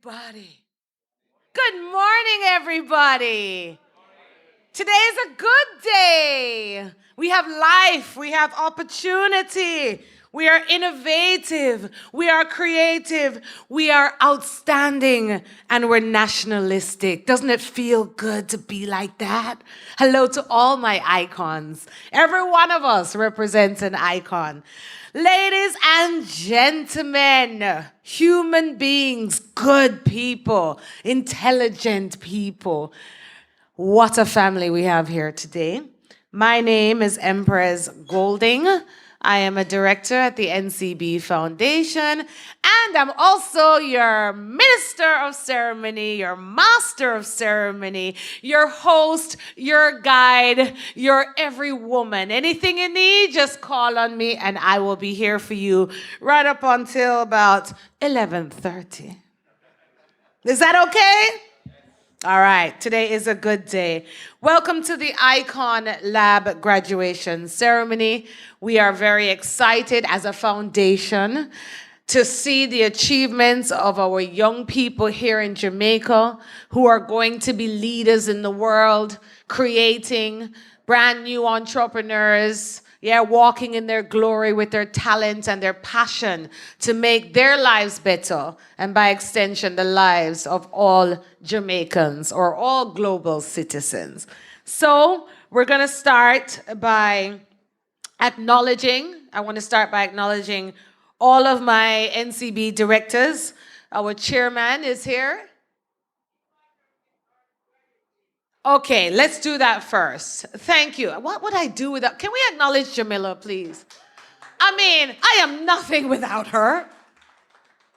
everybody. Good morning, everybody. Today is a good day. We have life. We have opportunity. We are innovative. We are creative. We are outstanding. And we're nationalistic. Doesn't it feel good to be like that? Hello to all my icons. Every one of us represents an icon. Ladies and gentlemen, human beings, good people, intelligent people. What a family we have here today. My name is Empress Golding. I am a director at the NCB Foundation, and I'm also your minister of ceremony, your master of ceremony, your host, your guide, your every woman. Anything you need, just call on me, and I will be here for you right up until about 11:30. Is that okay? All right, today is a good day. Welcome to the ICON Lab graduation ceremony. We are very excited as a foundation to see the achievements of our young people here in Jamaica who are going to be leaders in the world, creating brand new entrepreneurs, walking in their glory with their talent and their passion to make their lives better, and by extension, the lives of all Jamaicans or all global citizens. So we're going to start by acknowledging all of my NCB directors. Our chairman is here. Okay, let's do that first. Thank you. What would I do without... Can we acknowledge Jamila, please? I mean, I am nothing without her.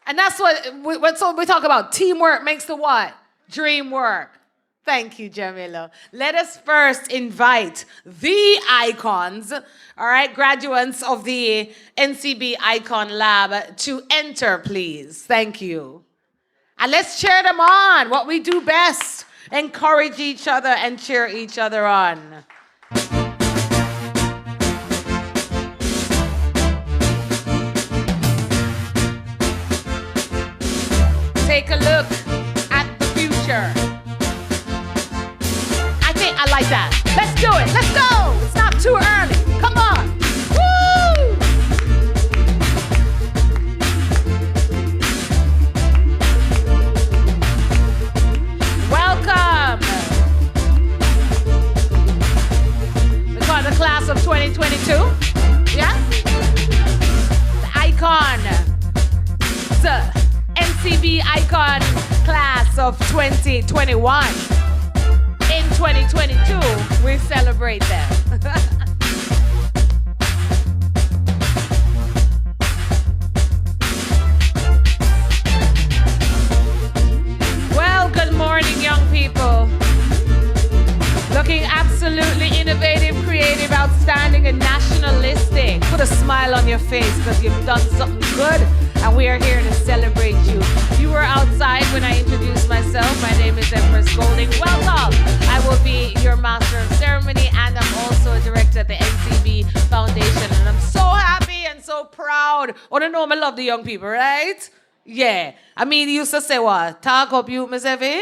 And that's what we talk about. Teamwork makes the what? Dream work. Thank you, Jamila. Let us first invite the icons, all right, graduates of the NCB ICON Lab to enter, please. Thank you. And let's cheer them on, what we do best. Encourage each other and cheer each other on. Take a look at the future. I think I like that. Let's do it. Let's go. It's not too early. Come on. The class of 2022, yeah? The ICON, the NCB ICON class of 2021. In 2022, we celebrate them. Well, good morning, young people. Looking absolutely innovative, creative, outstanding, and nationalistic. Put a smile on your face because you've done something good, and we are here to celebrate you. You were outside when I introduced myself. My name is Empress Golding. Welcome. I will be your master of ceremony, and I'm also a director at the NCB Foundation. And I'm so happy and so proud. Oh, no, I love the young people, right? Yeah. I mean, you used to say what? Talk up you, Miss Evie?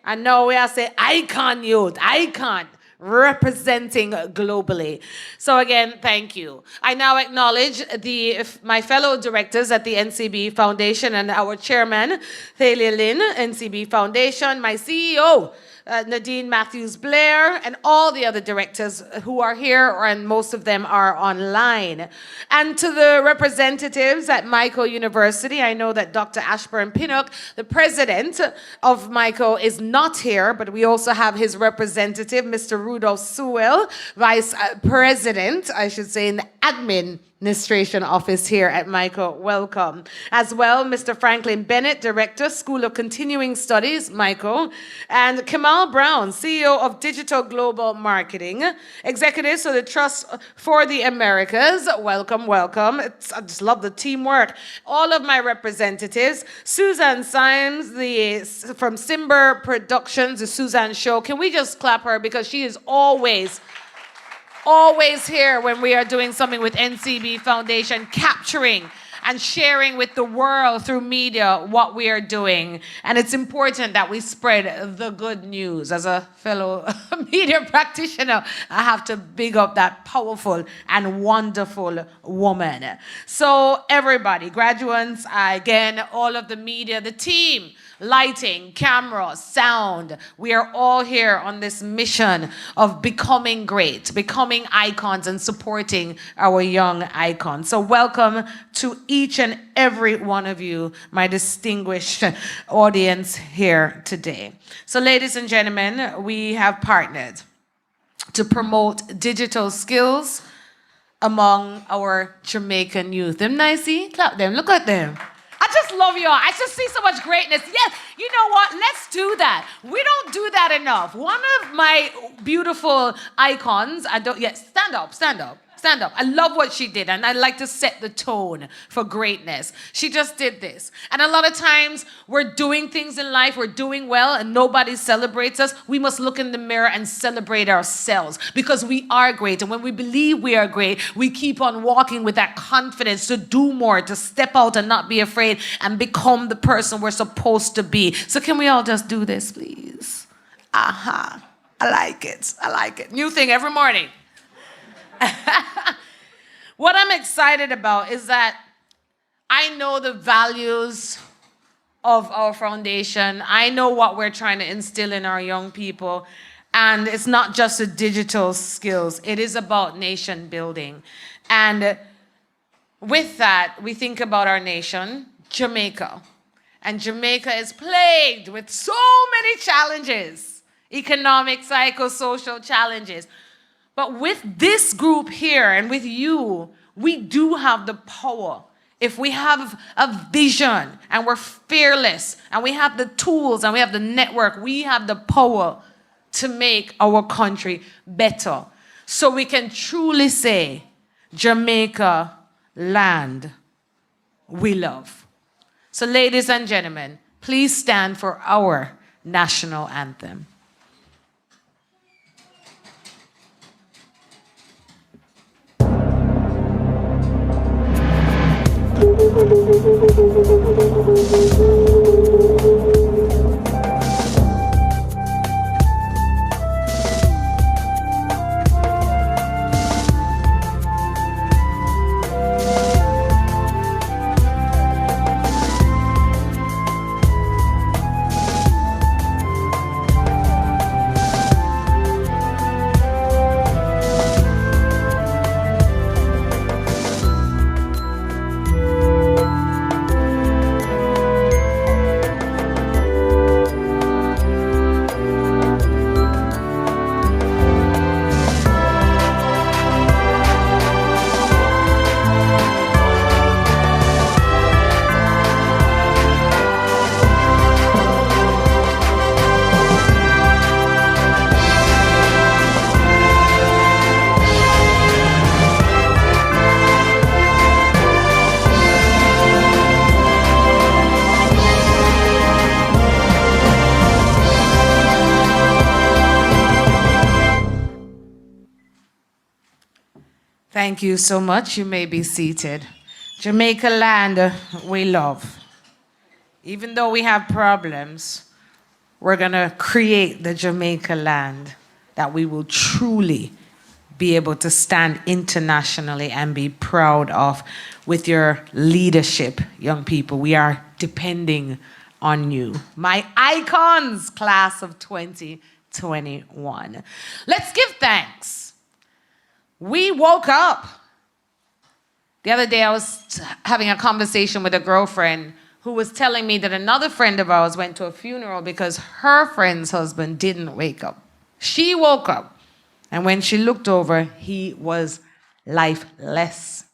And now we are saying icon youth, icon, representing globally. So again, thank you. I now acknowledge my fellow directors at the NCB Foundation and our chairman, Thalia Lynn, NCB Foundation, my CEO, Nadine Matthews-Blair, and all the other directors who are here, and most of them are online. And to the representatives at Mico University, I know that Dr. Ashburn Pinnock, the president of Mico, is not here, but we also have his representative, Mr. Rudolph Sewell, vice president, I should say, in the administration office here at Mico. Welcome. As well, Mr. Franklin Bennett, Director, School of Continuing Studies, Mico, and Kamal Brown, CEO of Digital Global Marketing, Executives of the Trust for the Americas. Welcome, welcome. I just love the teamwork. All of my representatives, Suzanne Symes, from Simber Productions, the Suzanne Show. Can we just clap her because she is always here when we are doing something with NCB Foundation, capturing and sharing with the world through media what we are doing. And it's important that we spread the good news. As a fellow media practitioner, I have to big up that powerful and wonderful woman. So everybody, graduates, again, all of the media, the team, lighting, camera, sound, we are all here on this mission of becoming great, becoming icons and supporting our young icons. So welcome to each and every one of you, my distinguished audience here today. So ladies and gentlemen, we have partnered to promote digital skills among our Jamaican youth. Them nicey? Clap them, look at them. I just love y'all. I just see so much greatness. Yes, you know what? Let's do that. We don't do that enough. One of my beautiful icons, stand up, stand up. Stand up. I love what she did, and I like to set the tone for greatness. She just did this. And a lot of times we're doing things in life, we're doing well, and nobody celebrates us. We must look in the mirror and celebrate ourselves because we are great. And when we believe we are great, we keep on walking with that confidence to do more, to step out and not be afraid and become the person we're supposed to be. So can we all just do this, please? Aha. I like it. I like it. New thing every morning. What I'm excited about is that I know the values of our foundation. I know what we're trying to instill in our young people. And it's not just the digital skills. It is about nation building. And with that, we think about our nation, Jamaica. And Jamaica is plagued with so many challenges, economic, psychosocial challenges. But with this group here and with you, we do have the power. If we have a vision and we're fearless and we have the tools and we have the network, we have the power to make our country better. So we can truly say, Jamaica, land we love. So ladies and gentlemen, please stand for our national anthem. Thank you so much. You may be seated. Jamaica land we love. Even though we have problems, we're going to create the Jamaica land that we will truly be able to stand internationally and be proud of with your leadership, young people. We are depending on you. My icons, class of 2021. Let's give thanks. We woke up. The other day I was having a conversation with a girlfriend who was telling me that another friend of ours went to a funeral because her friend's husband didn't wake up. She woke up, and when she looked over, he was lifeless.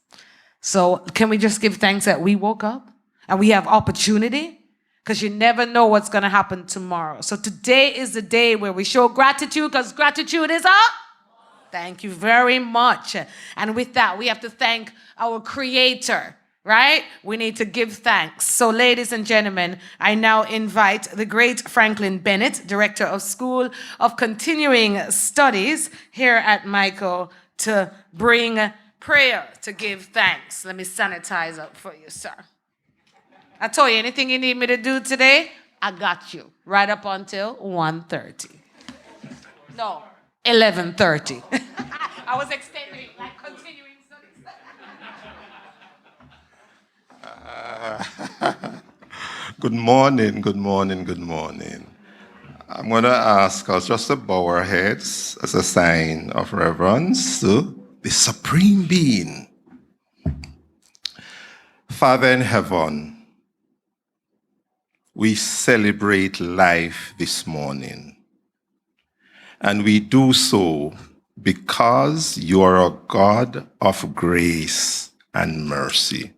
So can we just give thanks that we woke up and we have opportunity? Because you never know what's going to happen tomorrow. So today is the day where we show gratitude, because gratitude is up. Thank you very much. And with that, we have to thank our creator, right? We need to give thanks. So ladies and gentlemen, I now invite the great Franklin Bennett, Director of School of Continuing Studies here at Michael, to bring prayer to give thanks. Let me sanitize up for you, sir. I told you, anything you need me to do today, I got you. Right up until 1:30. No, 11:30. I was extending, like continuing studies. Good morning, good morning, good morning. I'm going to ask us just to bow our heads as a sign of reverence to the Supreme Being. Father in heaven, we celebrate life this morning. And we do so because you are a God of grace and mercy.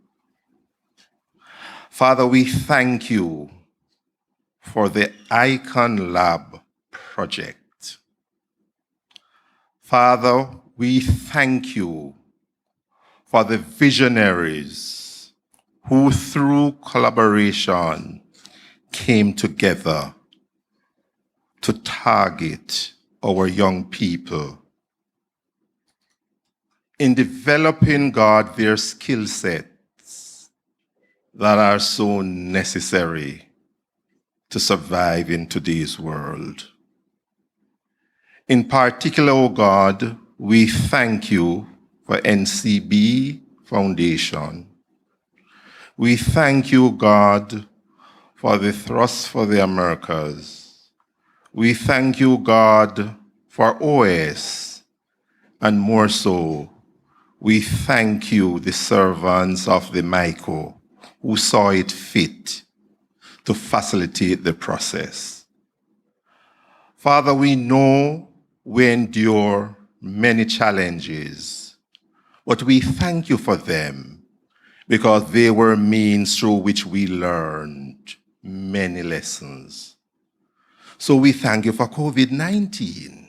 Father, we thank you for the ICON Lab project. Father, we thank you for the visionaries who through collaboration came together to target our young people in developing, God, their skill sets that are so necessary to survive in today's world. In particular, oh God, we thank you for NCB Foundation. We thank you, God, for the Thrust for the Americas. We thank you, God, for OS, and more so, we thank you, the servants of the MICO, who saw it fit to facilitate the process. Father, we know we endure many challenges, but we thank you for them because they were means through which we learned many lessons. So we thank you for COVID-19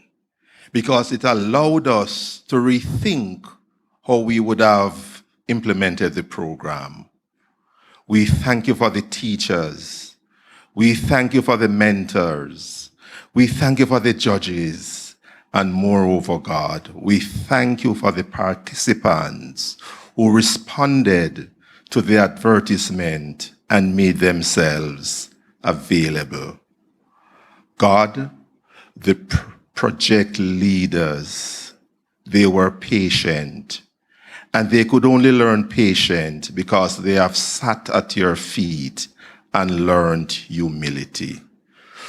because it allowed us to rethink how we would have implemented the program. We thank you for the teachers. We thank you for the mentors. We thank you for the judges. And moreover, God, we thank you for the participants who responded to the advertisement and made themselves available. God, the project leaders, they were patient. And they could only learn patience because they have sat at your feet and learned humility.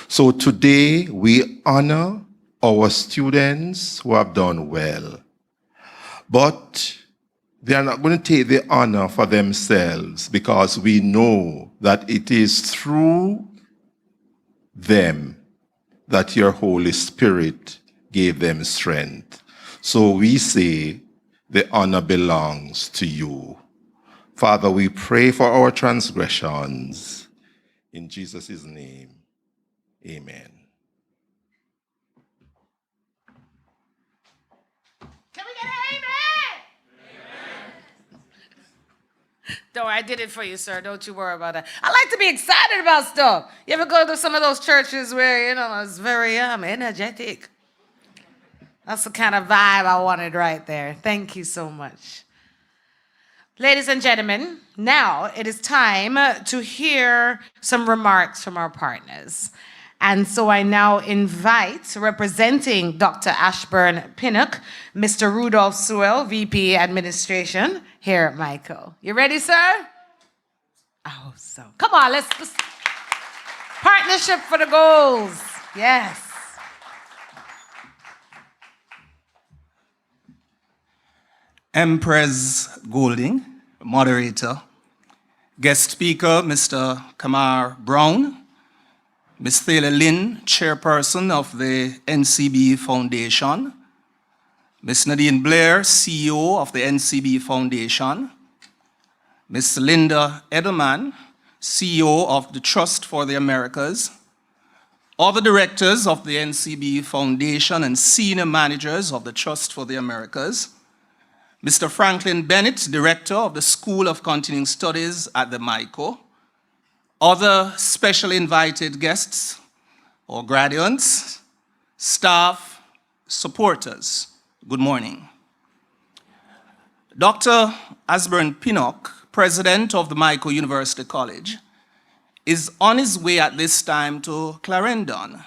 So today we honor our students who have done well. But they are not going to take the honor for themselves because we know that it is through them that your Holy Spirit gave them strength. So we say, the honor belongs to you. Father, we pray for our transgressions. In Jesus' name, amen. Can we get an amen? Amen. Don't worry, I did it for you, sir. Don't you worry about that. I like to be excited about stuff. You ever go to some of those churches where, it's very energetic? That's the kind of vibe I wanted right there. Thank you so much. Ladies and gentlemen, now it is time to hear some remarks from our partners. And so I now invite, representing Dr. Ashburn Pinnock, Mr. Rudolph Sewell, VP Administration, here at MICO. You ready, sir? I hope so. Come on, let's partnership for the goals. Yes. Empress Golding, moderator, guest speaker, Mr. Kamar Brown, Ms. Thaler Lynn, chairperson of the NCB Foundation, Ms. Nadine Blair, CEO of the NCB Foundation, Ms. Linda Edelman, CEO of the Trust for the Americas, other directors of the NCB Foundation and senior managers of the Trust for the Americas, Mr. Franklin Bennett, Director of the School of Continuing Studies at the MICO, other special invited guests or graduates, staff, supporters, good morning. Dr. Asburn Pinnock, president of the Michael University College, is on his way at this time to Clarendon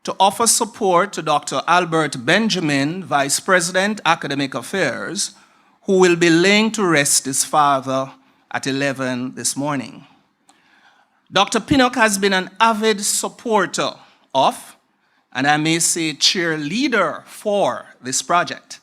to offer support to Dr. Albert Benjamin, Vice President, Academic Affairs, who will be laying to rest his father at 11 this morning. Dr. Pinnock has been an avid supporter of, and I may say cheerleader for, this project,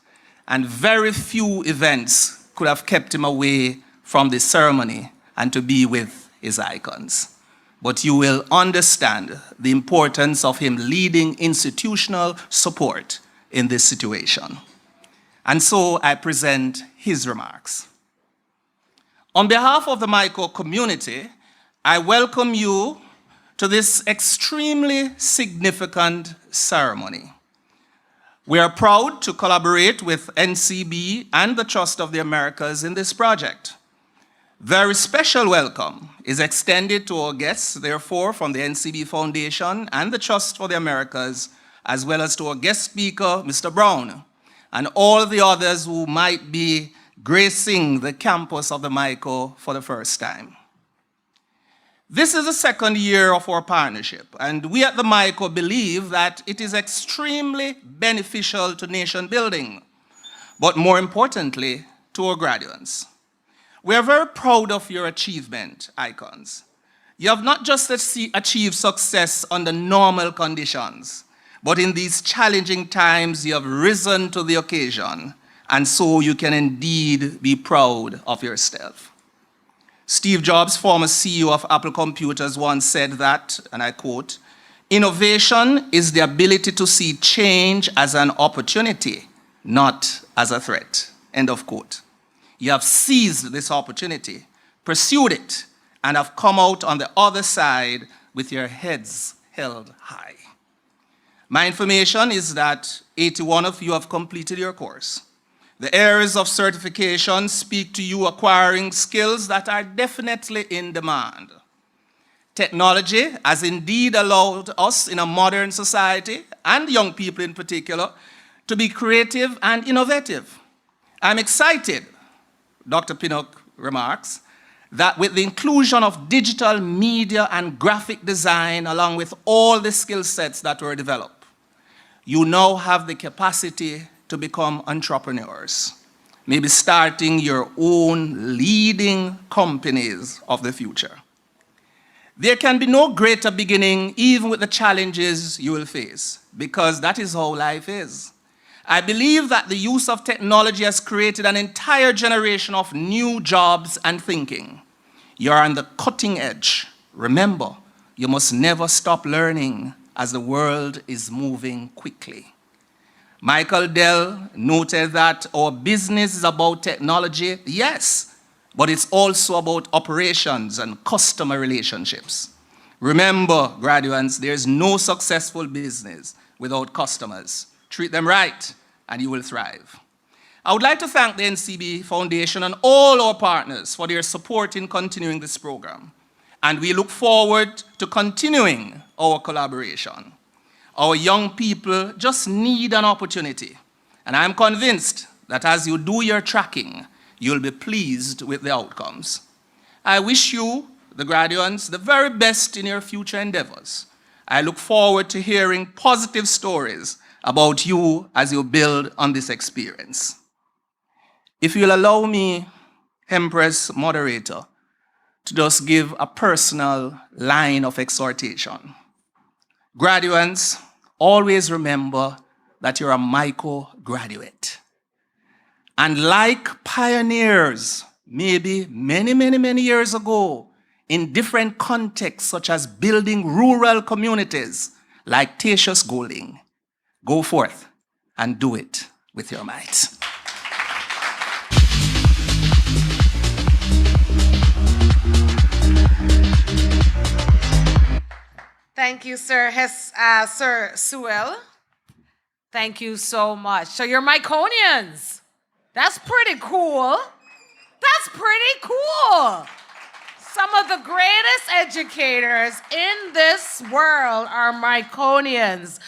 and very few events could have kept him away from this ceremony and to be with his icons. But you will understand the importance of him leading institutional support in this situation. And so I present his remarks. On behalf of the Michael community, I welcome you to this extremely significant ceremony. We are proud to collaborate with NCB and the Trust of the Americas in this project. Very special welcome is extended to our guests, therefore, from the NCB Foundation and the Trust for the Americas, as well as to our guest speaker, Mr. Brown, and all the others who might be gracing the campus of the Michael for the first time. This is the second year of our partnership, and we at the Michael believe that it is extremely beneficial to nation building, but more importantly, to our graduates. We are very proud of your achievement, icons. You have not just achieved success under normal conditions, but in these challenging times, you have risen to the occasion, and so you can indeed be proud of yourself. Steve Jobs, former CEO of Apple Computers, once said that, and I quote, "Innovation is the ability to see change as an opportunity, not as a threat," end of quote. You have seized this opportunity, pursued it, and have come out on the other side with your heads held high. My information is that 81 of you have completed your course. The areas of certification speak to you acquiring skills that are definitely in demand. Technology has indeed allowed us in a modern society, and young people in particular, to be creative and innovative. I'm excited, Dr. Pinnock remarks, that with the inclusion of digital media and graphic design, along with all the skill sets that were developed, you now have the capacity to become entrepreneurs, maybe starting your own leading companies of the future. There can be no greater beginning, even with the challenges you will face, because that is how life is. I believe that the use of technology has created an entire generation of new jobs and thinking. You're on the cutting edge. Remember, you must never stop learning as the world is moving quickly. Michael Dell noted that our business is about technology, yes, but it's also about operations and customer relationships. Remember, graduates, there's no successful business without customers. Treat them right, and you will thrive. I would like to thank the NCB Foundation and all our partners for their support in continuing this program. And we look forward to continuing our collaboration. Our young people just need an opportunity. And I'm convinced that as you do your tracking, you'll be pleased with the outcomes. I wish you, the graduates, the very best in your future endeavors. I look forward to hearing positive stories about you as you build on this experience. If you'll allow me, Empress Moderator, to just give a personal line of exhortation. Graduates, always remember that you're a Michael graduate. And like pioneers, maybe many years ago, in different contexts, such as building rural communities, like Tatius Golding, go forth and do it with your might. Thank you, Sir Sewell. Thank you so much. So you're Myconians. That's pretty cool. That's pretty cool. Some of the greatest educators in this world are Myconians.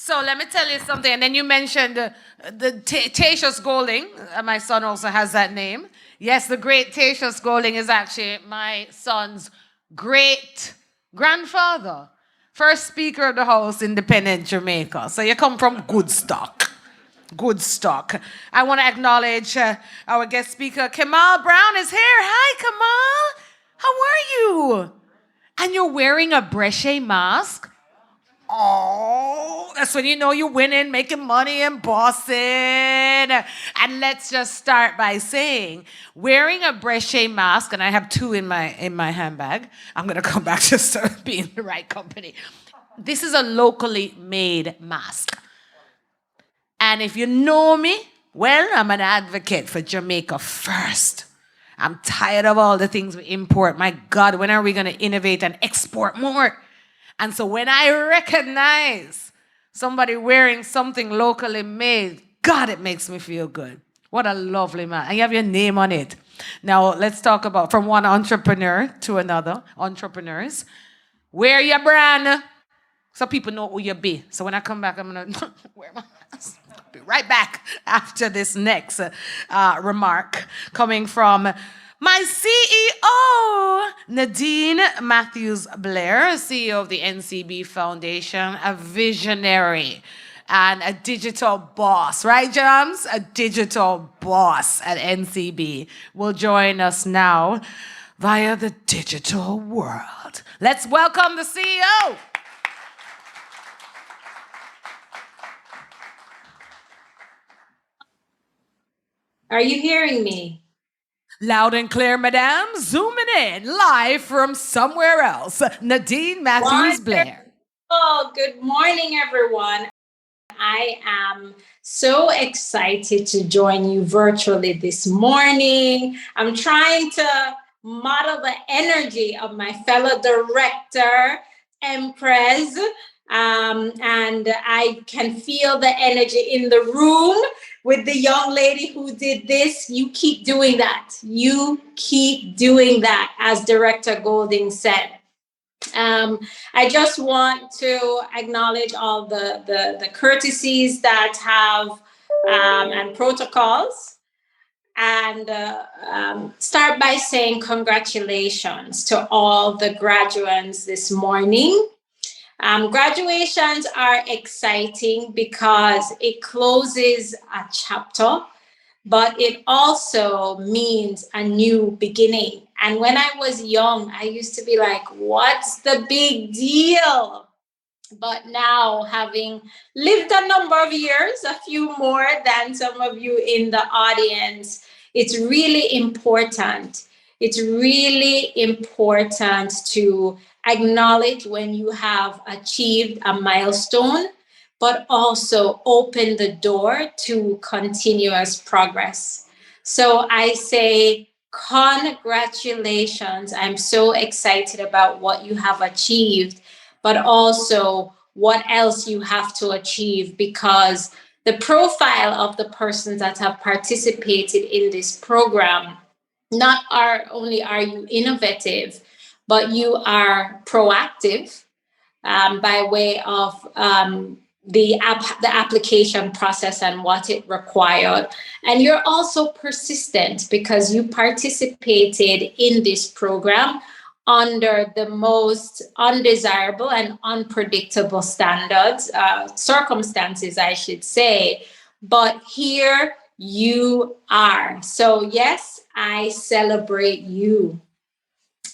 So let me tell you something. And then you mentioned the Tatius Golding. My son also has that name. Yes, the great Tatius Golding is actually my son's great grandfather. First Speaker of the House, independent Jamaica. So you come from good stock. Good stock. I want to acknowledge our guest speaker, Kamal Brown is here. Hi, Kamal. How are you? And you're wearing a Breche mask? Oh, that's when you know you're winning, making money and bossing. And let's just start by saying, wearing a Breche mask, and I have two in my handbag. I'm gonna come back to being the right company. This is a locally made mask. And if you know me, well, I'm an advocate for Jamaica first. I'm tired of all the things we import. My God, when are we gonna innovate and export more? And so when I recognize somebody wearing something locally made, God, it makes me feel good. What a lovely man. And you have your name on it. Now, let's talk about from one entrepreneur to another, entrepreneurs. Wear your brand so people know who you be. So when I come back, I'm going to wear my mask. Be right back after this next remark coming from my CEO, Nadine Matthews Blair, CEO of the NCB Foundation, a visionary and a digital boss, right, Jams? A digital boss at NCB will join us now via the digital world. Let's welcome the CEO. Are you hearing me? Loud and clear, madame. Zooming in live from somewhere else. Nadine Matthews Blair. Oh, good morning, everyone. I am so excited to join you virtually this morning. I'm trying to model the energy of my fellow director, Empress. And I can feel the energy in the room with the young lady who did this. You keep doing that. You keep doing that, as Director Golding said. I just want to acknowledge all the courtesies that have and protocols, and start by saying congratulations to all the graduates this morning. Graduations are exciting because it closes a chapter, but it also means a new beginning. And when I was young, I used to be like, what's the big deal? But now, having lived a number of years, a few more than some of you in the audience, it's really important. It's really important to acknowledge when you have achieved a milestone, but also open the door to continuous progress. So I say, congratulations. I'm so excited about what you have achieved, but also what else you have to achieve, because the profile of the persons that have participated in this program, not only are you innovative, but you are proactive by way of the application process and what it required. And you're also persistent because you participated in this program under the most undesirable and unpredictable circumstances, I should say. But here you are. So yes, I celebrate you.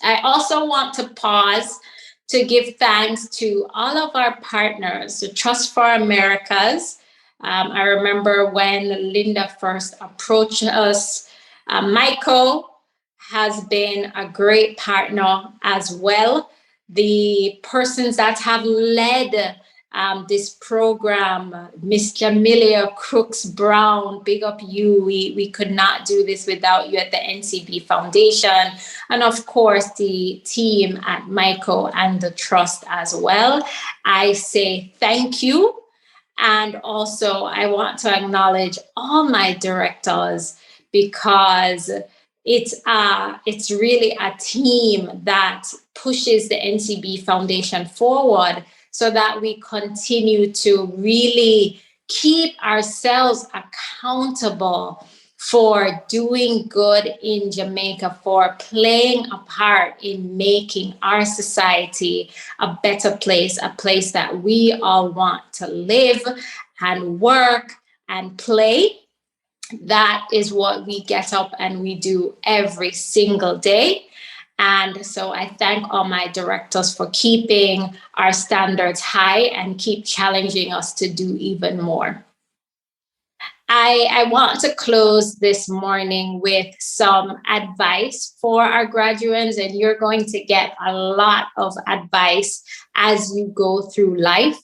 I also want to pause to give thanks to all of our partners, the Trust for Americas. I remember when Linda first approached us. Michael has been a great partner as well. The persons that have led this program, Miss Jamilia Crooks Brown, big up you. We could not do this without you at the NCB Foundation. And of course, the team at Michael and the Trust as well. I say thank you. And also, I want to acknowledge all my directors, because it's really a team that pushes the NCB Foundation forward. so that we continue to really keep ourselves accountable for doing good in Jamaica, for playing a part in making our society a better place, a place that we all want to live and work and play. That is what we get up and we do every single day. And so I thank all my directors for keeping our standards high and keep challenging us to do even more. I want to close this morning with some advice for our graduates, and you're going to get a lot of advice as you go through life.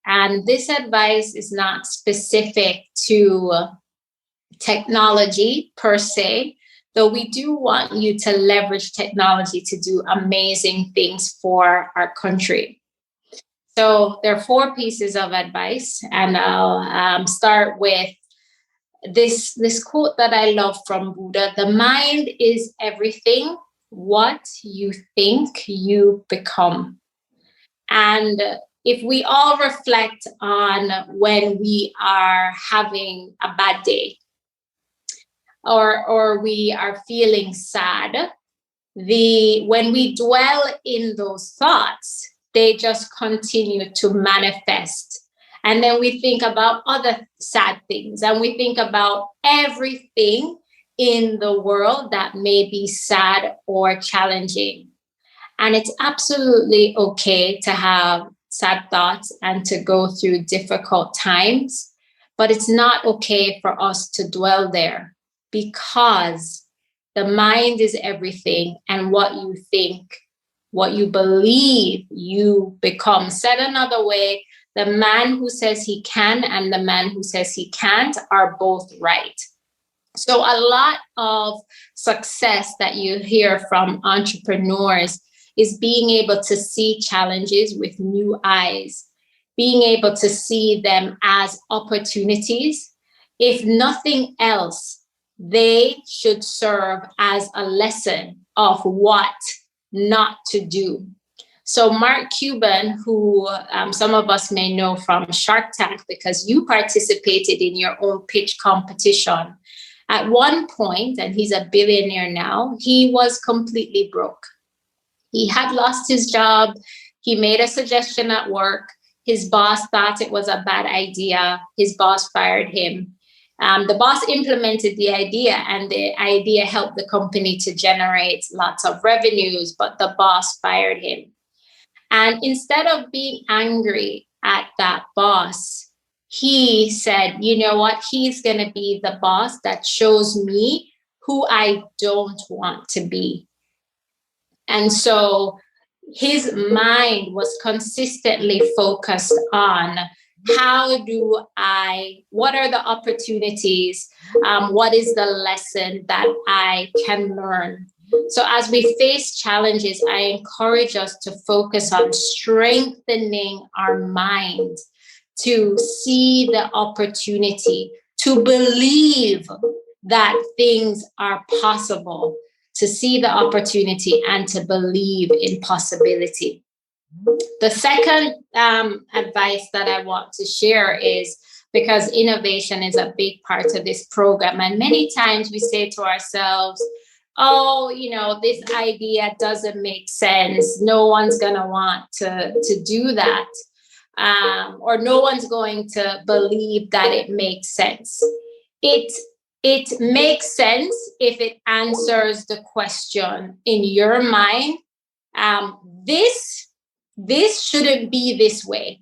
And this advice is not specific to technology per se, though we do want you to leverage technology to do amazing things for our country. So there are 4 pieces of advice, and I'll start with this quote that I love from Buddha: the mind is everything. What you think, you become. And if we all reflect on when we are having a bad day, or we are feeling sad, when we dwell in those thoughts, they just continue to manifest. And then we think about other sad things, and we think about everything in the world that may be sad or challenging. And it's absolutely okay to have sad thoughts and to go through difficult times, but it's not okay for us to dwell there, because the mind is everything, and what you think, what you believe, you become. Said another way, the man who says he can and the man who says he can't are both right. So a lot of success that you hear from entrepreneurs is being able to see challenges with new eyes, being able to see them as opportunities. If nothing else, they should serve as a lesson of what not to do. So Mark Cuban, who some of us may know from Shark Tank because you participated in your own pitch competition, at one point, and he's a billionaire now, he was completely broke. He had lost his job. He made a suggestion at work. His boss thought it was a bad idea. His boss fired him. The boss implemented the idea, and the idea helped the company to generate lots of revenues, but the boss fired him. And instead of being angry at that boss, he said, you know what? He's going to be the boss that shows me who I don't want to be. And so his mind was consistently focused on what are the opportunities? What is the lesson that I can learn? So as we face challenges, I encourage us to focus on strengthening our mind, to see the opportunity, to believe that things are possible, to see the opportunity and to believe in possibility. The second advice that I want to share is, because innovation is a big part of this program, and many times we say to ourselves, oh, this idea doesn't make sense. No one's going to want to do that. Or no one's going to believe that it makes sense. It makes sense if it answers the question in your mind. This shouldn't be this way.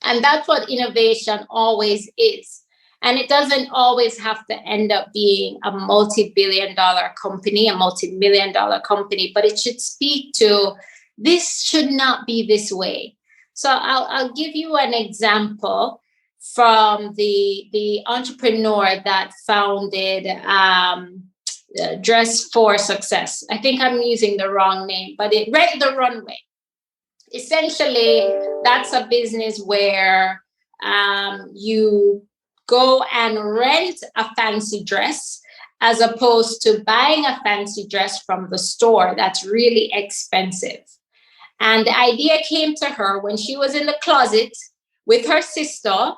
And that's what innovation always is. And it doesn't always have to end up being a multi-billion-dollar company, a multi-million-dollar company, but it should speak to, this should not be this way. So I'll give you an example from the entrepreneur that founded Dress for Success. I think I'm using the wrong name, but it Rent the Runway. Essentially, that's a business where you go and rent a fancy dress as opposed to buying a fancy dress from the store that's really expensive. And the idea came to her when she was in the closet with her sister,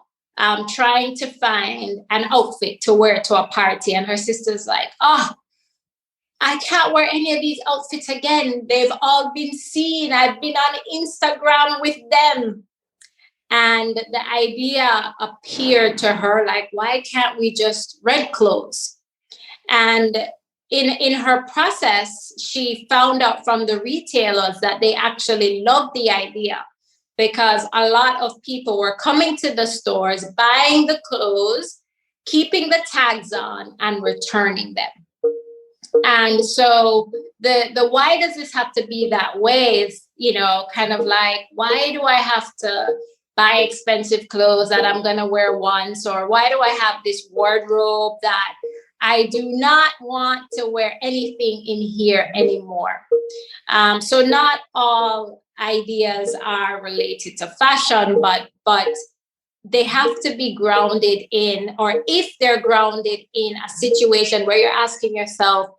trying to find an outfit to wear to a party. And her sister's like, oh, I can't wear any of these outfits again. They've all been seen. I've been on Instagram with them. And the idea appeared to her like, why can't we just rent clothes? And in her process, she found out from the retailers that they actually loved the idea, because a lot of people were coming to the stores, buying the clothes, keeping the tags on, and returning them. And so the why does this have to be that way is, kind of like, why do I have to buy expensive clothes that I'm going to wear once? Or why do I have this wardrobe that I do not want to wear anything in here anymore? So not all ideas are related to fashion, but they have to be grounded in, or if they're grounded in a situation where you're asking yourself,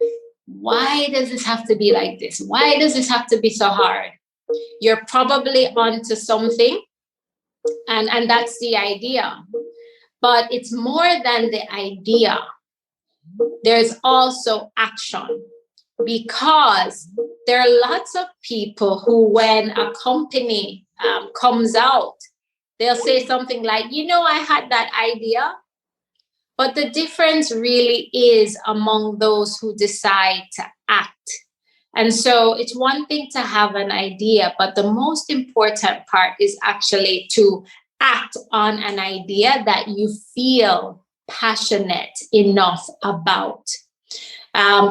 why does this have to be like this? Why does this have to be so hard? You're probably onto something, and that's the idea. But it's more than the idea. There's also action, because there are lots of people who, when a company comes out, they'll say something like, I had that idea. But the difference really is among those who decide to act. And so it's one thing to have an idea, but the most important part is actually to act on an idea that you feel passionate enough about.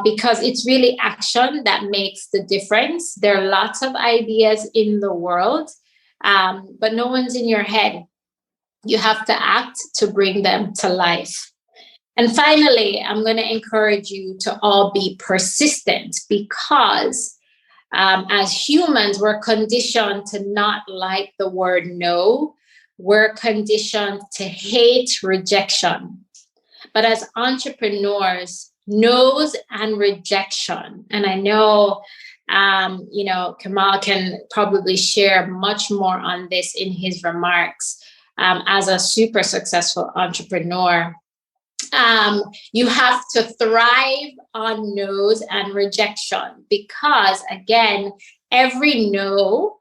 Because it's really action that makes the difference. There are lots of ideas in the world, but no one's in your head. You have to act to bring them to life. And finally, I'm going to encourage you to all be persistent, because as humans, we're conditioned to not like the word no. We're conditioned to hate rejection. But as entrepreneurs, no's and rejection, and I know, Kamal can probably share much more on this in his remarks, as a super successful entrepreneur. You have to thrive on no's and rejection, because again, every no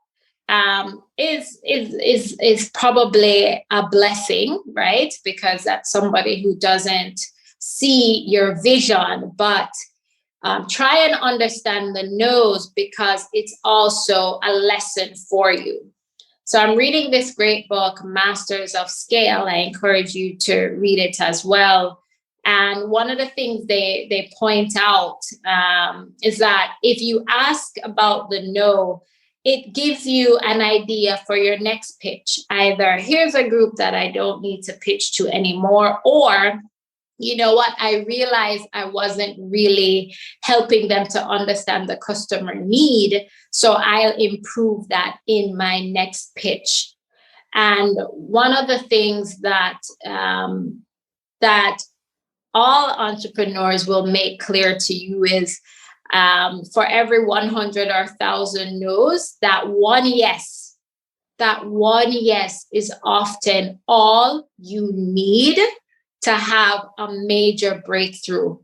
is probably a blessing, right? Because that's somebody who doesn't see your vision, but try and understand the no's, because it's also a lesson for you. So I'm reading this great book, Masters of Scale. I encourage you to read it as well. And one of the things they point out is that if you ask about the no, it gives you an idea for your next pitch. Either here's a group that I don't need to pitch to anymore, or you know what, I realized I wasn't really helping them to understand the customer need, so I'll improve that in my next pitch. And one of the things that that all entrepreneurs will make clear to you is, for every 100 or 1,000 no's, that one yes is often all you need to have a major breakthrough.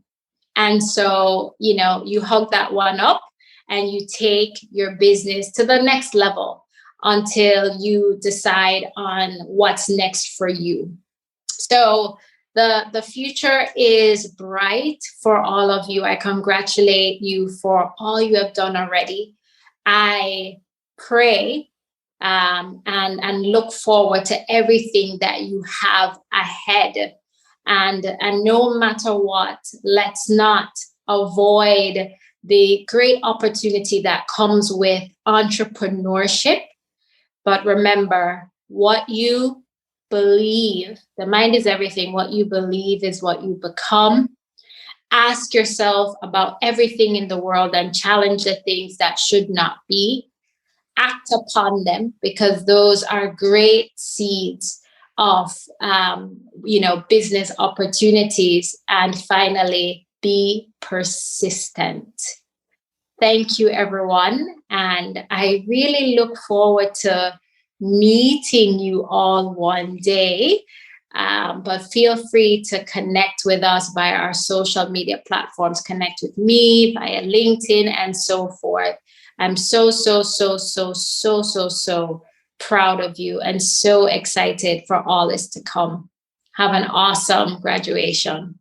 And so, you hug that one up and you take your business to the next level until you decide on what's next for you. So the future is bright for all of you. I congratulate you for all you have done already. I pray and look forward to everything that you have ahead. And no matter what, let's not avoid the great opportunity that comes with entrepreneurship. But remember, what you believe, the mind is everything. What you believe is what you become. Ask yourself about everything in the world and challenge the things that should not be. Act upon them, because those are great seeds of business opportunities. And finally, be persistent. Thank you, everyone. And I really look forward to meeting you all one day. But feel free to connect with us via our social media platforms. Connect with me via LinkedIn and so forth. I'm so proud of you and so excited for all this to come. Have an awesome graduation.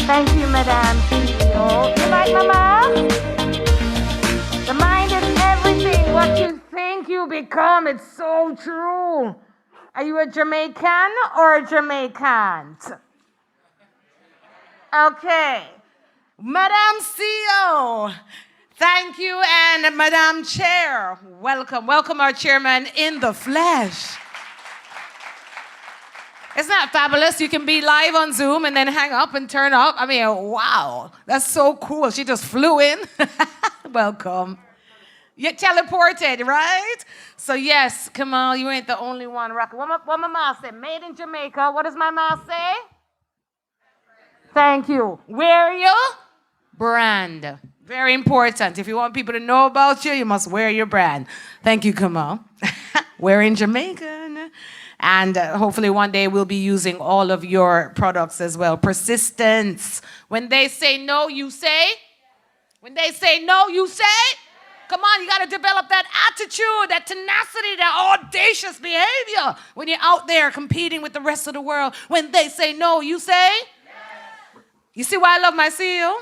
Thank you, Madam CEO. You like my mask? The mind is everything. What you think you become. It's so true. Are you a Jamaican or a Jamaican? Okay. Madam CEO, thank you. And Madam Chair, welcome. Welcome our chairman in the flesh. Isn't that fabulous? You can be live on Zoom and then hang up and turn up. I mean, wow, that's so cool. She just flew in. Welcome. You teleported, right? So yes, Kamal, you ain't the only one rocking. What my mom say? Made in Jamaica. What does my mom say? Thank you. Wear your brand. Very important. If you want people to know about you, you must wear your brand. Thank you, Kamal. Wearing Jamaican. And hopefully one day we'll be using all of your products as well. Persistence. When they say no, you say? When they say no, you say? Come on, you got to develop that attitude, that tenacity, that audacious behavior when you're out there competing with the rest of the world. When they say no, you say? Yes. You see why I love my CEO?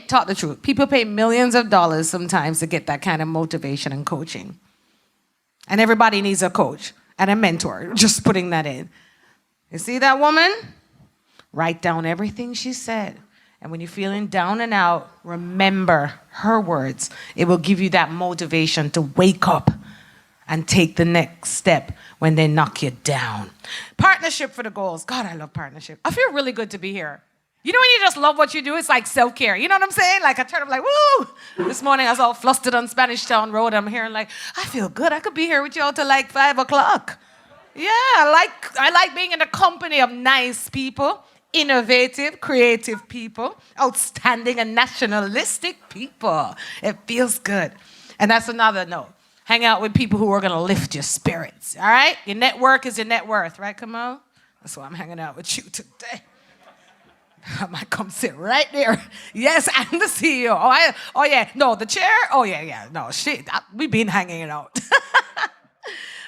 Talk the truth, people pay millions of dollars sometimes to get that kind of motivation and coaching. And everybody needs a coach and a mentor, just putting that in. You see that woman? Write down everything she said. And when you're feeling down and out, remember her words. It will give you that motivation to wake up and take the next step when they knock you down. Partnership for the goals. God, I love partnership. I feel really good to be here. You know when you just love what you do? It's like self-care. You know what I'm saying? Like I turn up like, woo! This morning I was all flustered on Spanish Town Road. I'm here like, I feel good. I could be here with y'all till like 5 o'clock. Yeah, I like being in the company of nice people, innovative, creative people, outstanding and nationalistic people. It feels good. And that's another note. Hang out with people who are going to lift your spirits, all right? Your network is your net worth, right, Kamal? That's why I'm hanging out with you today. I might come sit right there. Yes, I'm the CEO. Oh yeah. No, the chair? Oh, yeah. No, shit. We've been hanging out.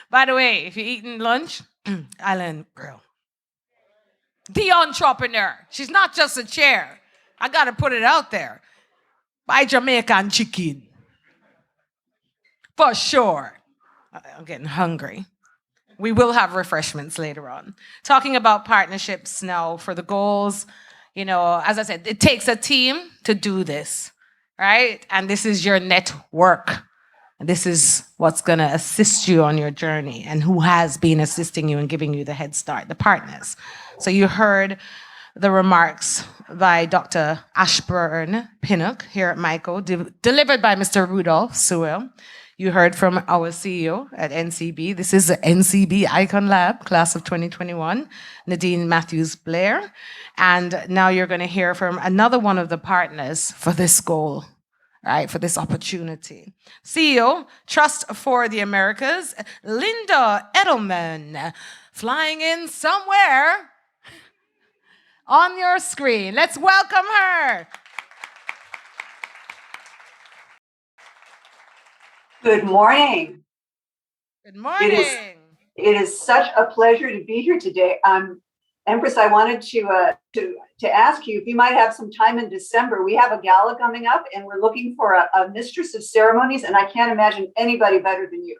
By the way, if you're eating lunch, Island Grill. The entrepreneur. She's not just a chair. I got to put it out there. Buy Jamaican chicken. For sure. I'm getting hungry. We will have refreshments later on. Talking about partnerships now for the goals. You know, as I said, it takes a team to do this, right? And this is your network. And this is what's going to assist you on your journey and who has been assisting you and giving you the head start, the partners. So you heard the remarks by Dr. Ashburn Pinnock here at MICO, delivered by Mr. Rudolph Sewell. You heard from our CEO at NCB. This is the NCB ICON Lab, class of 2021, Nadine Matthews-Blair. And now you're going to hear from another one of the partners for this goal, right, for this opportunity. CEO, Trust for the Americas, Linda Edelman, flying in somewhere on your screen. Let's welcome her. Good morning. Good morning. It is such a pleasure to be here today. Empress, I wanted to ask you if you might have some time in December. We have a gala coming up, and we're looking for a mistress of ceremonies, and I can't imagine anybody better than you.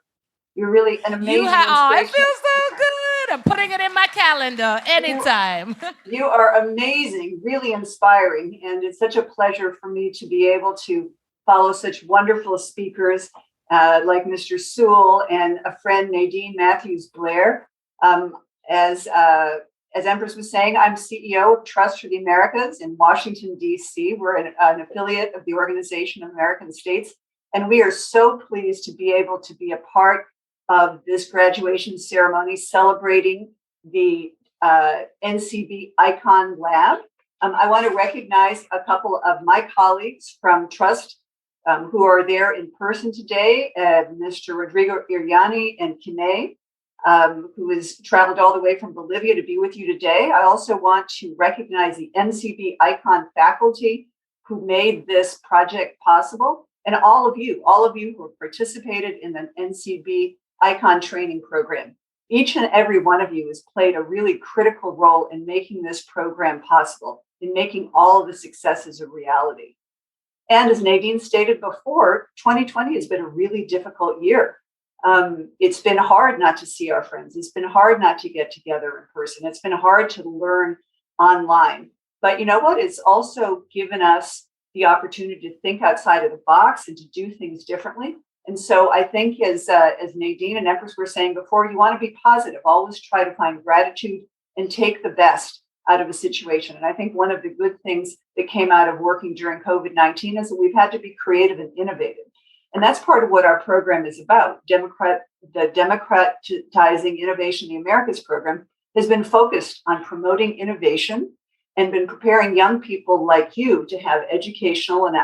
You're really an amazing inspiration. I feel so good. I'm putting it in my calendar anytime. You are amazing, really inspiring, and it's such a pleasure for me to be able to follow such wonderful speakers like Mr. Sewell and a friend, Nadine Matthews-Blair. As Empress was saying, I'm CEO of Trust for the Americas in Washington, D.C. We're an affiliate of the Organization of American States, and we are so pleased to be able to be a part of this graduation ceremony celebrating the NCB ICON Lab. I want to recognize a couple of my colleagues from Trust who are there in person today, Mr. Rodrigo Iriani and Kine, who has traveled all the way from Bolivia to be with you today. I also want to recognize the NCB ICON faculty who made this project possible, and all of you who have participated in the NCB ICON training program. Each and every one of you has played a really critical role in making this program possible, in making all of the successes a reality. And as Nadine stated before, 2020 has been a really difficult year. It's been hard not to see our friends. It's been hard not to get together in person. It's been hard to learn online. But you know what? It's also given us the opportunity to think outside of the box and to do things differently. And so I think as Nadine and Empress were saying before, you want to be positive, always try to find gratitude and take the best out of a situation. And I think one of the good things that came out of working during COVID-19 is that we've had to be creative and innovative. And that's part of what our program is about. The Democratizing Innovation in the Americas program has been focused on promoting innovation and been preparing young people like you to have educational and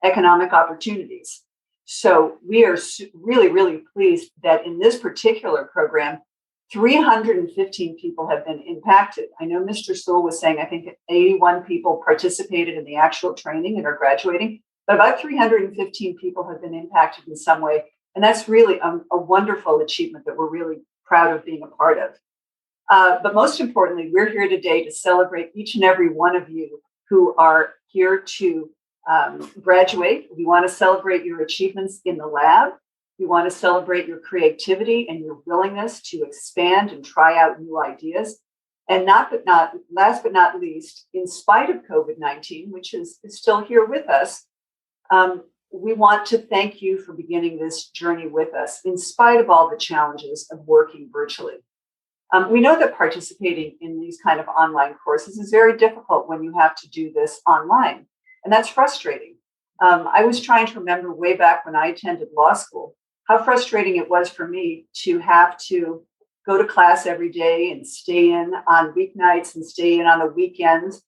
economic opportunities. So we are really, really pleased that in this particular program, 315 people have been impacted. I know Mr. Sewell was saying, I think 81 people participated in the actual training and are graduating, but about 315 people have been impacted in some way. And that's really a wonderful achievement that we're really proud of being a part of. But most importantly, we're here today to celebrate each and every one of you who are here to graduate. We want to celebrate your achievements in the lab. We want to celebrate your creativity and your willingness to expand and try out new ideas. And last but not least, in spite of COVID-19, which is still here with us, we want to thank you for beginning this journey with us, in spite of all the challenges of working virtually. We know that participating in these kind of online courses is very difficult when you have to do this online, and that's frustrating. I was trying to remember way back when I attended law school, how frustrating it was for me to have to go to class every day and stay in on weeknights and stay in on the weekends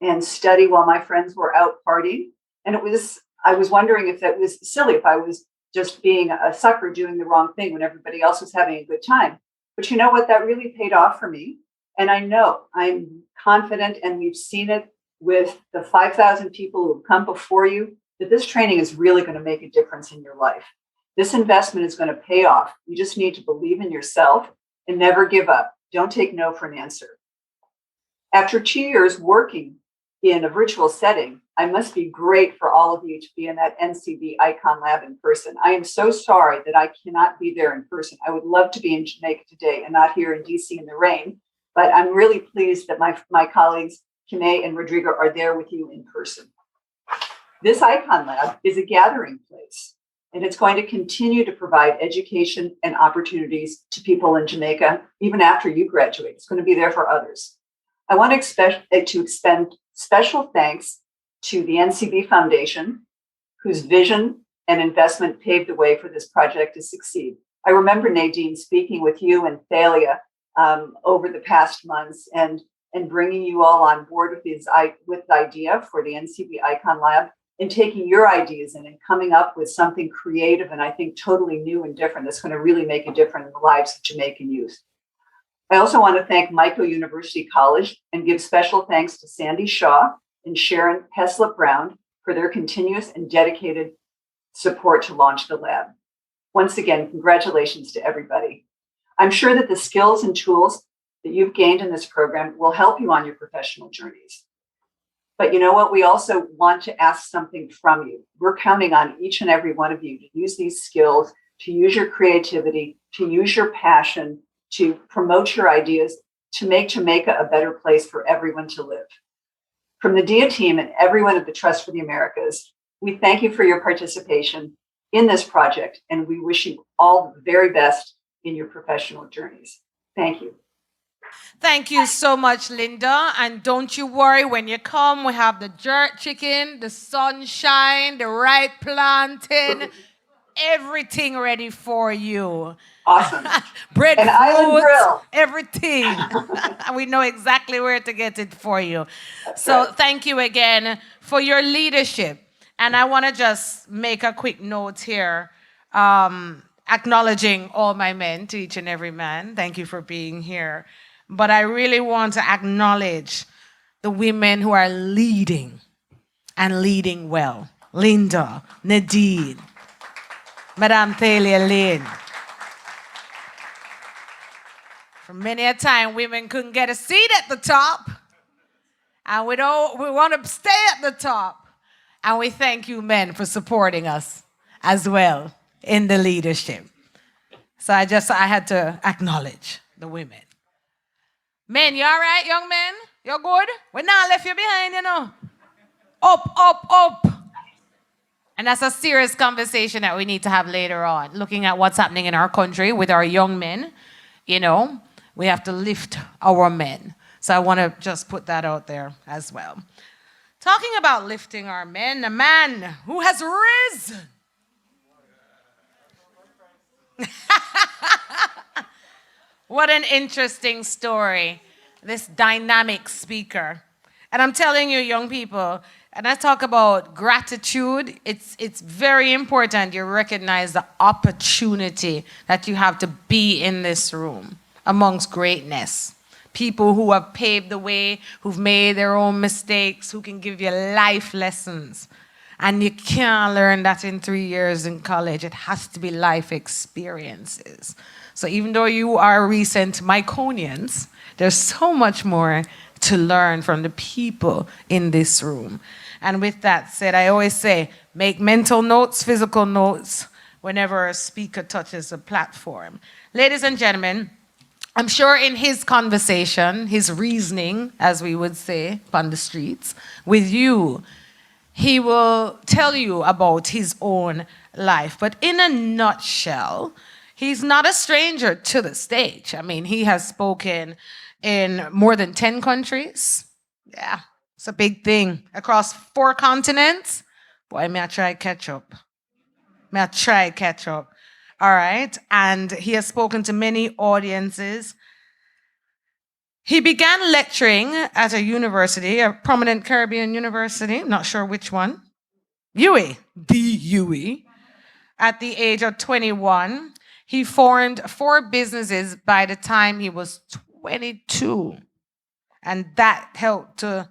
and study while my friends were out partying. And I was wondering if that was silly, if I was just being a sucker doing the wrong thing when everybody else was having a good time. But you know what? That really paid off for me. And I know, I'm confident, and we've seen it with the 5,000 people who have come before you, that this training is really going to make a difference in your life. This investment is going to pay off. You just need to believe in yourself and never give up. Don't take no for an answer. After 2 years working in a virtual setting, I must be great for all of you to be in that NCB ICON Lab in person. I am so sorry that I cannot be there in person. I would love to be in Jamaica today and not here in DC in the rain, but I'm really pleased that my colleagues, Kine and Rodrigo, are there with you in person. This ICON Lab is a gathering place, and it's going to continue to provide education and opportunities to people in Jamaica, even after you graduate. It's going to be there for others. I want to extend special thanks to the NCB Foundation, whose vision and investment paved the way for this project to succeed. I remember, Nadine, speaking with you and Thalia over the past months and bringing you all on board with the idea for the NCB ICON Lab and taking your ideas in and coming up with something creative and I think totally new and different that's going to really make a difference in the lives of Jamaican youth. I also want to thank Michael University College and give special thanks to Sandy Shaw and Sharon Heslop Brown for their continuous and dedicated support to launch the lab. Once again, congratulations to everybody. I'm sure that the skills and tools that you've gained in this program will help you on your professional journeys. But you know what? We also want to ask something from you. We're counting on each and every one of you to use these skills, to use your creativity, to use your passion, to promote your ideas, to make Jamaica a better place for everyone to live. From the DIA team and everyone at the Trust for the Americas, we thank you for your participation in this project, and we wish you all the very best in your professional journeys. Thank you. Thank you so much, Linda. And don't you worry, when you come, we have the jerk chicken, the sunshine, the right planting. everything ready for you. Awesome. Bread, An island grill. everything. We know exactly where to get it for you. That's So right. thank you again for your leadership. And I want to just make a quick note here, acknowledging all my men, to each and every man. Thank you for being here. But I really want to acknowledge the women who are leading and leading well. Linda, Nadine, Madame Thalia Lynn. For many a time, women couldn't get a seat at the top. And we want to stay at the top. And we thank you, men, for supporting us as well in the leadership. So I had to acknowledge the women. Men, you all right, young men? You good? We not left you behind, you know. Up, up, up. And that's a serious conversation that we need to have later on, looking at what's happening in our country with our young men. You know, we have to lift our men. So I want to just put that out there as well. Talking about lifting our men, a man who has risen. What an interesting story, this dynamic speaker. And I'm telling you, young people, and I talk about gratitude, it's very important you recognize the opportunity that you have to be in this room amongst greatness. People who have paved the way, who've made their own mistakes, who can give you life lessons. And you can't learn that in 3 years in college. It has to be life experiences. So even though you are recent Myconians, there's so much more to learn from the people in this room. And with that said, I always say, make mental notes, physical notes, whenever a speaker touches a platform. Ladies and gentlemen, I'm sure in his conversation, his reasoning, as we would say on the streets, with you, he will tell you about his own life. But in a nutshell, he's not a stranger to the stage. I mean, he has spoken in more than 10 countries. Yeah, it's a big thing. Across 4 continents. Boy, may I try catch up. All right. And he has spoken to many audiences. He began lecturing at a university, a prominent Caribbean university, not sure which one. UWI, the UWI. At the age of 21, he formed 4 businesses by the time he was 22. And that helped to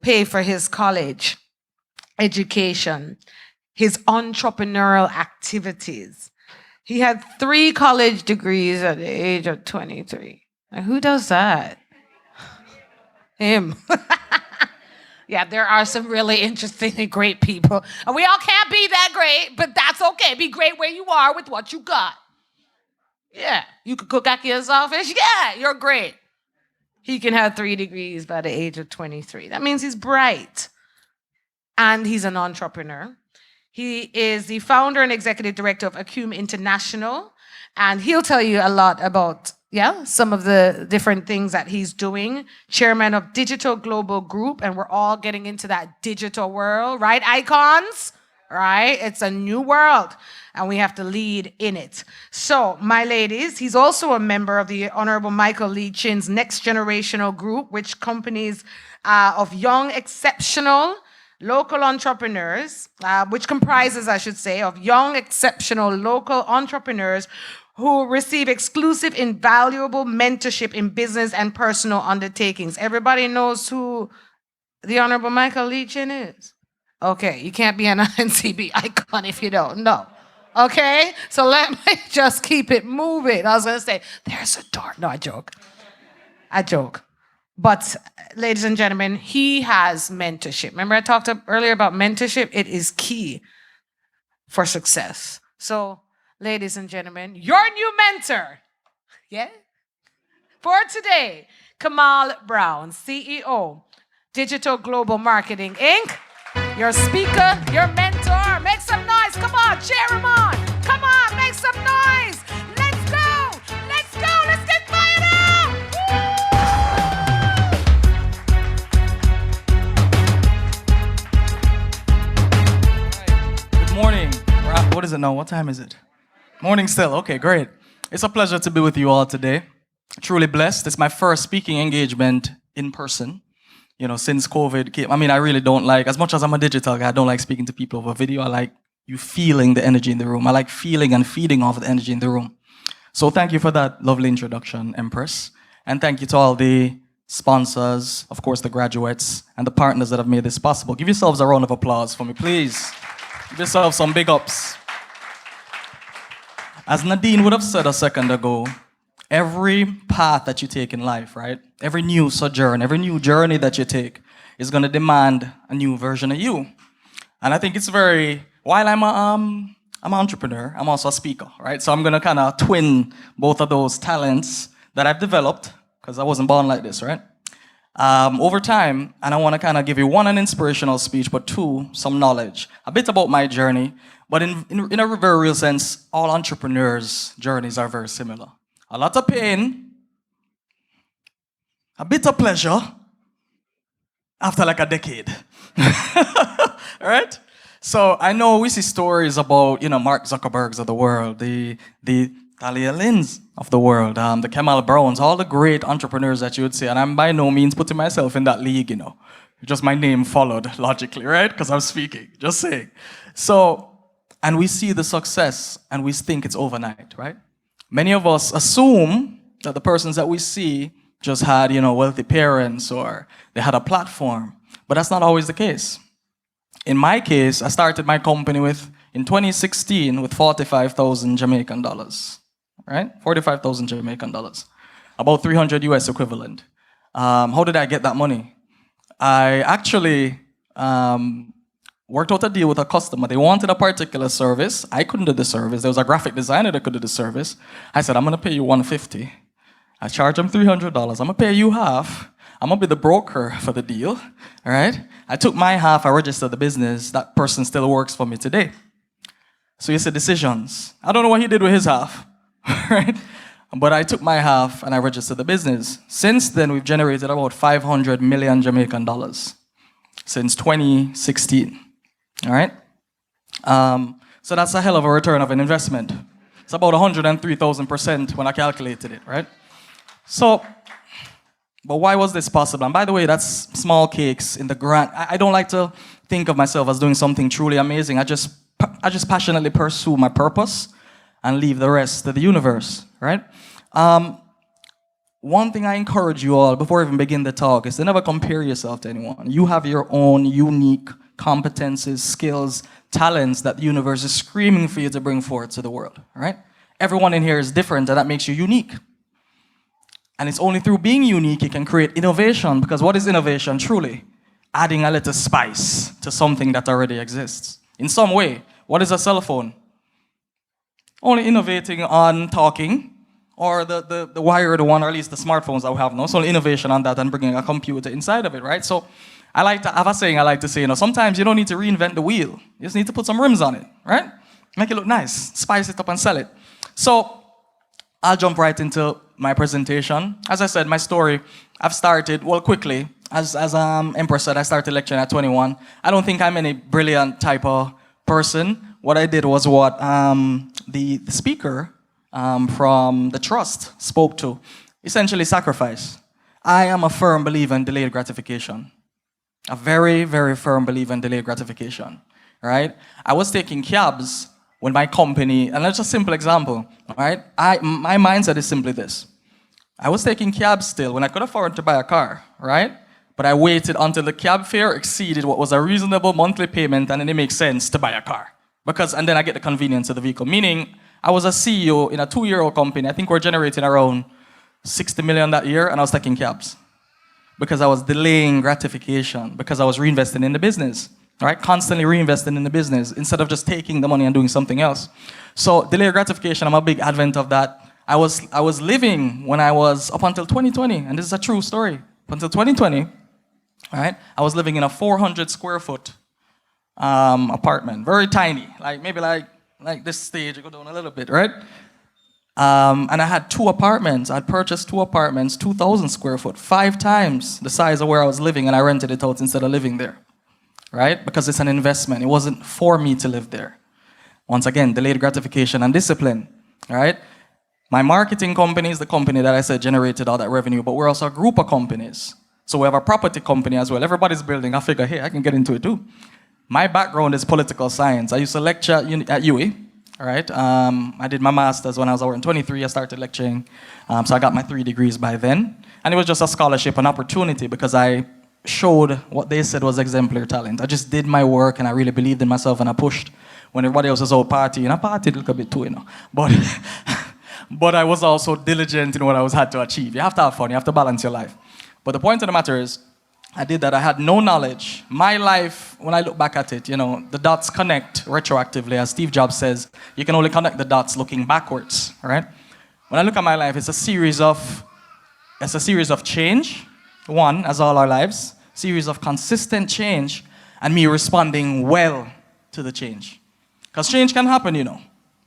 pay for his college education, his entrepreneurial activities. He had 3 college degrees at the age of 23. Now, who does that? Him. Yeah, there are some really interesting and great people. And we all can't be that great, but that's okay. Be great where you are with what you got. Yeah, you could cook at your office. Yeah, you're great. He can have 3 degrees by the age of 23. That means he's bright. And he's an entrepreneur. He is the founder and executive director of Acume International. And he'll tell you a lot about, some of the different things that he's doing. Chairman of Digital Global Group. And we're all getting into that digital world, right, icons? Right? It's a new world. And we have to lead in it. So, my ladies, he's also a member of the Honorable Michael Lee Chin's Next Generational Group, which companies of young, exceptional, local entrepreneurs, which comprises, I should say, of young, exceptional, local entrepreneurs who receive exclusive, invaluable mentorship in business and personal undertakings. Everybody knows who the Honorable Michael Lee Chin is? Okay, you can't be an NCB icon if you don't know. Okay? So let me just keep it moving. I was going to say, there's a door. No, I joke. But, ladies and gentlemen, he has mentorship. Remember I talked earlier about mentorship? It is key for success. So, ladies and gentlemen, your new mentor, for today, Kamal Brown, CEO, Digital Global Marketing, Inc., your speaker, your mentor. Make some noise. Come on, cheer him on. Come on, make some noise. Let's go. Let's get fired up. Good morning. We're What is it now? What time is it? Morning still. Okay, great. It's a pleasure to be with you all today. Truly blessed. It's my first speaking engagement in person, since COVID came. I mean, I really don't like, as much as I'm a digital guy, I don't like speaking to people over video. I like you feeling the energy in the room. I like feeling and feeding off the energy in the room. So thank you for that lovely introduction, Empress. And thank you to all the sponsors, of course, the graduates, and the partners that have made this possible. Give yourselves a round of applause for me, please. Give yourselves some big ups. As Nadine would have said a second ago, every path that you take in life, right? Every new sojourn, every new journey that you take is going to demand a new version of you. And I think it's while I'm an entrepreneur, I'm also a speaker, right? So I'm going to kind of twin both of those talents that I've developed, because I wasn't born like this, right? Over time, and I want to kind of give you one, an inspirational speech, but two, some knowledge, a bit about my journey. But in a very real sense, all entrepreneurs' journeys are very similar. A lot of pain, a bit of pleasure, after like a decade. All right? So I know we see stories about, Mark Zuckerbergs of the world, the Talia Lins of the world, the Kemal Browns, all the great entrepreneurs that you would see. And I'm by no means putting myself in that league, Just my name followed logically, right? Because I'm speaking, just saying. So, and we see the success and we think it's overnight, right? Many of us assume that the persons that we see just had, wealthy parents or they had a platform, but that's not always the case. In my case, I started my company in 2016 with 45,000 Jamaican dollars, right? 45,000 Jamaican dollars, about 300 US equivalent. How did I get that money? I actually worked out a deal with a customer. They wanted a particular service. I couldn't do the service. There was a graphic designer that could do the service. I said, I'm going to pay you $150. I charge them $300. I'm going to pay you half. I'm going to be the broker for the deal. All right? I took my half. I registered the business. That person still works for me today. So you said decisions. I don't know what he did with his half. Right? But I took my half and I registered the business. Since then, we've generated about 500 million Jamaican dollars since 2016. All right? So that's a hell of a return of an investment. It's about 103,000% when I calculated it, right? So, but why was this possible? And by the way, that's small cakes in the grand. I don't like to think of myself as doing something truly amazing. I just passionately pursue my purpose and leave the rest to the universe, right? One thing I encourage you all, before I even begin the talk, is to never compare yourself to anyone. You have your own unique competencies, skills, talents that the universe is screaming for you to bring forth to the world, right? Everyone in here is different, and that makes you unique. And it's only through being unique you can create innovation, because what is innovation truly? Adding a little spice to something that already exists. In some way, what is a cell phone? Only innovating on talking, or the wired one, or at least the smartphones that we have now. It's only innovation on that and bringing a computer inside of it, right? So I have a saying I like to say, sometimes you don't need to reinvent the wheel. You just need to put some rims on it, right? Make it look nice, spice it up and sell it. So I'll jump right into my presentation. As I said, my story, I've started, quickly. As Empress said, I started lecturing at 21. I don't think I'm any brilliant type of person. What I did was what the speaker from the trust spoke to. Essentially sacrifice. I am a firm believer in delayed gratification. A very, very firm believer in delayed gratification, right? I was taking cabs when my company, and that's a simple example, right? My mindset is simply this. I was taking cabs still when I could afford to buy a car, right? But I waited until the cab fare exceeded what was a reasonable monthly payment, and then it makes sense to buy a car. And then I get the convenience of the vehicle. Meaning, I was a CEO in a 2-year-old company. I think we're generating around 60 million that year, and I was taking cabs. Because I was delaying gratification, because I was reinvesting in the business, right? Constantly reinvesting in the business instead of just taking the money and doing something else. So delayed gratification, I'm a big advent of that. I was living when I was up until 2020, and this is a true story. Up until 2020, right? I was living in a 400 square foot apartment, very tiny, maybe like this stage. I go down a little bit, right? And I had 2 apartments. I'd purchased 2 apartments, 2,000 square foot, 5 times the size of where I was living, and I rented it out instead of living there, right? Because it's an investment. It wasn't for me to live there. Once again, delayed gratification and discipline, all right? My marketing company is the company that I said generated all that revenue, but we're also a group of companies. So we have a property company as well. Everybody's building. I figure, hey, I can get into it too. My background is political science. I used to lecture at UWI, all right? I did my master's when I was around 23. I started lecturing, so I got my 3 degrees by then. And it was just a scholarship, an opportunity, because I showed what they said was exemplary talent. I just did my work, and I really believed in myself, and I pushed when everybody else was out partying. I partied a little bit too, But, but I was also diligent in what I had to achieve. You have to have fun. You have to balance your life. But the point of the matter is, I did that. I had no knowledge. My life, when I look back at it, the dots connect retroactively. As Steve Jobs says, you can only connect the dots looking backwards, all right? When I look at my life, it's a series of change, one, as all our lives, series of consistent change, and me responding well to the change. Because change can happen,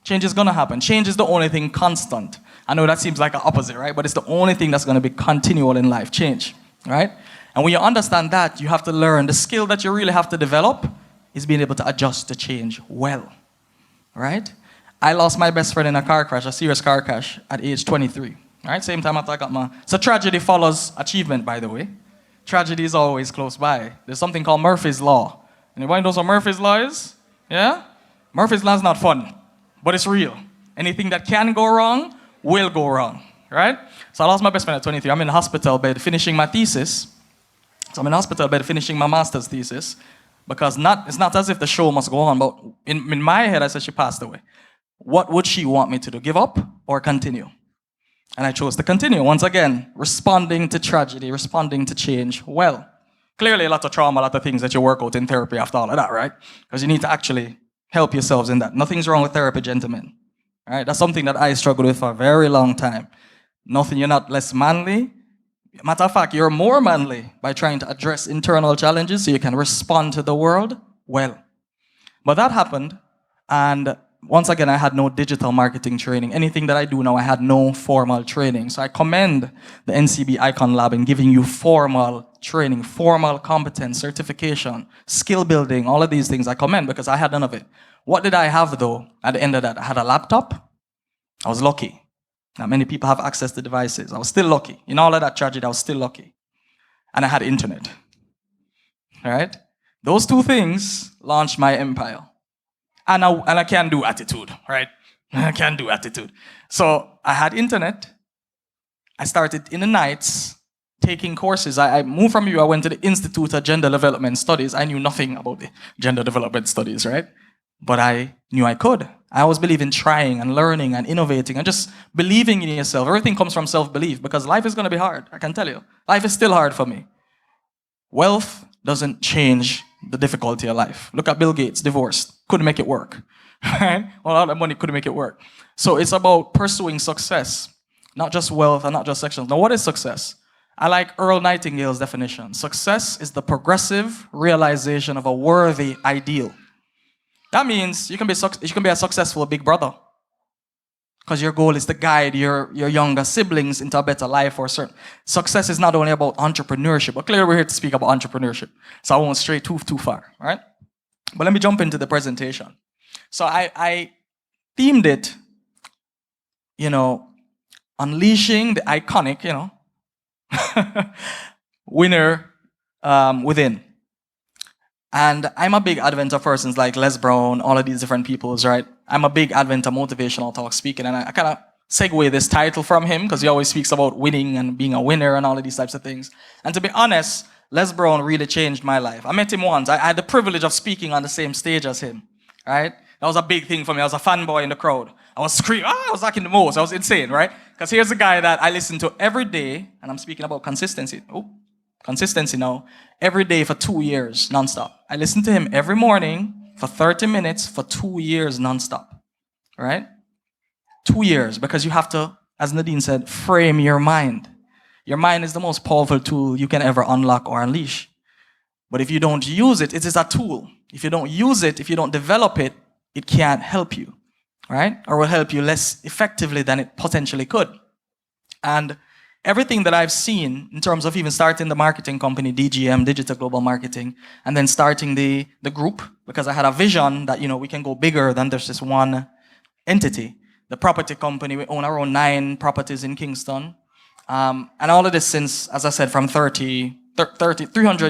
Change is going to happen. Change is the only thing constant. I know that seems like an opposite, right? But it's the only thing that's going to be continual in life, change, right? And when you understand that, you have to learn. The skill that you really have to develop is being able to adjust to change well, right? I lost my best friend in a car crash, a serious car crash, at age 23, right? Same time after I got my... So tragedy follows achievement, by the way. Tragedy is always close by. There's something called Murphy's Law. Anybody knows what Murphy's Law is? Yeah? Murphy's Law is not fun, but it's real. Anything that can go wrong will go wrong, right? So I lost my best friend at 23. I'm in the hospital bed finishing my thesis. So I'm in the hospital bed finishing my master's thesis because it's not as if the show must go on, but in my head, I said she passed away. What would she want me to do, give up or continue? And I chose to continue. Once again, responding to tragedy, responding to change well. Clearly a lot of trauma, a lot of things that you work out in therapy after all of that, right? Because you need to actually help yourselves in that. Nothing's wrong with therapy, gentlemen. All right? That's something that I struggled with for a very long time. Nothing, you're not less manly. Matter of fact, you're more manly by trying to address internal challenges so you can respond to the world well. But that happened, and once again, I had no digital marketing training. Anything that I do now, I had no formal training. So I commend the NCB ICON Lab in giving you formal training, formal competence, certification, skill building, all of these things I commend because I had none of it. What did I have though at the end of that? I had a laptop. I was lucky. Not many people have access to devices. I was still lucky. In all of that tragedy, I was still lucky. And I had internet. All right? Those two things launched my empire. And I can do attitude, right? I can do attitude. So I had internet. I started in the nights taking courses. I moved from you. I went to the Institute of Gender Development Studies. I knew nothing about the gender development studies, right? But I knew I could. I always believe in trying and learning and innovating and just believing in yourself. Everything comes from self-belief because life is going to be hard. I can tell you. Life is still hard for me. Wealth doesn't change the difficulty of life. Look at Bill Gates, divorced. Couldn't make it work. Right? All that money couldn't make it work. So it's about pursuing success, not just wealth and not just sections. Now, what is success? I like Earl Nightingale's definition. Success is the progressive realization of a worthy ideal. That means you can be a successful big brother because your goal is to guide your younger siblings into a better life or certain. Success is not only about entrepreneurship, but clearly we're here to speak about entrepreneurship. So I won't stray too far, right? But let me jump into the presentation. So I themed it, unleashing the iconic, winner within. And I'm a big advent of persons like Les Brown, all of these different peoples, right? I'm a big advent of motivational talk speaking, and I kind of segue this title from him because he always speaks about winning and being a winner and all of these types of things. And to be honest, Les Brown really changed my life. I met him once. I had the privilege of speaking on the same stage as him, right? That was a big thing for me. I was a fanboy in the crowd. I was screaming. I was acting the most. I was insane, right? Because here's a guy that I listen to every day, and I'm speaking about consistency. Consistency now. Every day for 2 years, nonstop. I listen to him every morning for 30 minutes for 2 years, nonstop, right? 2 years, because you have to, as Nadine said, frame your mind. Your mind is the most powerful tool you can ever unlock or unleash. But if you don't use it, it is a tool. If you don't use it, if you don't develop it, it can't help you, right? Or will help you less effectively than it potentially could. And Everything that I've seen in terms of even starting the marketing company, DGM, Digital Global Marketing, and then starting the group, because I had a vision that, we can go bigger than just this one entity. The property company, we own our own 9 properties in Kingston. And all of this since, as I said, from 300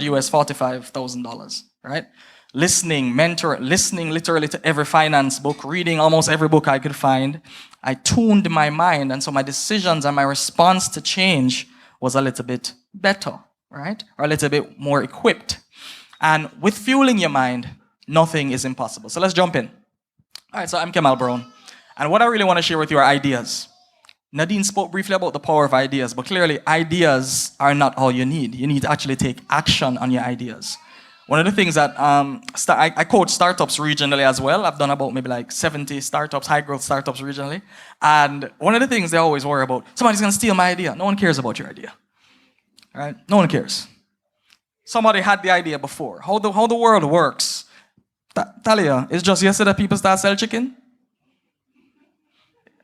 US, $45,000, right? Listening literally to every finance book, reading almost every book I could find. I tuned my mind, and so my decisions and my response to change was a little bit better, right? Or a little bit more equipped. And with fueling your mind, nothing is impossible. So let's jump in. All right, so I'm Kamal Brown. And what I really want to share with you are ideas. Nadine spoke briefly about the power of ideas, but clearly ideas are not all you need. You need to actually take action on your ideas. One of the things that I coach startups regionally as well. I've done about maybe like 70 startups, high growth startups regionally. And one of the things they always worry about, somebody's going to steal my idea. No one cares about your idea. All right? No one cares. Somebody had the idea before. How the world works. Talia, it's just yesterday people start sell chicken.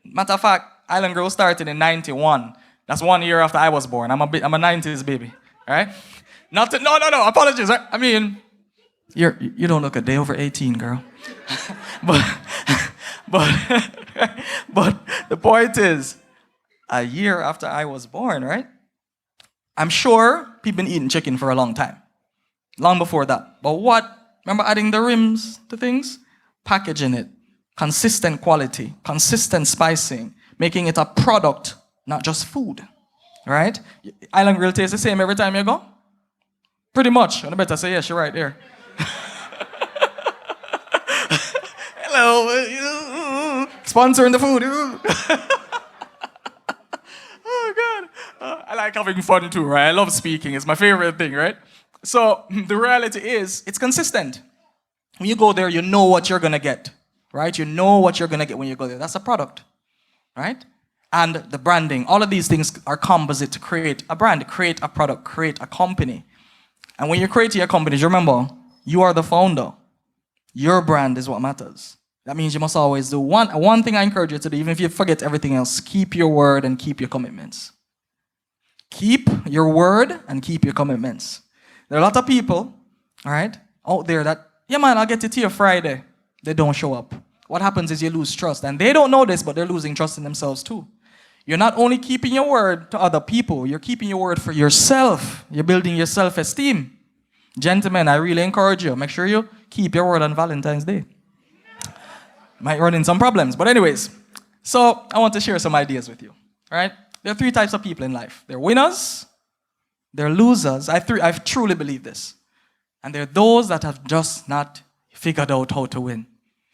Matter of fact, Island Grove started in 91. That's 1 year after I was born. I'm a 90s baby. All right? No, apologies. Right? I mean, you don't look a day over 18, girl. but the point is, a year after I was born, right? I'm sure people been eating chicken for a long time. Long before that. But remember adding the rims to things? Packaging it. Consistent quality. Consistent spicing. Making it a product, not just food. Right? Island Grill tastes the same every time you go? Pretty much. I better say yes, you're right there. Hello. Sponsoring the food. Oh, God. I like having fun too, right? I love speaking. It's my favorite thing, right? So the reality is, it's consistent. When you go there, you know what you're going to get, right? You know what you're going to get when you go there. That's a product, right? And the branding. All of these things are composite to create a brand, create a product, create a company. And when you're creating your companies, remember, you are the founder. Your brand is what matters. That means you must always do one thing I encourage you to do, even if you forget everything else, keep your word and keep your commitments. Keep your word and keep your commitments. There are a lot of people, all right, out there that, yeah, man, I'll get it to you Friday. They don't show up. What happens is you lose trust. And they don't know this, but they're losing trust in themselves too. You're not only keeping your word to other people, you're keeping your word for yourself. You're building your self-esteem. Gentlemen, I really encourage you. Make sure you keep your word on Valentine's Day. Might run into some problems. But anyways, so I want to share some ideas with you. All right? There are 3 types of people in life. They're winners, they're losers. I truly believe this. And they're those that have just not figured out how to win.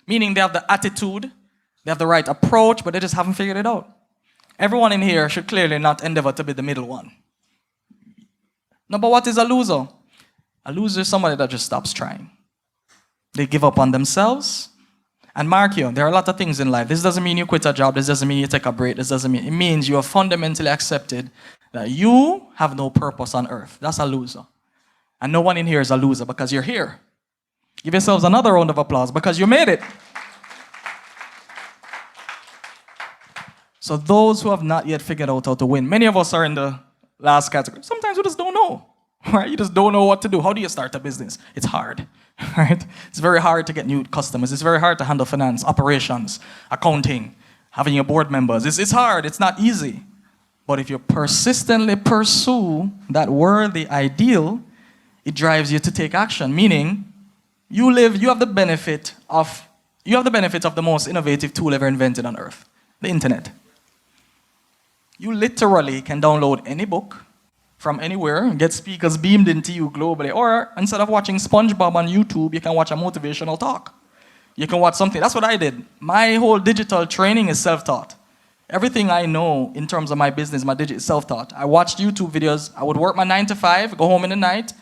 Meaning they have the attitude, they have the right approach, but they just haven't figured it out. Everyone in here should clearly not endeavor to be the middle one. No, but what is a loser? A loser is somebody that just stops trying. They give up on themselves. And mark you, there are a lot of things in life. This doesn't mean you quit a job. This doesn't mean you take a break. It means you have fundamentally accepted that you have no purpose on earth. That's a loser. And no one in here is a loser because you're here. Give yourselves another round of applause because you made it. So those who have not yet figured out how to win, many of us are in the last category. Sometimes we just don't know, right? You just don't know what to do. How do you start a business? It's hard, right? It's very hard to get new customers. It's very hard to handle finance, operations, accounting, having your board members. It's hard. It's not easy. But if you persistently pursue that worthy ideal, it drives you to take action. Meaning, you have the benefit of the most innovative tool ever invented on earth, the internet. You literally can download any book from anywhere and get speakers beamed into you globally. Or instead of watching SpongeBob on YouTube, you can watch a motivational talk. You can watch something. That's what I did. My whole digital training is self-taught. Everything I know in terms of my business, my digital is self-taught. I watched YouTube videos. I would work my 9 to 5, go home in the night,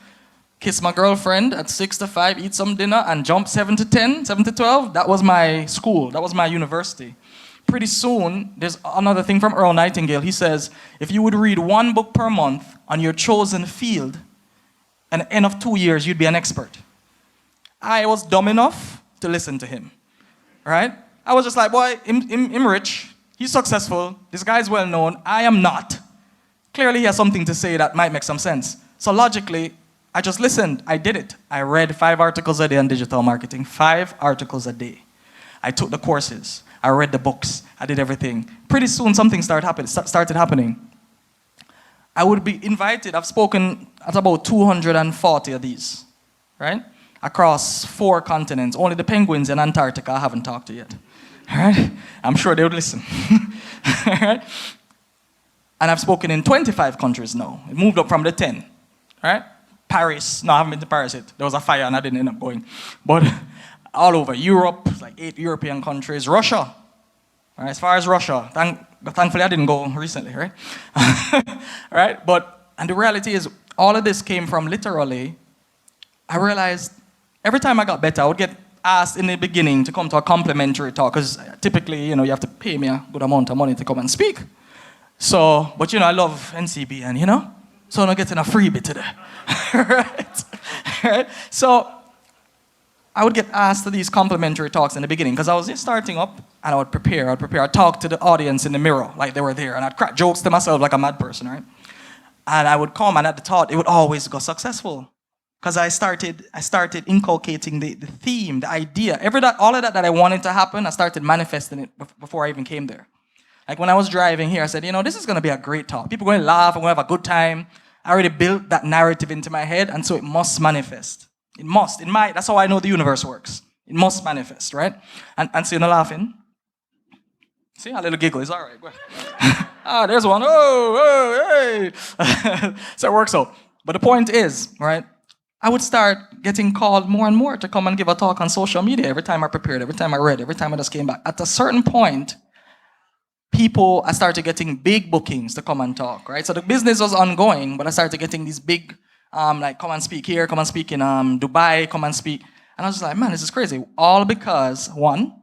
kiss my girlfriend at 6 to 5, eat some dinner, and jump 7 to 10, 7 to 12. That was my school. That was my university. Pretty soon, there's another thing from Earl Nightingale. He says, if you would read 1 book per month on your chosen field, at the end of 2 years, you'd be an expert. I was dumb enough to listen to him, right? I was just like, boy, I'm rich. He's successful. This guy's well known. I am not. Clearly he has something to say that might make some sense. So logically, I just listened. I did it. I read 5 articles a day on digital marketing. 5 articles a day. I took the courses. I read the books. I did everything. Pretty soon something started happening. I would be invited. I've spoken at about 240 of these, right? Across 4 continents. Only the penguins in Antarctica I haven't talked to yet. All right? I'm sure they would listen. All right? And I've spoken in 25 countries now. It moved up from the 10. Right? Paris. No, I haven't been to Paris yet. There was a fire and I didn't end up going. But all over Europe, like 8 European countries. Russia. All right, as far as Russia, thankfully I didn't go recently, right? Right? And the reality is, all of this came from literally, I realized every time I got better, I would get asked in the beginning to come to a complimentary talk, because typically, you have to pay me a good amount of money to come and speak. So, but I love NCB and, so I'm not getting a freebie today. Right? So, I would get asked to these complimentary talks in the beginning because I was just starting up and I would prepare. I'd talk to the audience in the mirror like they were there and I'd crack jokes to myself like a mad person, right? And I would come and at the thought, it would always go successful because I started inculcating the theme, the idea, all of that I wanted to happen, I started manifesting it before I even came there. Like when I was driving here, I said, this is going to be a great talk. People are going to laugh, I'm going to have a good time. I already built that narrative into my head and so it must manifest. It must. That's how I know the universe works. It must manifest, right? And so you're not laughing. See, a little giggle is all right. Go ahead. There's one. Oh, hey. So it works out. But the point is, right, I would start getting called more and more to come and give a talk on social media every time I prepared, every time I read, every time I just came back. At a certain point, I started getting big bookings to come and talk, right? So the business was ongoing, but I started getting these big like come and speak here, come and speak in Dubai, come and speak. And I was like, man, this is crazy. All because, one,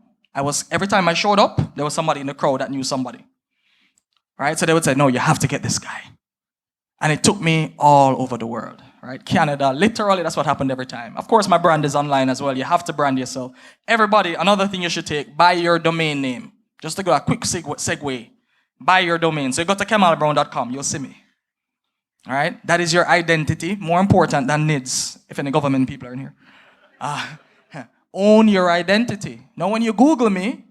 every time I showed up, there was somebody in the crowd that knew somebody. Right? So they would say, no, you have to get this guy. And it took me all over the world, right? Canada, literally, that's what happened every time. Of course, my brand is online as well. You have to brand yourself. Everybody, another thing you should take, buy your domain name. Just to go a quick segue. Buy your domain. So you go to kemalbrown.com, you'll see me. All right? That is your identity, more important than NIDS, if any government people are in here. Own your identity. Now, when you Google me,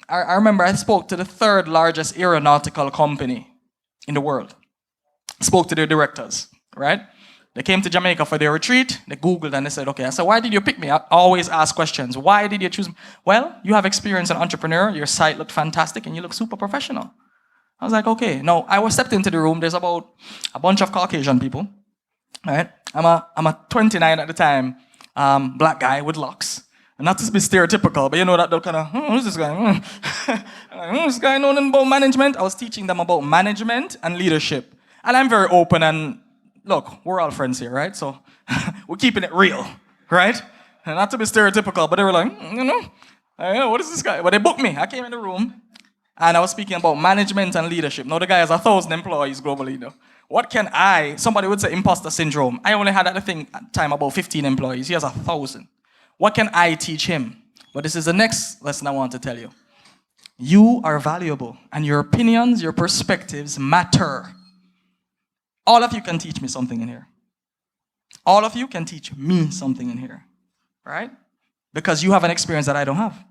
I remember I spoke to the 3rd largest aeronautical company in the world. Spoke to their directors, right? They came to Jamaica for their retreat. They Googled and they said, okay. I said, why did you pick me? I always ask questions. Why did you choose me? Well, you have experience as an entrepreneur. Your site looked fantastic and you look super professional. I was like, okay. No, I stepped into the room. There's about a bunch of Caucasian people, right? I'm a 29 at the time, black guy with locks. And not to be stereotypical, but that they'll kind of, who's this guy? Who's this guy knowing about management? I was teaching them about management and leadership. And I'm very open and, look, we're all friends here, right? So we're keeping it real, right? And not to be stereotypical, but they were like, what is this guy? But they booked me. I came in the room. And I was speaking about management and leadership. Now, the guy has 1,000 employees globally. What can somebody would say imposter syndrome. I only had at the time about 15 employees. He has 1,000. What can I teach him? But this is the next lesson I want to tell you. You are valuable, and your opinions, your perspectives matter. All of you can teach me something in here. All of you can teach me something in here, right? Because you have an experience that I don't have.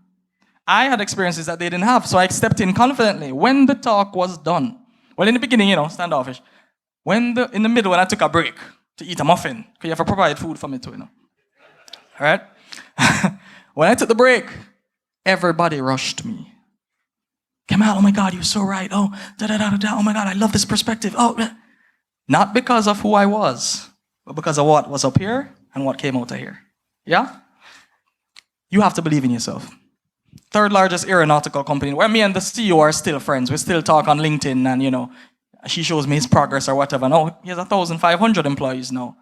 I had experiences that they didn't have, so I stepped in confidently. When the talk was done, well, in the beginning, standoffish. In the middle, when I took a break to eat a muffin, because you have to provide food for me too, All right? When I took the break, everybody rushed me. Kemal, oh my God, you're so right. Oh, da-da-da-da-da. Oh my God, I love this perspective. Oh, not because of who I was, but because of what was up here and what came out of here. Yeah? You have to believe in yourself. 3rd largest aeronautical company, where me and the CEO are still friends. We still talk on LinkedIn and, she shows me his progress or whatever. No, he has 1,500 employees now.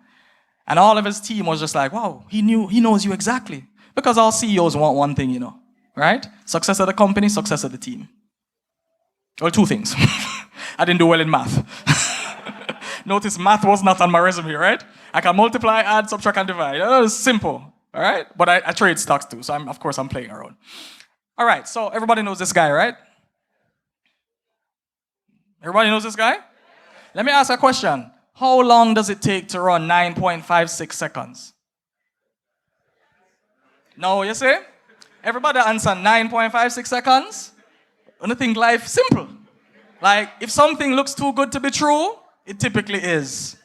And all of his team was just like, wow, he knows you exactly. Because all CEOs want one thing, right? Success of the company, success of the team. Well, 2 things. I didn't do well in math. Notice math was not on my resume, right? I can multiply, add, subtract, and divide. It was simple, all right? But I trade stocks too, so of course I'm playing around. All right, so everybody knows this guy, right? Everybody knows this guy? Let me ask a question. How long does it take to run 9.56 seconds? No, you see? Everybody answer 9.56 seconds. And I think life simple. Like, if something looks too good to be true, it typically is.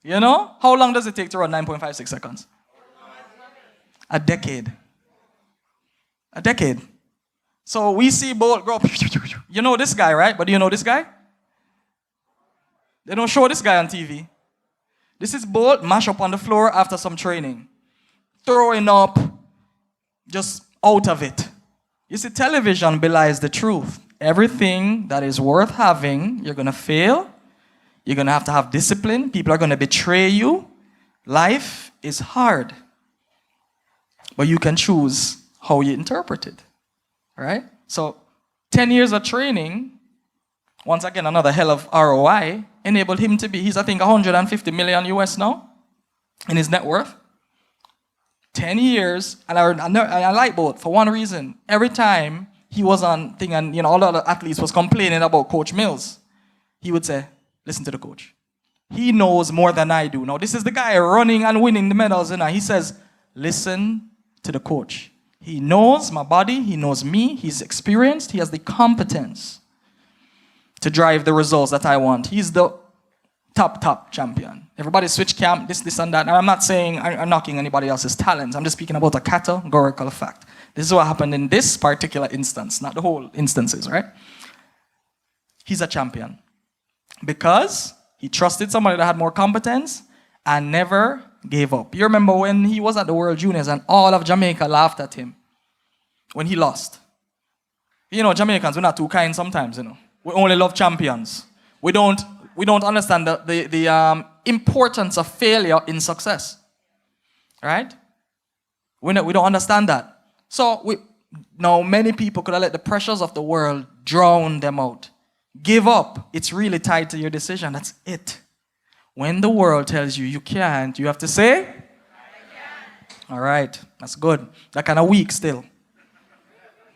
You know? How long does it take to run 9.56 seconds? A decade. A decade. So we see Bolt grow. You know this guy, right? But do you know this guy? They don't show this guy on TV. This is Bolt mash up on the floor after some training. Throwing up, just out of it. You see, television belies the truth. Everything that is worth having, you're going to fail. You're going to have discipline. People are going to betray you. Life is hard. But you can choose how you interpret it. All right? So, 10 years of training, once again, another hell of ROI, enabled him to be, he's I think 150 million US now in his net worth. 10 years, and I like both for one reason. Every time he was on thing and all the other athletes was complaining about Coach Mills, he would say, listen to the coach. He knows more than I do. Now, this is the guy running and winning the medals, and he says, listen to the coach. He knows my body, he knows me, he's experienced, he has the competence to drive the results that I want. He's the top champion. Everybody switch camp, this and that. And I'm not saying I'm knocking anybody else's talents. I'm just speaking about a categorical fact. This is what happened in this particular instance, not the whole instances, right? He's a champion because he trusted somebody that had more competence and never gave up. You remember when he was at the World Juniors and all of Jamaica laughed at him when he lost. Jamaicans, we're not too kind sometimes, We only love champions. We don't understand the importance of failure in success. Right? We don't understand that. So now many people could have let the pressures of the world drown them out. Give up. It's really tied to your decision. That's it. When the world tells you you can't, you have to say, I can. All right. That's good. That kind of weak still.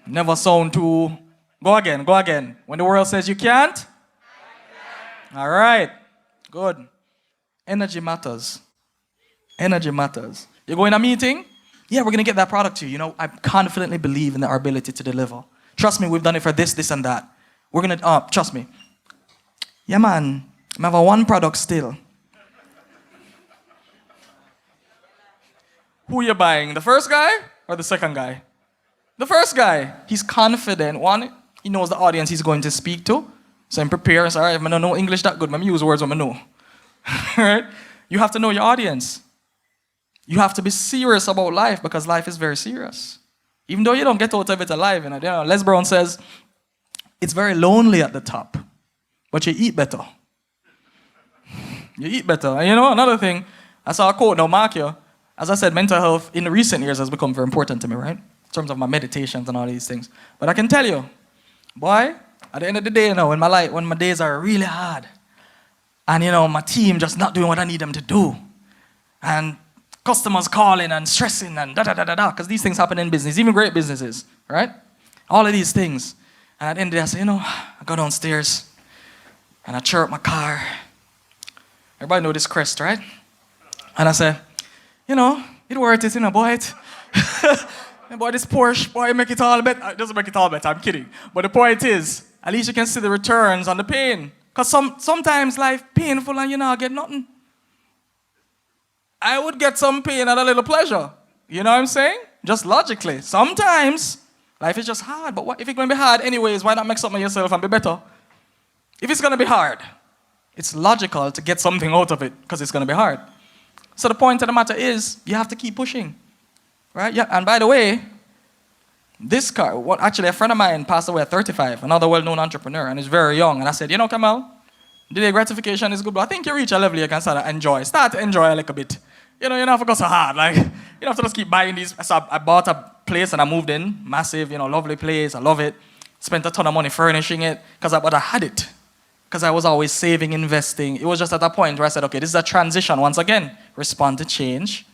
Never sound too... Go again. When the world says you can't? I can. All right. Good. Energy matters. Energy matters. You go in a meeting? Yeah, we're going to get that product to you. I confidently believe in our ability to deliver. Trust me, we've done it for this, and that. We're going to, trust me. Yeah, man. I have one product still. Who you buying? The first guy or the second guy? The first guy. He's confident. One, he knows the audience he's going to speak to. So I'm prepared. Sorry, I don't know English that good. I use words I know. Right? You have to know your audience. You have to be serious about life because life is very serious. Even though you don't get out of it alive. Les Brown says, it's very lonely at the top, but you eat better. You eat better. And another thing, I saw a quote, now mark you. As I said, mental health in recent years has become very important to me, right? In terms of my meditations and all these things. But I can tell you, boy, at the end of the day, when my days are really hard, and my team just not doing what I need them to do, and customers calling and stressing and because these things happen in business, even great businesses, right? All of these things. And at the end of the day, I say, I go downstairs and I chirp my car. Everybody know this crest, right? And I say, it worth it, boy. Boy, this Porsche, boy, make it all better. It doesn't make it all better, I'm kidding. But the point is, at least you can see the returns on the pain. Because sometimes life painful and I get nothing. I would get some pain and a little pleasure. You know what I'm saying? Just logically. Sometimes life is just hard. But what if it's going to be hard anyways? Why not make something yourself and be better? If it's going to be hard, it's logical to get something out of it because it's going to be hard. So the point of the matter is, you have to keep pushing. Right? Yeah. And by the way, this car, actually a friend of mine passed away at 35, another well-known entrepreneur, and he's very young. And I said, Kamal, the gratification is good, but I think you reach a level you can start to enjoy a little bit. You don't have to go so hard. Like, you don't have to just keep buying these. So I bought a place and I moved in. Massive, lovely place. I love it. Spent a ton of money furnishing it but I had it. Because I was always saving, investing. It was just at a point where I said, okay, this is a transition. Once again, respond to change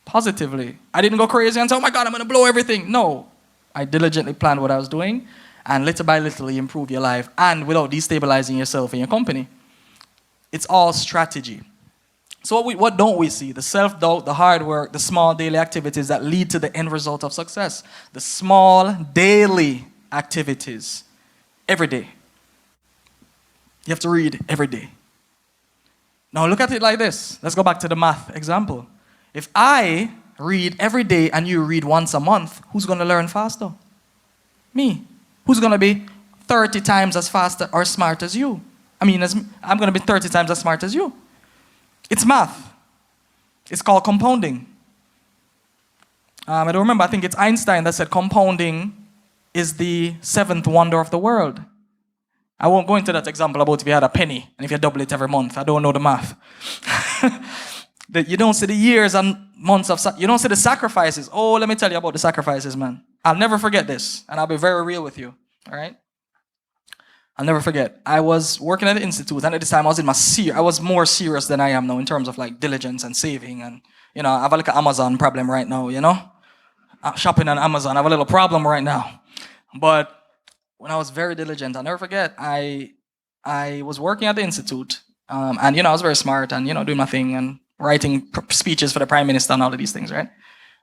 positively. I didn't go crazy and say, oh my God, I'm going to blow everything. No. I diligently planned what I was doing. And little by little, you improve your life. And without destabilizing yourself and your company. It's all strategy. So what don't we see? The self-doubt, the hard work, the small daily activities that lead to the end result of success. The small daily activities every day. You have to read every day. Now look at it like this. Let's go back to the math example. If I read every day and you read once a month, who's going to learn faster? Me. Who's going to be 30 times as fast or smart as you? I'm going to be 30 times as smart as you. It's math. It's called compounding. I don't remember, I think it's Einstein that said compounding is the seventh wonder of the world. I won't go into that example about if you had a penny and if you double it every month. I don't know the math. That you don't see the years and months of, you don't see the sacrifices. Oh, let me tell you about the sacrifices, man. I'll never forget this, and I'll be very real with you, all right? I'll never forget. I was working at the institute, and at this time I was more serious than I am now in terms of like diligence and saving, and I have a little Amazon problem right now, shopping on Amazon. I have a little problem right now. But when I was very diligent, I'll never forget, I was working at the institute, and I was very smart and doing my thing and writing speeches for the prime minister and all of these things, right?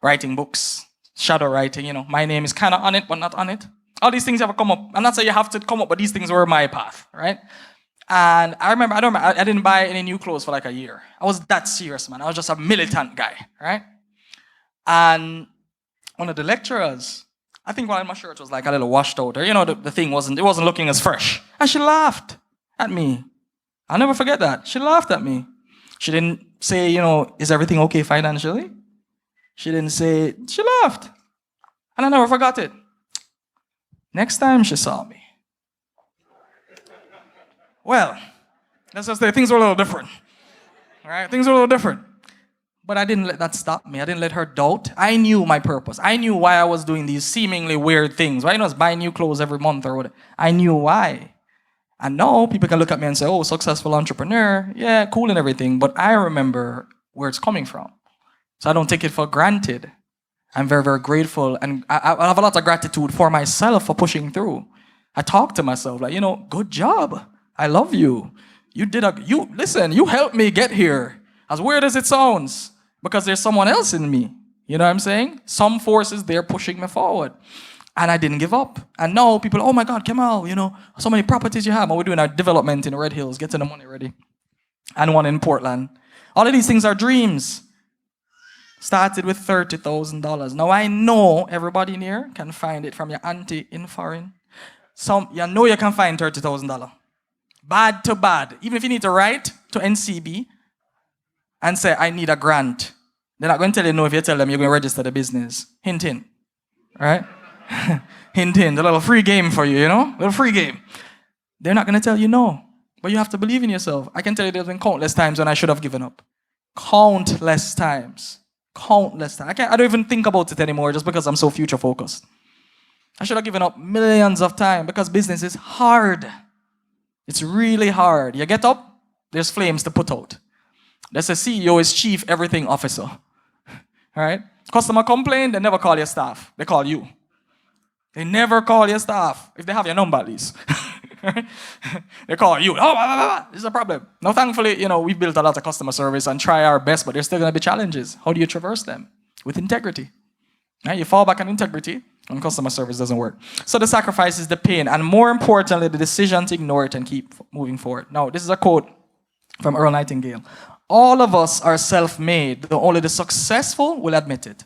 Writing books, shadow writing, my name is kind of on it, but not on it. All these things have come up. I'm not saying you have to come up, but these things were my path, right? And I didn't buy any new clothes for like a year. I was that serious, man. I was just a militant guy, right? And one of the lecturers, I think one of my shirts was like a little washed out, or the thing wasn't looking as fresh. And she laughed at me. I'll never forget that. She laughed at me. She didn't say, is everything okay financially? She didn't say, she laughed. And I never forgot it. Next time she saw me. Well, let's just say things were a little different. All right, things were a little different. But I didn't let that stop me. I didn't let her doubt. I knew my purpose. I knew why I was doing these seemingly weird things. Why I was buying new clothes every month or whatever. I knew why. And now people can look at me and say, oh, successful entrepreneur. Yeah, cool and everything. But I remember where it's coming from. So I don't take it for granted. I'm very, very grateful. And I have a lot of gratitude for myself for pushing through. I talk to myself like, good job. I love you. Listen, you helped me get here. As weird as it sounds. Because there's someone else in me. You know what I'm saying? Some forces there pushing me forward. And I didn't give up. And now people, oh my God, Kemal, so many properties you have. And we're doing our development in Red Hills, getting the money ready. And one in Portland. All of these things are dreams. Started with $30,000. Now I know everybody in here can find it from your auntie in foreign. You can find $30,000. Bad to bad. Even if you need to write to NCB and say, I need a grant. They're not going to tell you no if you tell them you're going to register the business. Hint, hint. Right? Hint, hint. A little free game for you, A little free game. They're not going to tell you no. But you have to believe in yourself. I can tell you there's been countless times when I should have given up. Countless times. Countless times. I don't even think about it anymore just because I'm so future focused. I should have given up millions of times because business is hard. It's really hard. You get up, there's flames to put out. There's a CEO is chief everything officer. All right? Customer complain, they never call your staff. They call you. They never call your staff. If they have your number at least. They call you. Oh, this is a problem. Now, thankfully, we've built a lot of customer service and try our best, but there's still going to be challenges. How do you traverse them? With integrity. Right? You fall back on integrity when customer service doesn't work. So the sacrifice is the pain, and more importantly, the decision to ignore it and keep moving forward. Now, this is a quote from Earl Nightingale. All of us are self-made. Only the successful will admit it.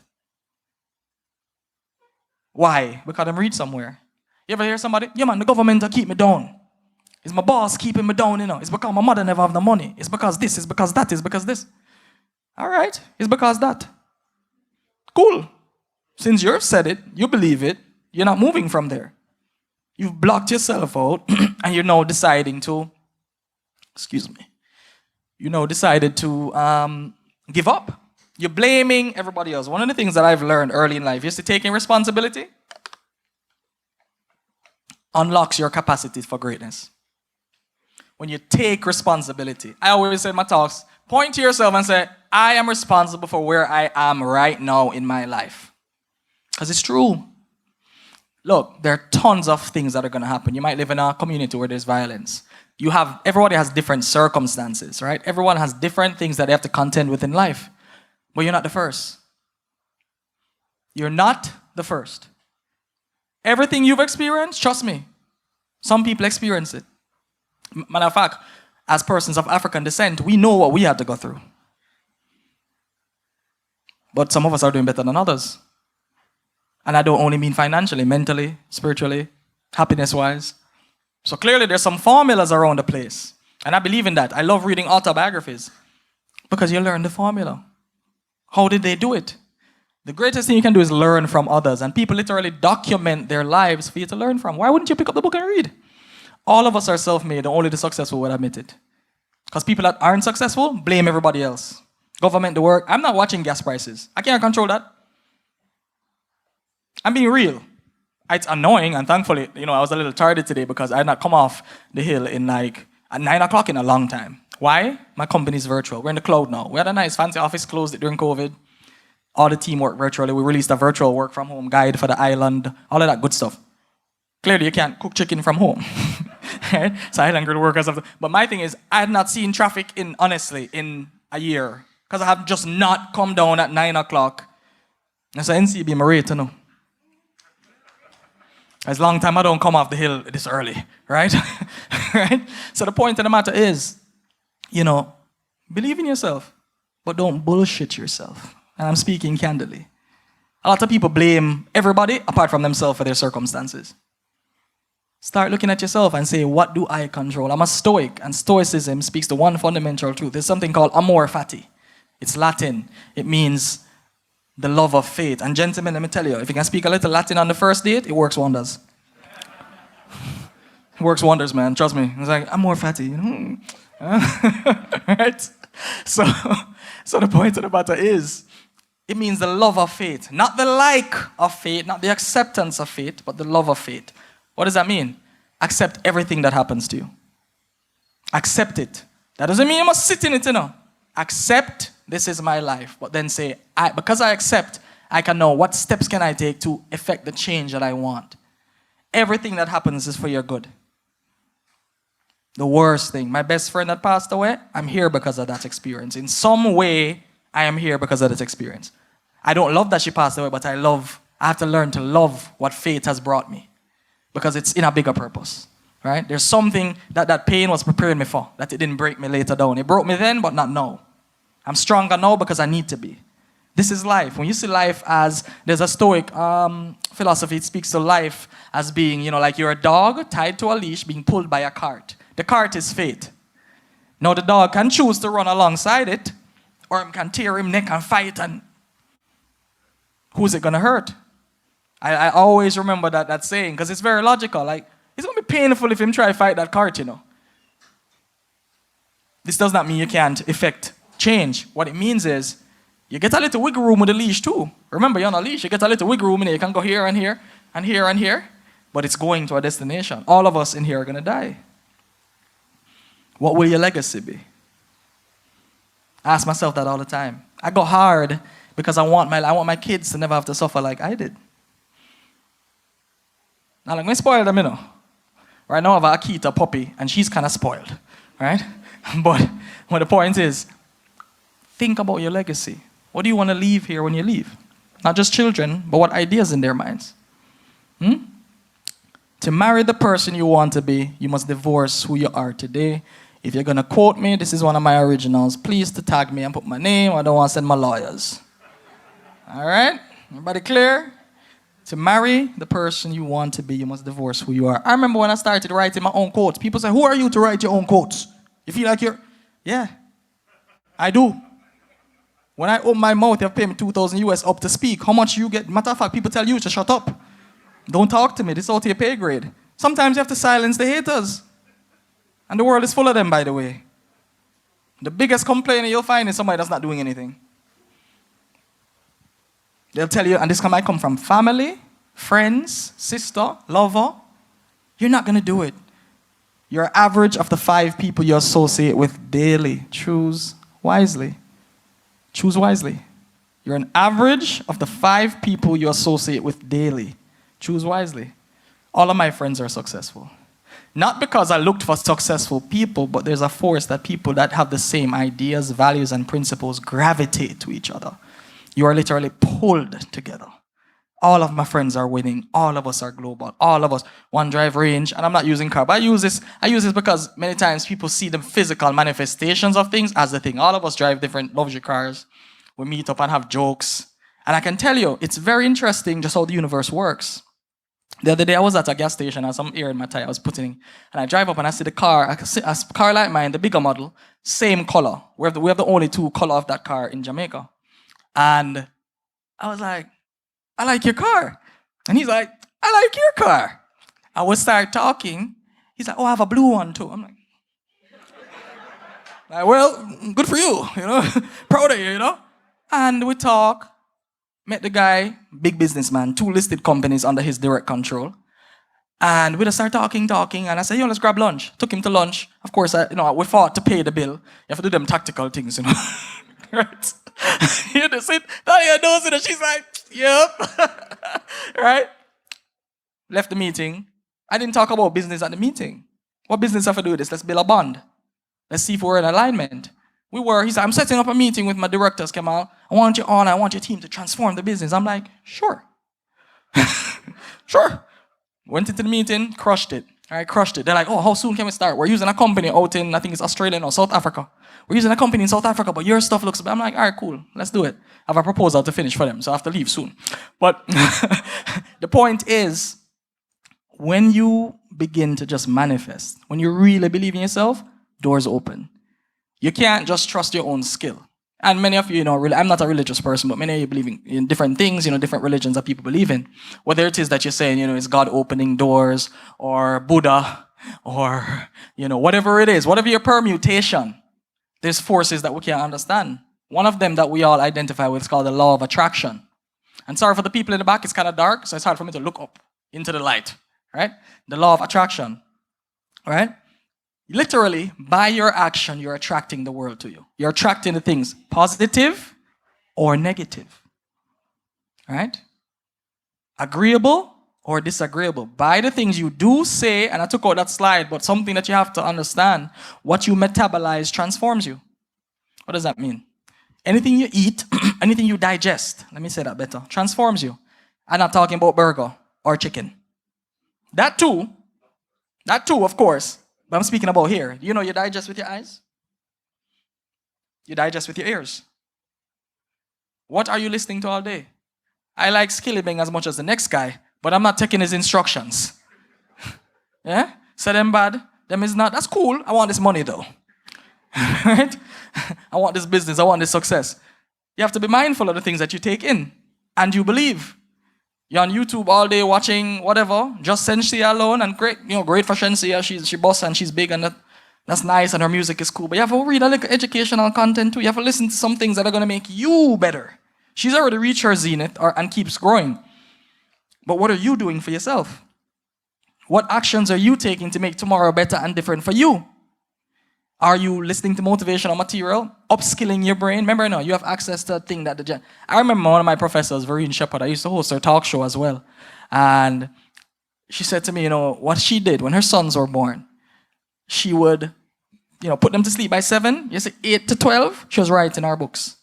Why? Because I'm read somewhere. You ever hear somebody? Yeah, man, the government will keep me down. It's my boss keeping me down, It's because my mother never have the money. It's because this, it's because that, it's because this. All right, it's because that. Cool. Since you've said it, you believe it, you're not moving from there. You've blocked yourself out and you're now deciding to, you now decided to give up. You're blaming everybody else. One of the things that I've learned early in life is to taking responsibility unlocks your capacity for greatness. When you take responsibility, I always say in my talks, point to yourself and say, I am responsible for where I am right now in my life. Because it's true. Look, there are tons of things that are going to happen. You might live in a community where there's violence. Everybody has different circumstances, right? Everyone has different things that they have to contend with in life. But you're not the first. You're not the first. Everything you've experienced, trust me, some people experience it. Matter of fact, as persons of African descent, we know what we had to go through. But some of us are doing better than others. And I don't only mean financially, mentally, spiritually, happiness-wise. So clearly there's some formulas around the place. And I believe in that. I love reading autobiographies because you learn the formula. How did they do it? The greatest thing you can do is learn from others. And people literally document their lives for you to learn from. Why wouldn't you pick up the book and read? All of us are self-made, only the successful would admit it. Because people that aren't successful blame everybody else. Government, the work. I'm not watching gas prices. I can't control that. I'm being real. It's annoying, and thankfully, I was a little tired today because I had not come off the hill at 9 o'clock in a long time. Why? My company's virtual. We're in the cloud now. We had a nice fancy office, closed it during COVID. All the team work virtually. We released a virtual work from home guide for the island, all of that good stuff. Clearly, you can't cook chicken from home. Right? So island grid workers have to, but my thing is, I had not seen traffic in a year because I have just not come down at 9 o'clock. That's an NCB my rate, As long time I don't come off the hill this early, right? Right? So the point of the matter is, believe in yourself, but don't bullshit yourself. And I'm speaking candidly. A lot of people blame everybody apart from themselves for their circumstances. Start looking at yourself and say, what do I control? I'm a Stoic, and Stoicism speaks to one fundamental truth. There's something called amor fati. It's Latin. It means the love of faith. And gentlemen, let me tell you, if you can speak a little Latin on the first date, it works wonders. It works wonders, man. Trust me. It's like, amor fati. Right? So the point of the matter is, it means the love of faith. Not the like of faith, not the acceptance of faith, but the love of faith. What does that mean? Accept everything that happens to you. Accept it. That doesn't mean you must sit in it, Accept, this is my life. But then say, because I accept, I can know what steps can I take to effect the change that I want. Everything that happens is for your good. The worst thing, my best friend that passed away, I'm here because of that experience. In some way, I am here because of that experience. I don't love that she passed away, but I have to learn to love what fate has brought me. Because it's in a bigger purpose, right? There's something that pain was preparing me for, that it didn't break me later down. It broke me then, but not now. I'm stronger now because I need to be. This is life. When you see life as, there's a Stoic philosophy, it speaks to life as being, like you're a dog tied to a leash being pulled by a cart. The cart is fate. Now the dog can choose to run alongside it, or it can tear him neck and fight, and who's it going to hurt? I always remember that saying, because it's very logical. Like, it's going to be painful if him try to fight that cart, This does not mean you can't effect change. What it means is, you get a little wiggle room with the leash too. Remember, you're on a leash, you get a little wiggle room in it. You can go here and here, and here and here, but it's going to a destination. All of us in here are going to die. What will your legacy be? I ask myself that all the time. I go hard because I want my kids to never have to suffer like I did. Now, let me spoil them, Right now, I have a Akita puppy, and she's kind of spoiled, right? But the point is, think about your legacy. What do you want to leave here when you leave? Not just children, but what ideas in their minds? To marry the person you want to be, you must divorce who you are today. If you're going to quote me, this is one of my originals. Please to tag me and put my name. I don't want to send my lawyers. All right? Everybody clear? To marry the person you want to be, you must divorce who you are. I remember when I started writing my own quotes, people say, who are you to write your own quotes? You feel like you're... Yeah, I do. When I open my mouth, you have to pay me 2,000 US up to speak. How much you get? Matter of fact, people tell you to shut up. Don't talk to me. This is out of your pay grade. Sometimes you have to silence the haters. And the world is full of them, by the way. The biggest complainer you'll find is somebody that's not doing anything. They'll tell you, and this might come from family, friends, sister, lover. You're not going to do it. You're average of the 5 people you associate with daily. Choose wisely. Choose wisely. You're an average of the 5 people you associate with daily. Choose wisely. All of my friends are successful. Not because I looked for successful people, but there's a force that people that have the same ideas, values, and principles gravitate to each other. You are literally pulled together. All of my friends are winning. All of us are global. All of us. One drive range. And I'm not using car, but I use this because many times people see the physical manifestations of things as the thing. All of us drive different luxury cars. We meet up and have jokes. And I can tell you, it's very interesting just how the universe works. The other day I was at a gas station and some air in my tire I was putting in. And I drive up and I see the car, a car like mine, the bigger model, same color. We have the only two color of that car in Jamaica. And I was like, I like your car. And he's like, I like your car. And we start talking. He's like, oh, I have a blue one too. I'm like, well, good for you, proud of you, And we talk. Met the guy, big businessman, 2 listed companies under his direct control. And we just started talking, and I said, yo, let's grab lunch. Took him to lunch. Of course, we fought to pay the bill. You have to do them tactical things, Right? You just sit, Talia knows it, and she's like, yep. Right? Left the meeting. I didn't talk about business at the meeting. What business have to do with this? Let's build a bond. Let's see if we're in alignment. He said, I'm setting up a meeting with my directors, Kamal. I want your team to transform the business. I'm like, sure. Sure. Went into the meeting, crushed it. All right, crushed it. They're like, oh, how soon can we start? We're using a company out in, I think it's Australia or South Africa. We're using a company in South Africa, but your stuff looks bad. I'm like, all right, cool. Let's do it. I have a proposal to finish for them, so I have to leave soon. But the point is, when you begin to just manifest, when you really believe in yourself, doors open. You can't just trust your own skill. And many of you, I'm not a religious person, but many of you believe in different things, different religions that people believe in. Whether it is that you're saying, it's God opening doors, or Buddha, or, whatever it is, whatever your permutation, there's forces that we can't understand. One of them that we all identify with is called the law of attraction. And sorry for the people in the back, it's kind of dark, so it's hard for me to look up into the light, right? The law of attraction, right? Literally, by your action, you're attracting the world to you. You're attracting the things, positive or negative. Right? Agreeable or disagreeable. By the things you do say, and I took out that slide, but something that you have to understand, what you metabolize transforms you. What does that mean? Anything you eat, anything you digest, let me say that better, transforms you. I'm not talking about burger or chicken. That too, of course. But I'm speaking about here. You digest with your eyes? You digest with your ears. What are you listening to all day? I like Skillibeng as much as the next guy, but I'm not taking his instructions. Yeah? Say them bad, them is not. That's cool. I want this money though. Right? I want this business. I want this success. You have to be mindful of the things that you take in and you believe. You're on YouTube all day watching whatever, just Shensia alone, and great, great for Shensia. She boss and she's big, and that's nice, and her music is cool. But you have to read a little educational content too. You have to listen to some things that are going to make you better. She's already reached her zenith and keeps growing. But what are you doing for yourself? What actions are you taking to make tomorrow better and different for you? Are you listening to motivational material? Upskilling your brain? Remember, you have access to a thing that I remember one of my professors, Vereen Shepard, I used to host her talk show as well. And she said to me, what she did when her sons were born, she would, put them to sleep by 7, 8 to 12, she was writing our books.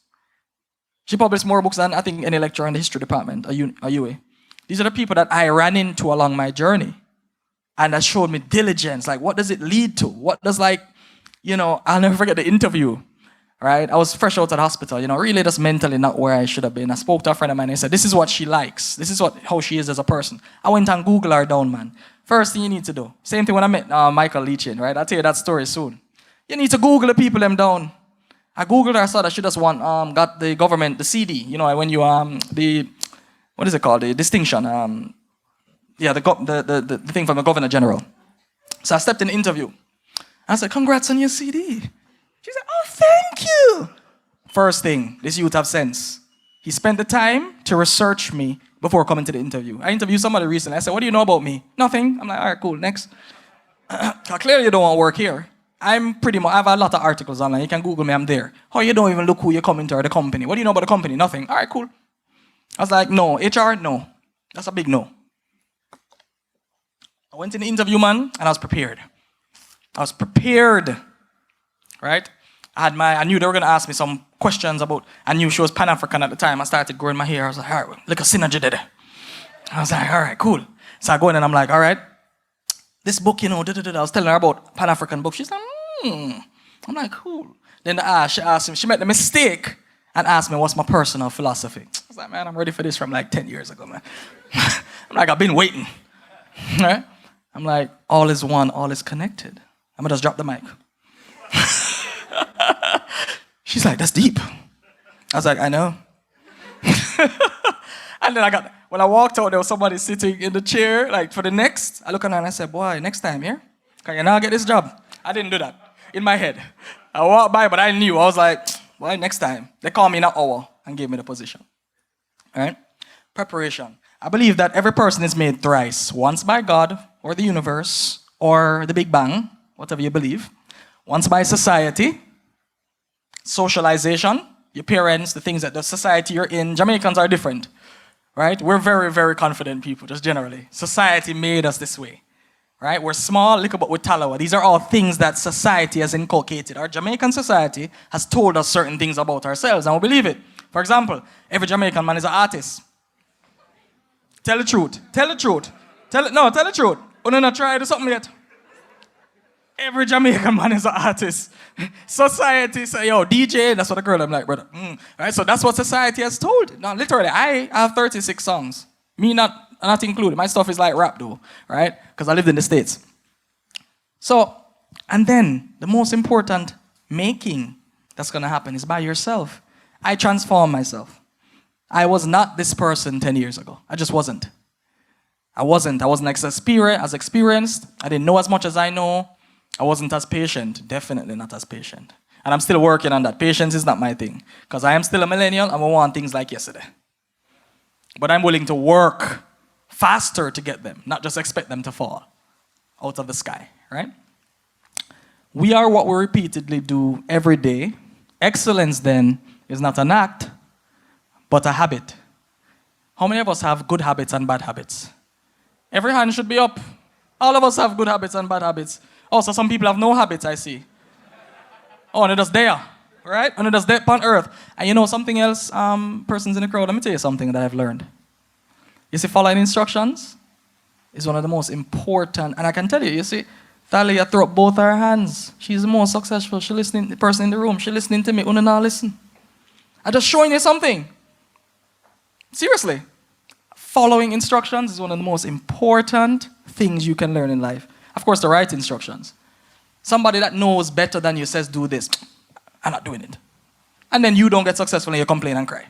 She published more books than I think any lecturer in the history department, a UA. These are the people that I ran into along my journey. And that showed me diligence. Like, what does it lead to? What does I'll never forget the interview, right? I was fresh out of the hospital, really just mentally not where I should have been. I spoke to a friend of mine and I said, this is what she likes. This is how she is as a person. I went and Googled her down, man. First thing you need to do. Same thing when I met Michael Leachin, right? I'll tell you that story soon. You need to Google the people them down. I Googled her, I saw that she just got the government, the CD, when you, what is it called? The distinction. The thing from the Governor General. So I stepped in the interview. I said, congrats on your CD. She said, oh, thank you. First thing, this youth have sense. He spent the time to research me before coming to the interview. I interviewed somebody recently. I said, what do you know about me? Nothing. I'm like, all right, cool, next. Clearly you don't want to work here. I have a lot of articles online. You can Google me, I'm there. Oh, you don't even look who you're coming to or the company. What do you know about the company? Nothing. All right, cool. I was like, no. HR, no. That's a big no. I went in the interview, man, and I was prepared. I was prepared, right? I knew they were going to ask me some questions about, I knew she was Pan-African at the time. I started growing my hair. I was like, all right, look a synergy there. I was like, all right, cool. So I go in and I'm like, all right, this book, I was telling her about Pan-African book. She's like, I'm like, cool. Then she asked me, she made the mistake and asked me, what's my personal philosophy? I was like, man, I'm ready for this from like 10 years ago, man. I'm like, I've been waiting. Right? I'm like, all is one, all is connected. I'm gonna just drop the mic. She's like, that's deep. I was like, I know. And then when I walked out, there was somebody sitting in the chair, like for the next. I look at her and I said, boy, next time, yeah? Can you now get this job? I didn't do that in my head. I walked by, but I knew. I was like, boy, next time. They called me in an hour and gave me the position. All right? Preparation. I believe that every person is made thrice. Once by God, or the universe, or the Big Bang, whatever you believe. Once by society, socialization, your parents, the things that the society you're in. Jamaicans are different, right? We're very, very confident people, just generally. Society made us this way, right? We're small, little but with talawa. These are all things that society has inculcated. Our Jamaican society has told us certain things about ourselves, and we believe it. For example, every Jamaican man is an artist. Tell the truth. Tell the truth. Tell the truth. You don't try to do something yet. Every Jamaican man is an artist. Society say, yo, DJ, that's what the girl I'm like, brother. Right? So that's what society has told. Now, literally, I have 36 songs. Me not included. My stuff is like rap though, right? Because I lived in the States. So, and then the most important making that's going to happen is by yourself. I transform myself. I was not this person 10 years ago. I just wasn't. I wasn't as experienced. I didn't know as much as I know. I wasn't as patient. Definitely not as patient. And I'm still working on that. Patience is not my thing. Because I am still a millennial and I want things like yesterday. But I'm willing to work faster to get them, not just expect them to fall out of the sky, right? We are what we repeatedly do every day. Excellence, then, is not an act, but a habit. How many of us have good habits and bad habits? Every hand should be up. All of us have good habits and bad habits. Also, some people have no habits, I see. Oh, and they're just there, right? And they're just there on earth. And you know something else, persons in the crowd, let me tell you something that I've learned. You see, following instructions is one of the most important, and I can tell you, you see, Thalia threw up both her hands. She's the most successful. She's listening, the person in the room, she's listening to me. Una now listen. I'm just showing you something. Seriously. Following instructions is one of the most important things you can learn in life. Of course, the right instructions. Somebody that knows better than you says, do this. I'm not doing it. And then you don't get successful and you complain and cry.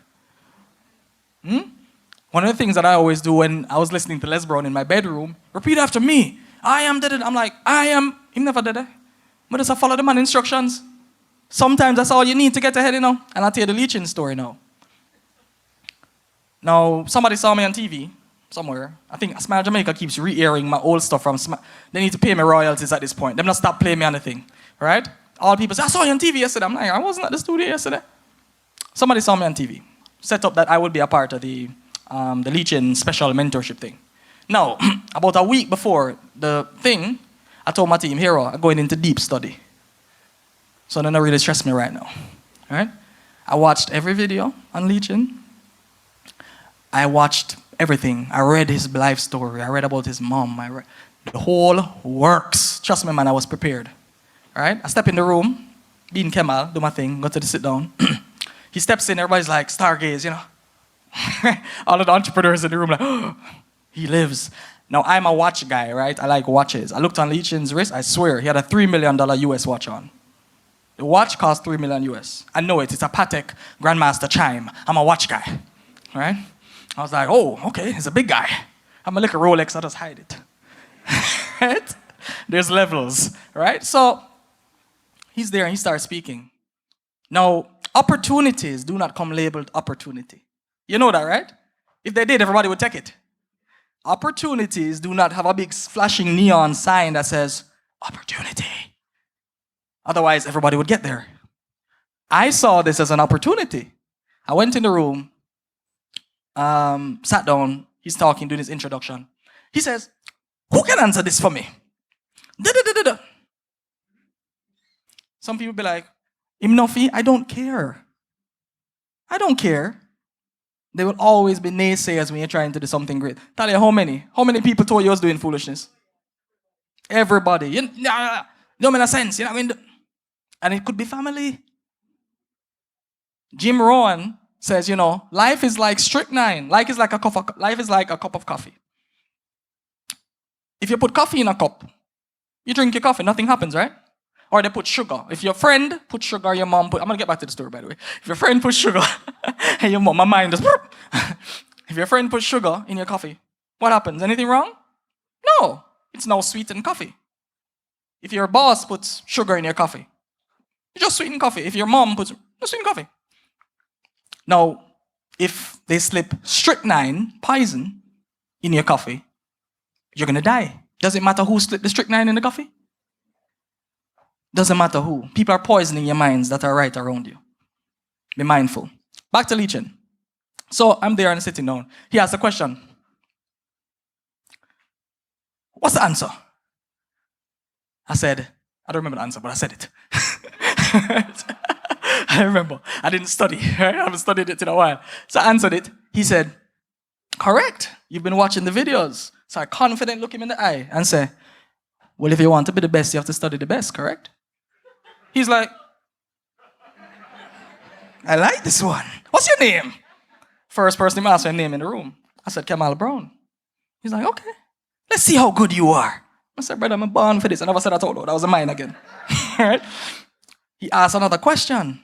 One of the things that I always do when I was listening to Les Brown in my bedroom, repeat after me. I am did it. I'm like, I am. He never did it. But just follow the man instructions. Sometimes that's all you need to get ahead, you know. And I'll tell you the leeching story now. Now, somebody saw me on TV somewhere. I think Smile Jamaica keeps re-airing my old stuff from Smile. They need to pay me royalties at this point. They're not stop playing me on the thing, right? All people say, I saw you on TV yesterday. I'm like, I wasn't at the studio yesterday. Somebody saw me on TV. Set up that I would be a part of the Leechin special mentorship thing. Now, about a week before the thing, I told my team, Hero, I'm going into deep study. So they're not really stress me right now, right? I watched every video on Leechin. I watched everything. I read his life story. I read about his mom. I read the whole works. Trust me, man, I was prepared. All right? I step in the room, Bean Kemal, do my thing, go to the sit down. He steps in, everybody's like, stargaze, you know. All of the entrepreneurs in the room like, oh, he lives. Now, I'm a watch guy, right? I like watches. I looked on Leechin's wrist. I swear, he had a $3 million US watch on. The watch cost $3 million US. I know it. It's a Patek Grandmaster Chime. I'm a watch guy, right? I was like, oh, okay, he's a big guy. I'm a little Rolex, I just hide it. Right? There's levels, right? So he's there and he starts speaking. Now, opportunities do not come labeled opportunity. You know that, right? If they did, everybody would take it. Opportunities do not have a big flashing neon sign that says, opportunity. Otherwise, everybody would get there. I saw this as an opportunity. I went in the room, sat down, he's talking, doing his introduction. He says, Who can answer this for me? Da-da-da-da-da. Some people be like, "Him nothing, I don't care. I don't care." There will always be naysayers when you're trying to do something great. Tell you how many? How many people told you I was doing foolishness? Everybody. No make no sense. You know what I mean? And it could be family. Jim Rohn says, life is like strychnine. Life is like a cup of coffee. If you put coffee in a cup, you drink your coffee, nothing happens, right? Or they put sugar. If your friend put sugar, your mom put... I'm going to get back to the story, by the way. If your friend put sugar, and your mom, my mind just... If your friend put sugar in your coffee, what happens? Anything wrong? No. It's now sweetened coffee. If your boss puts sugar in your coffee, you just sweeten coffee. If your mom puts... just sweeten coffee. Now, if they slip strychnine, poison, in your coffee, you're going to die. Does it matter who slipped the strychnine in the coffee? Doesn't matter who. People are poisoning your minds that are right around you. Be mindful. Back to Legion. So I'm there and sitting down. He asked a question. What's the answer? I said, I don't remember the answer, but I said it. I remember. I didn't study. Right? I haven't studied it in a while. So I answered it. He said, correct. You've been watching the videos. So I confidently look him in the eye and say, well, if you want to be the best, you have to study the best, correct? He's like, I like this one. What's your name? First person to ask your name in the room. I said, Kamal Brown. He's like, okay. Let's see how good you are. I said, brother, I'm born for this. I never said that out loud. That was mine again. Right? He asked another question.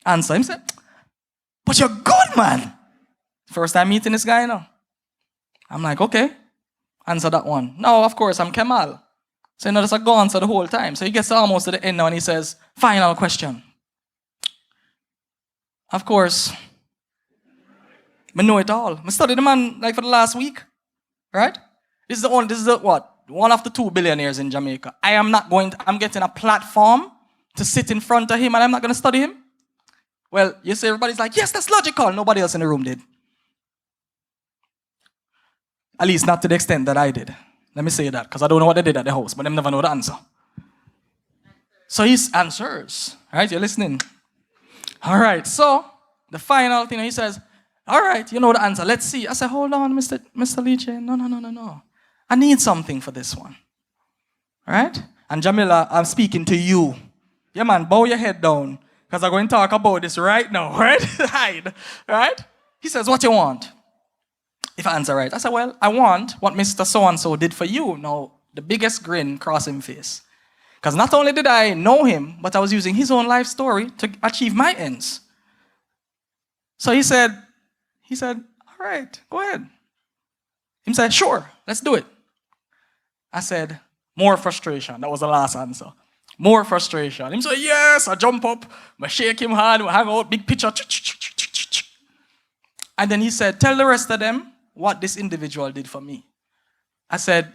Answer him, said, but you're good, man. First time meeting this guy, I'm like, okay. Answer that one. No, of course, I'm Kamal. So, that's a go answer the whole time. So he gets almost to the end now and he says, final question. Of course, I know it all. I studied the man like for the last week. Right? This is what? One of the 2 billionaires in Jamaica. I'm getting a platform to sit in front of him and I'm not going to study him? Well, you see everybody's like, yes, that's logical. Nobody else in the room did. At least not to the extent that I did. Let me say that, because I don't know what they did at the house, but them never know the answer. So he answers. All right, you're listening. All right, so the final thing, he says, all right, you know the answer. Let's see. I said, hold on, Mr. Legion. No. I need something for this one. All right? And Jamila, I'm speaking to you. Yeah, man, bow your head down, because I'm going to talk about this right now, right? Hide, right? He says, what you want? If I answer right, I said, well, I want what Mr. So-and-so did for you. Now, the biggest grin crossing face. Because not only did I know him, but I was using his own life story to achieve my ends. So he said, all right, go ahead. He said, sure, let's do it. I said, more frustration. That was the last answer. More frustration. He said, yes, I jump up, I shake him hard, we hang out, big picture. And then he said, tell the rest of them what this individual did for me. I said,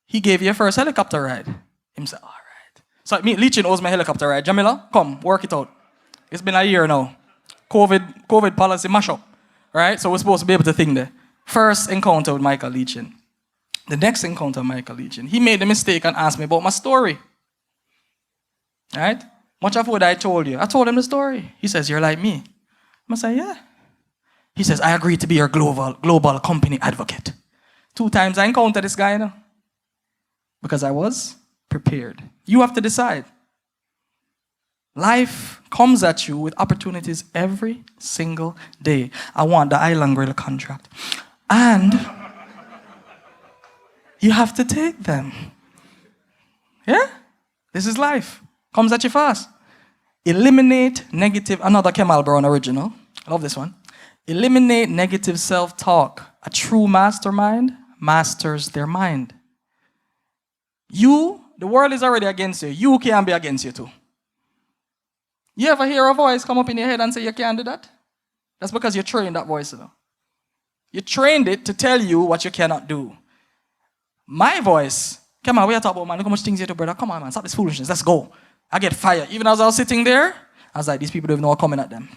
he gave you your first helicopter ride. He said, all right. So Legion owes my helicopter ride. Jamila, come, work it out. It's been a year now. COVID policy mash up. Right? So we're supposed to be able to think there. First encounter with Michael Legion. The next encounter with Michael Legion. He made the mistake and asked me about my story. Right? Much of what I told you. I told him the story. He says, you're like me. I say, yeah. He says, I agree to be your global company advocate. 2 times I encountered this guy now. Because I was prepared. You have to decide. Life comes at you with opportunities every single day. I want the Island Grill contract. And you have to take them. Yeah? This is life. Comes at you fast. Eliminate negative, another Kamal Brown original. I love this one. Eliminate negative self-talk. A true mastermind masters their mind. The world is already against you. You can be against you too. You ever hear a voice come up in your head and say you can't do that? That's because you trained that voice. You trained it to tell you what you cannot do. My voice, come on, we are talking about, man, look how much things you do, brother. Come on, man, stop this foolishness. Let's go. I get fired. Even as I was sitting there, I was like, these people don't even know what's coming at them.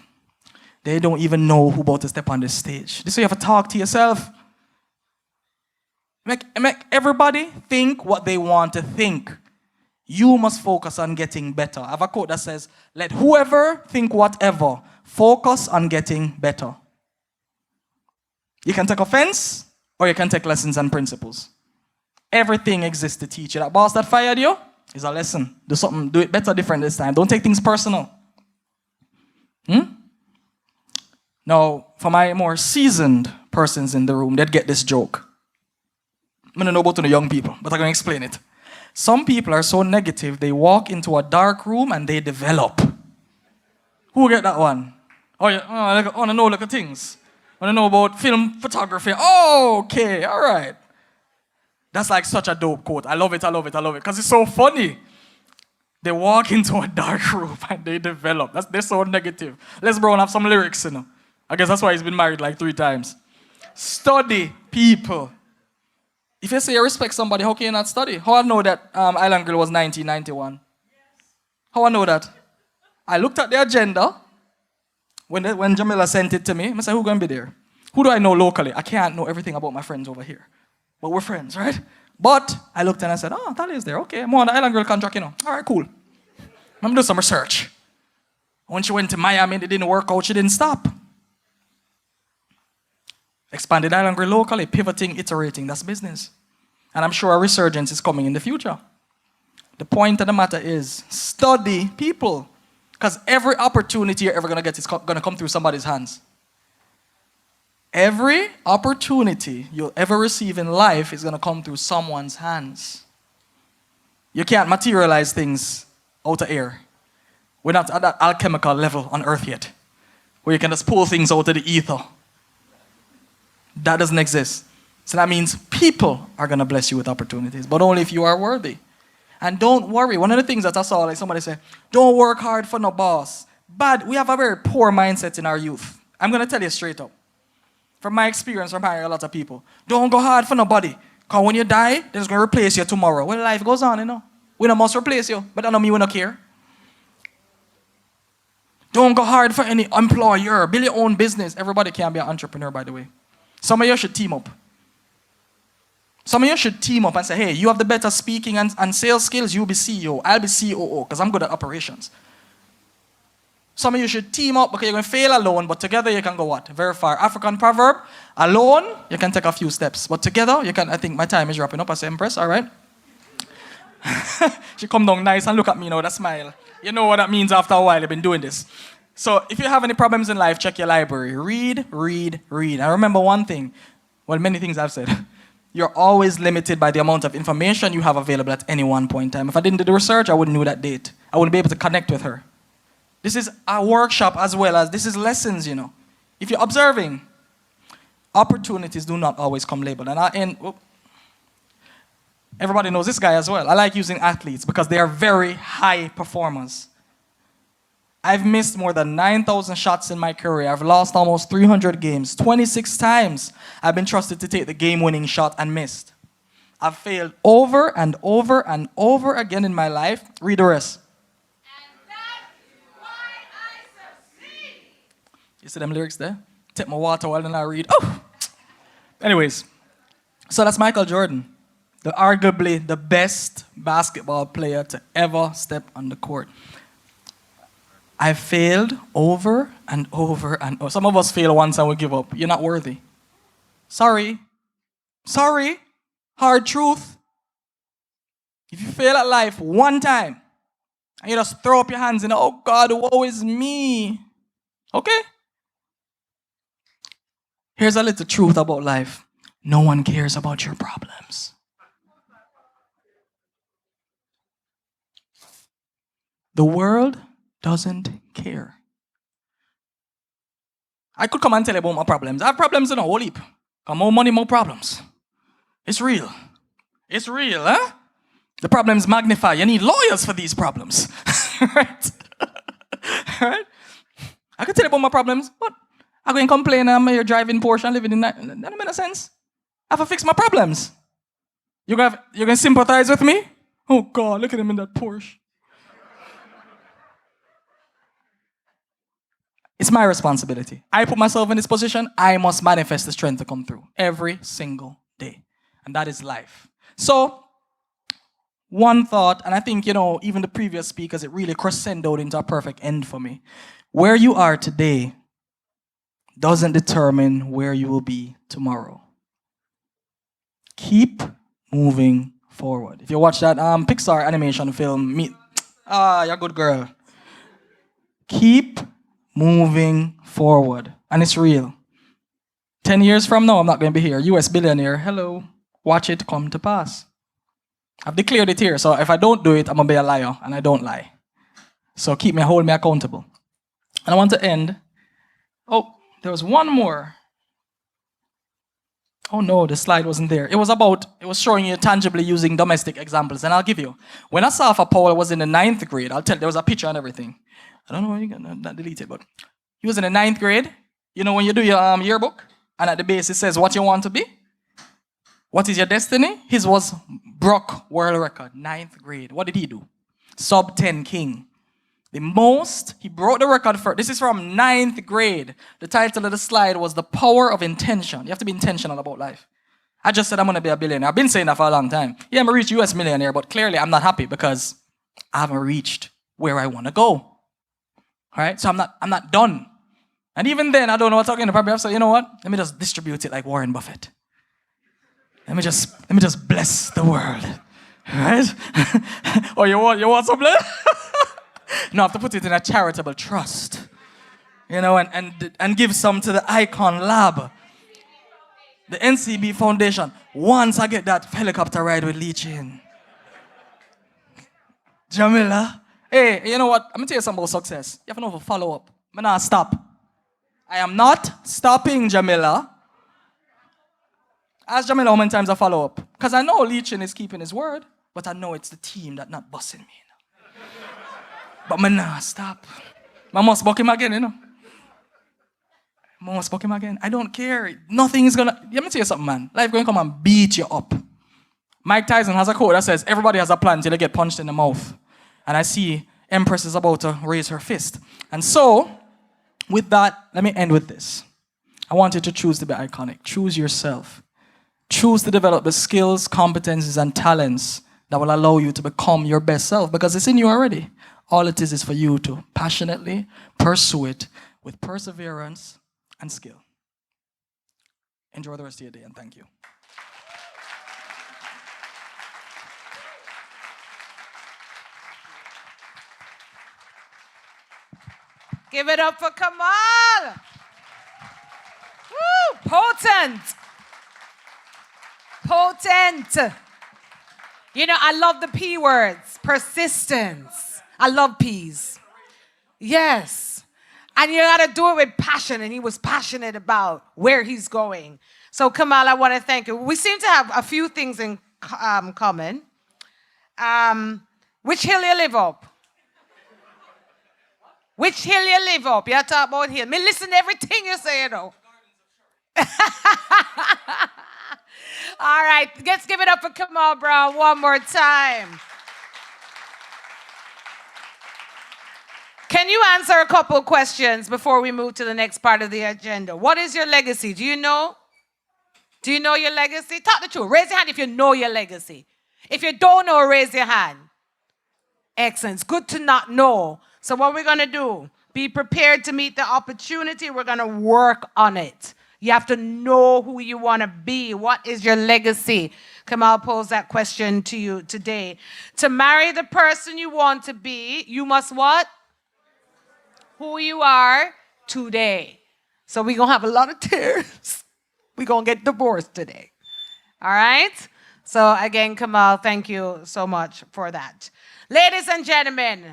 They don't even know who about to step on this stage. This is why you have to talk to yourself. Make everybody think what they want to think. You must focus on getting better. I have a quote that says, let whoever think whatever, focus on getting better. You can take offense, or you can take lessons and principles. Everything exists to teach you. That boss that fired you is a lesson. Do something, do it better, different this time. Don't take things personal. Now, for my more seasoned persons in the room, they'd get this joke. I don't know about the young people, but I'm going to explain it. Some people are so negative, they walk into a dark room and they develop. Who get that one? Oh, yeah. I want to know look at things. I want to know about film photography. Oh, okay, all right. That's like such a dope quote. I love it, because it's so funny. They walk into a dark room and they develop. They're so negative. Les Brown have some lyrics, you know. I guess that's why he's been married like 3 times. Study people. If you say you respect somebody, how can you not study? How I know that Island Girl was 1991? How I know that? I looked at the agenda when Jamila sent it to me. I said, who's going to be there? Who do I know locally? I can't know everything about my friends over here. But we're friends, right? But I looked and I said, oh, Talia's there. Okay, I'm on the Island Girl contract, you know. All right, cool. I'm going to do some research. When she went to Miami, it didn't work out. She didn't stop. Expanded Island Girl locally, pivoting, iterating. That's business. And I'm sure a resurgence is coming in the future. The point of the matter is, study people. Because every opportunity you're ever going to get is going to come through somebody's hands. Every opportunity you'll ever receive in life is going to come through someone's hands. You can't materialize things out of air. We're not at that alchemical level on earth yet, where you can just pull things out of the ether. That doesn't exist. So that means people are going to bless you with opportunities, but only if you are worthy. And don't worry. One of the things that I saw, like somebody say, don't work hard for no boss. But we have a very poor mindset in our youth. I'm going to tell you straight up. From my experience from hiring a lot of people, don't go hard for nobody. Because when you die, they're just going to replace you tomorrow. Well, life goes on, you know. We don't must replace you, but that don't mean we don't care. Don't go hard for any employer. Build your own business. Everybody can be an entrepreneur, by the way. Some of you should team up. Some of you should team up and say, hey, you have the better speaking and sales skills, you'll be CEO. I'll be COO, because I'm good at operations. Some of you should team up because you're going to fail alone, but together you can go what? Very far. African proverb, alone, you can take a few steps. But together, you can, I think my time is wrapping up. I say, Empress, all right? She come down nice and look at me now with a smile. You know what that means after a while, you've been doing this. So if you have any problems in life, check your library. Read, read, read. And remember one thing, well, many things I've said. You're always limited by the amount of information you have available at any one point in time. If I didn't do the research, I wouldn't know that date. I wouldn't be able to connect with her. This is a workshop as well as this is lessons, you know. If you're observing, opportunities do not always come labeled. And everybody knows this guy as well. I like using athletes because they are very high performers. I've missed more than 9,000 shots in my career. I've lost almost 300 games. 26 times I've been trusted to take the game-winning shot and missed. I've failed over and over and over again in my life. Read the rest. And that's why I succeed. You see them lyrics there? Take my water while then I read. Oh! Anyways, so that's Michael Jordan, arguably the best basketball player to ever step on the court. I failed over and over and over. Some of us fail once and we give up. You're not worthy. Sorry. Sorry. Hard truth. If you fail at life one time, and you just throw up your hands and, oh God, woe is me. Okay? Here's a little truth about life. No one cares about your problems. The world doesn't care. I could come and tell you about my problems. I have problems in a whole heap. Got more money, more problems. It's real. It's real, huh? The problems magnify. You need lawyers for these problems. Right? Right? I could tell you about my problems, but I go and complain I'm here driving Porsche and living in that. That don't make sense. I have to fix my problems. You're gonna sympathize with me? Oh God, look at him in that Porsche. It's my responsibility. I put myself in this position. I must manifest the strength to come through every single day. and that is life. So, one thought, and I think, even the previous speakers, it really crescendoed into a perfect end for me. Where you are today doesn't determine where you will be tomorrow. Keep moving forward. If you watch that Pixar animation film, you're a good girl. Keep moving forward. And it's real. 10 years from now, I'm not going to be here. US billionaire, hello. Watch it come to pass. I've declared it here, so if I don't do it, I'm going to be a liar, and I don't lie. So hold me accountable. And I want to end. Oh, there was one more. Oh no, the slide wasn't there. It was showing you tangibly using domestic examples, and I'll give you. When Asafa Powell was in the 9th grade, there was a picture and everything. I don't know why you got that deleted, but he was in the 9th grade. You know when you do your yearbook, and at the base it says what you want to be? What is your destiny? His was broke world record, 9th grade. What did he do? Sub 10 king. He broke the record for, this is from 9th grade. The title of the slide was The Power of Intention. You have to be intentional about life. I just said I'm going to be a billionaire. I've been saying that for a long time. Yeah, I'm a rich US millionaire, but clearly I'm not happy because I haven't reached where I want to go. All right, so I'm not done. And even then, I don't know what I'm talking about. Probably have to say, you know what? Let me just distribute it like Warren Buffett. Let me just bless the world. All right? Or you want some bless? No, I have to put it in a charitable trust, and give some to the ICON Lab, the NCB Foundation. Once I get that helicopter ride with Lee Chin. Jamila, hey, you know what? I'm going to tell you something about success. You have to know for follow-up. I'm not stop. I am not stopping, Jamila. Ask Jamila how many times I follow up. Because I know Lee Chin is keeping his word, but I know it's the team that not busting me. But I nah stop. I must buck him again, I must buck him again. I don't care. Nothing is gonna. Let me tell you something, man. Life going to come and beat you up. Mike Tyson has a quote that says, everybody has a plan till they get punched in the mouth. And I see Empress is about to raise her fist. And so, with that, let me end with this. I want you to choose to be iconic. Choose yourself. Choose to develop the skills, competencies, and talents that will allow you to become your best self, because it's in you already. All it is for you to passionately pursue it with perseverance and skill. Enjoy the rest of your day, and thank you. Give it up for Kamal. Woo, potent. Potent. I love the P words. Persistence. I love P's. Yes. And you got to do it with passion. And he was passionate about where he's going. So, Kamal, I want to thank you. We seem to have a few things in common. Which hill you live up? Which hill you live up? You talk about hill. Me listen to everything you say, All right. Let's give it up for Kamal Brown one more time. Can you answer a couple questions before we move to the next part of the agenda? What is your legacy? Do you know? Do you know your legacy? Talk the truth. Raise your hand if you know your legacy. If you don't know, raise your hand. Excellent. It's good to not know. So what we're going to do, be prepared to meet the opportunity. We're going to work on it. You have to know who you want to be. What is your legacy? Kamal posed that question to you today. To marry the person you want to be, you must what? Who you are today. So we're going to have a lot of tears. We're going to get divorced today. All right? So again, Kamal, thank you so much for that. Ladies and gentlemen,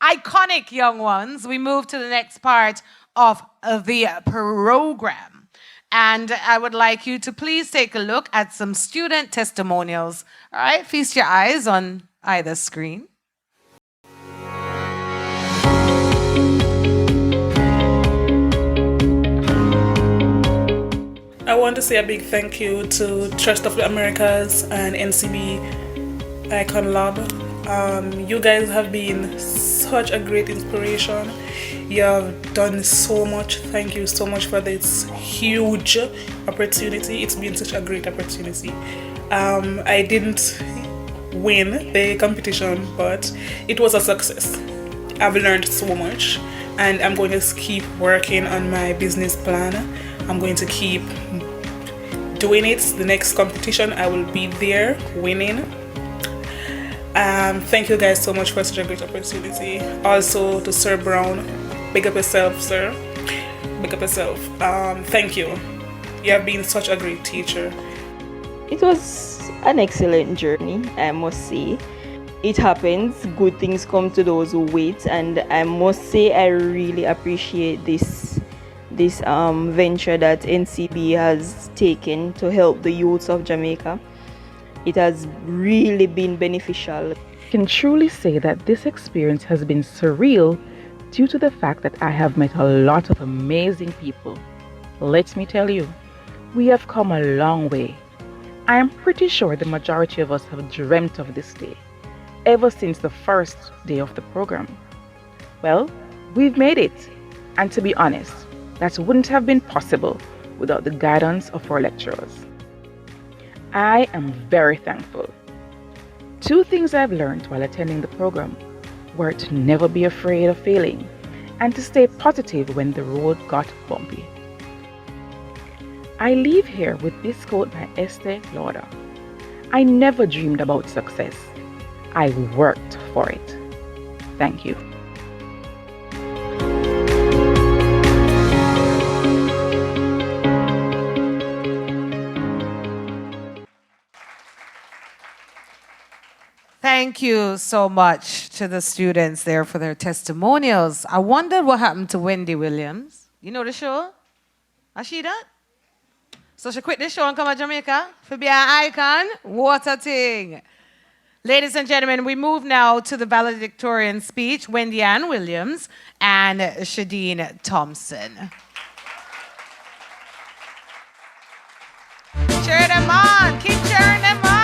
iconic young ones, we move to the next part of the program. And I would like you to please take a look at some student testimonials. All right? Feast your eyes on either screen. I want to say a big thank you to Trust of the Americas and NCB ICON Lab. You guys have been such a great inspiration. You have done so much. Thank you so much for this huge opportunity. It's been such a great opportunity. I didn't win the competition, but it was a success. I've learned so much, and I'm going to keep working on my business plan. I'm going to keep doing it. The next competition, I will be there winning. Thank you guys so much for such a great opportunity. Also to Sir Brown, big up yourself, sir. Big up yourself. Thank you. You have been such a great teacher. It was an excellent journey, I must say. It happens, good things come to those who wait, and I must say I really appreciate this venture that NCB has taken to help the youths of Jamaica. It has really been beneficial. I can truly say that this experience has been surreal due to the fact that I have met a lot of amazing people. Let me tell you, we have come a long way. I am pretty sure the majority of us have dreamt of this day, ever since the first day of the program. Well, we've made it, and to be honest, that wouldn't have been possible without the guidance of our lecturers. I am very thankful. 2 things I've learned while attending the program were to never be afraid of failing and to stay positive when the road got bumpy. I leave here with this quote by Estee Lauder. I never dreamed about success. I worked for it. Thank you. Thank you so much to the students there for their testimonials. I wondered what happened to Wendy Williams. You know the show? Has she done? So she quit the show and come to Jamaica for be an icon? What a thing. Ladies and gentlemen, we move now to the valedictorian speech, Wendy Ann Williams and Shadeen Thompson. Cheer them on. Keep cheering them on.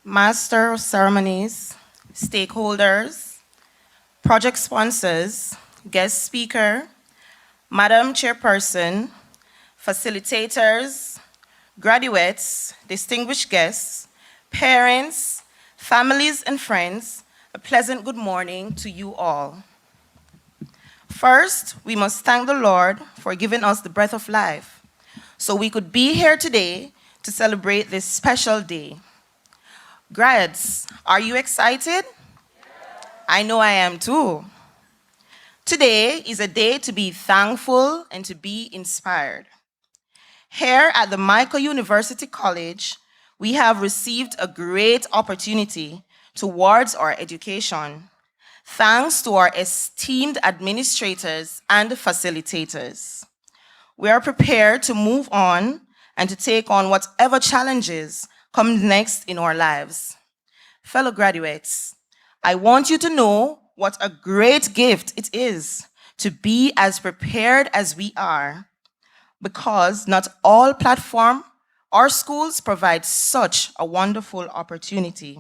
Master of Ceremonies, stakeholders, project sponsors, guest speaker, Madam Chairperson, facilitators, graduates, distinguished guests, parents, families, and friends, a pleasant good morning to you all. First, we must thank the Lord for giving us the breath of life, so we could be here today to celebrate this special day. Grads, are you excited? I know I am too. Today is a day to be thankful and to be inspired. Here at the Michael University College, we have received a great opportunity towards our education, thanks to our esteemed administrators and facilitators. We are prepared to move on and to take on whatever challenges come next in our lives. Fellow graduates, I want you to know what a great gift it is to be as prepared as we are, because not all platforms or schools provide such a wonderful opportunity.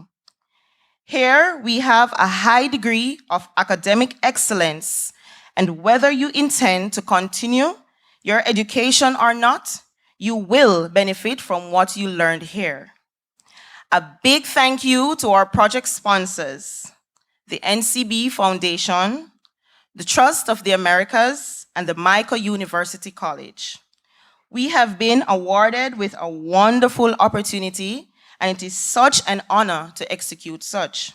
Here we have a high degree of academic excellence, and whether you intend to continue your education or not, you will benefit from what you learned here. A big thank you to our project sponsors, the NCB Foundation, the Trust of the Americas, and the Michael University College. We have been awarded with a wonderful opportunity, and it is such an honor to execute such.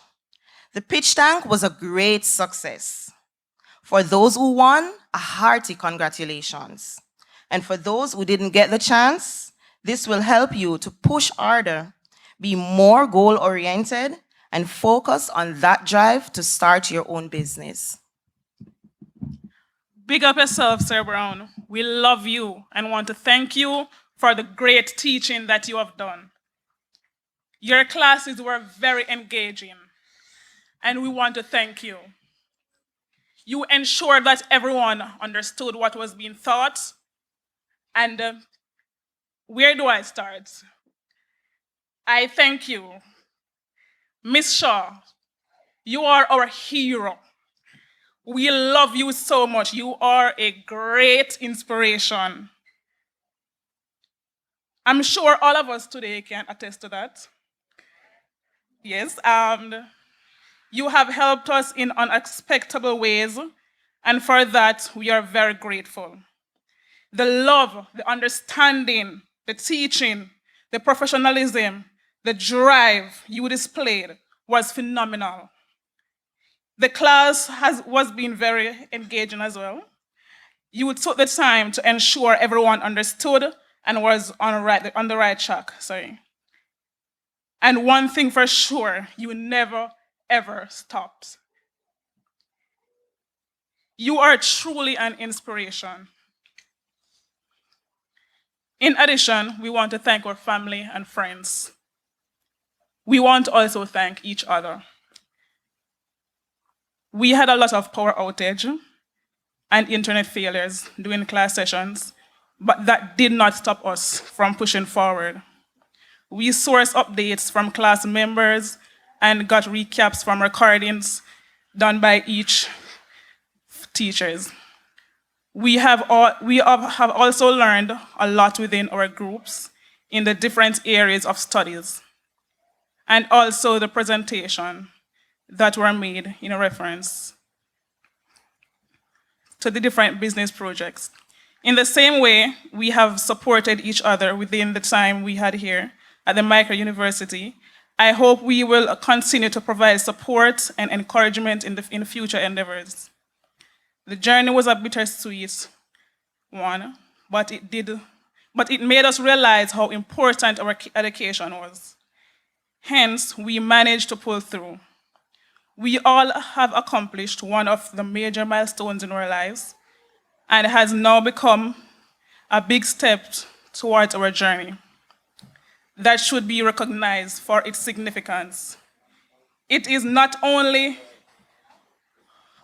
The pitch tank was a great success. For those who won, a hearty congratulations. And for those who didn't get the chance, this will help you to push harder, be more goal-oriented, and focus on that drive to start your own business. Big up yourself, Sir Brown. We love you and want to thank you for the great teaching that you have done. Your classes were very engaging, and we want to thank you. You ensured that everyone understood what was being taught. And where do I start? I thank you. Miss Shaw, you are our hero. We love you so much. You are a great inspiration. I'm sure all of us today can attest to that. Yes, you have helped us in unexpected ways, and for that, we are very grateful. The love, the understanding, the teaching, the professionalism, the drive you displayed was phenomenal. The class was being very engaging as well. You took the time to ensure everyone understood and was on the right track. Sorry. And one thing for sure, you never, ever stopped. You are truly an inspiration. In addition, we want to thank our family and friends. We want to also thank each other. We had a lot of power outage and internet failures during class sessions, but that did not stop us from pushing forward. We sourced updates from class members and got recaps from recordings done by each teachers. We have also learned a lot within our groups in the different areas of studies, and also the presentation that were made in reference to the different business projects. In the same way, we have supported each other within the time we had here at the Micro University. I hope we will continue to provide support and encouragement in future endeavors. The journey was a bittersweet one, but it made us realize how important our education was. Hence, we managed to pull through. We all have accomplished one of the major milestones in our lives, and it has now become a big step towards our journey that should be recognized for its significance. It is not only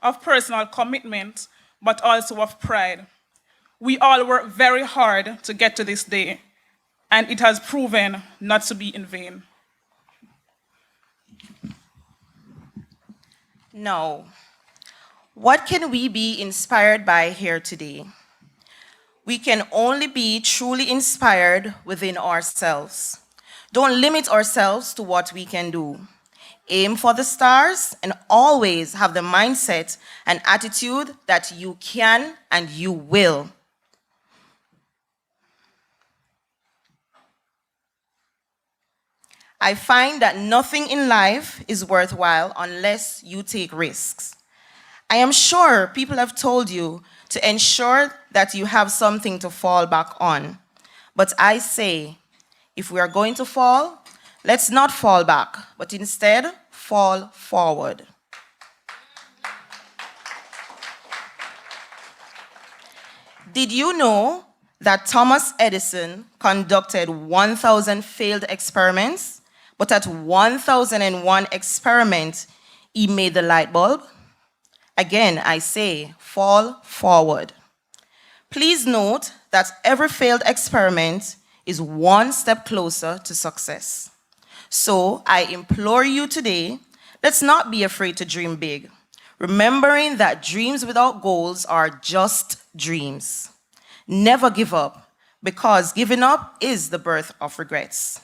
of personal commitment, but also of pride. We all work very hard to get to this day, and it has proven not to be in vain. Now, what can we be inspired by here today? We can only be truly inspired within ourselves. Don't limit ourselves to what we can do. Aim for the stars and always have the mindset and attitude that you can and you will. I find that nothing in life is worthwhile unless you take risks. I am sure people have told you to ensure that you have something to fall back on. But I say, if we are going to fall, let's not fall back, but instead fall forward. Did you know that Thomas Edison conducted 1,000 failed experiments, but at 1,001 experiment, he made the light bulb? Again, I say, fall forward. Please note that every failed experiment is one step closer to success. So I implore you today, let's not be afraid to dream big, remembering that dreams without goals are just dreams. Never give up, because giving up is the birth of regrets.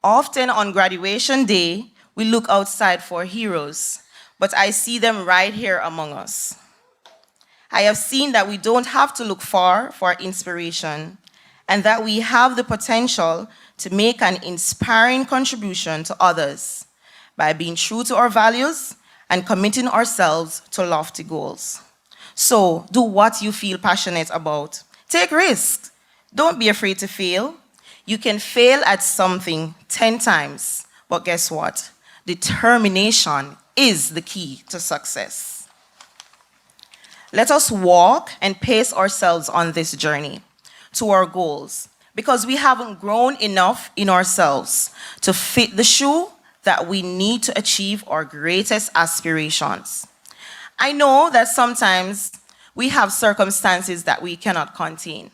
Often on graduation day, we look outside for heroes, but I see them right here among us. I have seen that we don't have to look far for inspiration, and that we have the potential to make an inspiring contribution to others by being true to our values and committing ourselves to lofty goals. So do what you feel passionate about. Take risks. Don't be afraid to fail. You can fail at something 10 times, but guess what? Determination is the key to success. Let us walk and pace ourselves on this journey to our goals, because we haven't grown enough in ourselves to fit the shoe that we need to achieve our greatest aspirations. I know that sometimes we have circumstances that we cannot contain,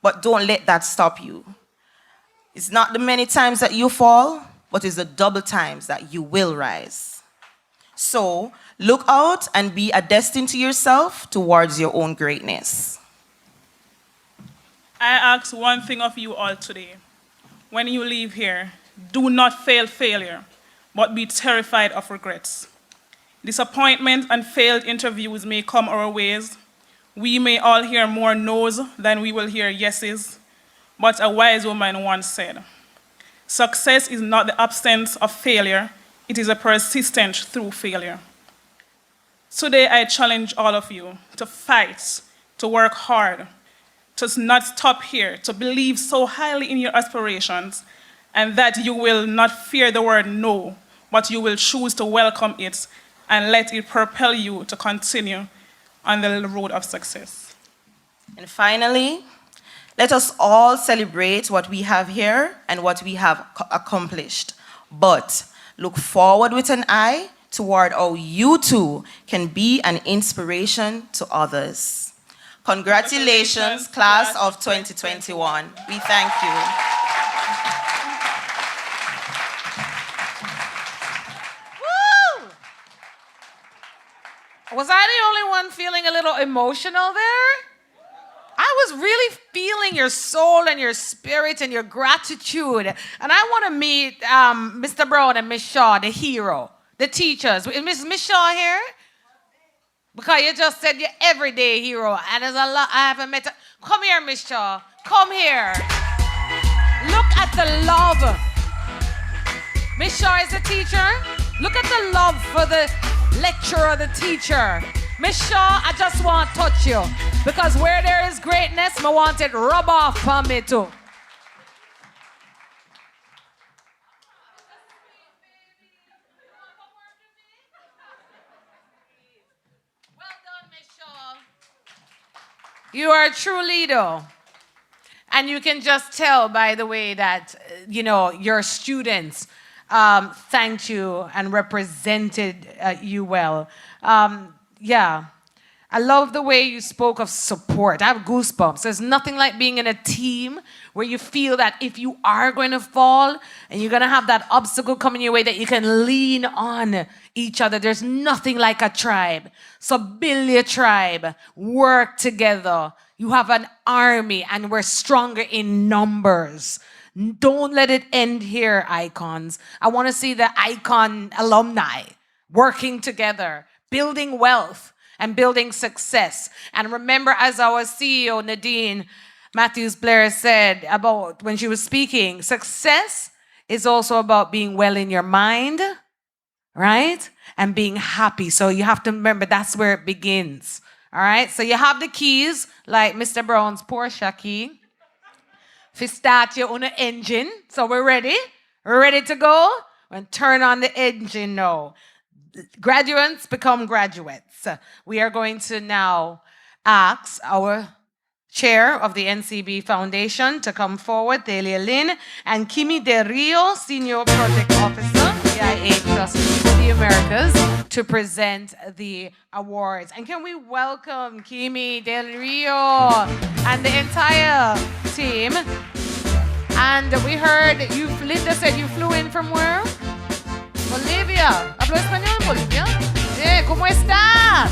but don't let that stop you. It's not the many times that you fall, but it's the double times that you will rise. So look out and be a destiny to yourself towards your own greatness. I ask one thing of you all today. When you leave here, do not failure, but be terrified of regrets. Disappointment and failed interviews may come our ways. We may all hear more no's than we will hear yeses, but a wise woman once said, success is not the absence of failure, it is a persistence through failure. Today I challenge all of you to fight, to work hard, to not stop here, to believe so highly in your aspirations, and that you will not fear the word no, but you will choose to welcome it and let it propel you to continue on the road of success. And finally, let us all celebrate what we have here and what we have accomplished, but look forward with an eye toward how you too can be an inspiration to others. Congratulations, class of 2021. We thank you. Was I the only one feeling a little emotional there? I was really feeling your soul and your spirit and your gratitude. And I want to meet Mr. Brown and Miss Shaw, the hero, the teachers. Is Miss Shaw here? Because you just said you're everyday hero. And there's a lot I haven't met. Come here, Miss Shaw. Come here. Look at the love. Miss Shaw is the teacher. Look at the love for the lecturer, the teacher. Miss Shaw, I just want to touch you. Because where there is greatness, I want it rub off on me too. Well done, Miss Shaw. You are a true leader. And you can just tell by the way that, your students thanked you and represented you well. Yeah. I love the way you spoke of support. I have goosebumps. There's nothing like being in a team where you feel that if you are going to fall and you're going to have that obstacle coming your way, that you can lean on each other. There's nothing like a tribe. So build your tribe. Work together. You have an army and we're stronger in numbers. Don't let it end here, icons. I want to see the icon alumni working together, building wealth and building success. And remember, as our CEO, Nadine Matthews-Blair, said about when she was speaking, success is also about being well in your mind, right? And being happy. So you have to remember that's where it begins. All right? So you have the keys, like Mr. Brown's Porsche key. If you start your own engine, so we're ready. We're ready to go. And turn on the engine now. Graduates become graduates. We are going to now ask our chair of the NCB Foundation to come forward, Delia Lynn, and Kimi Del Rio, Senior Project Officer, CIA Trust for the Americas, to present the awards. And can we welcome Kimi Del Rio and the entire team. And we heard Linda said you flew in from where? Bolivia. ¿Hablo español en Bolivia? ¿Cómo está?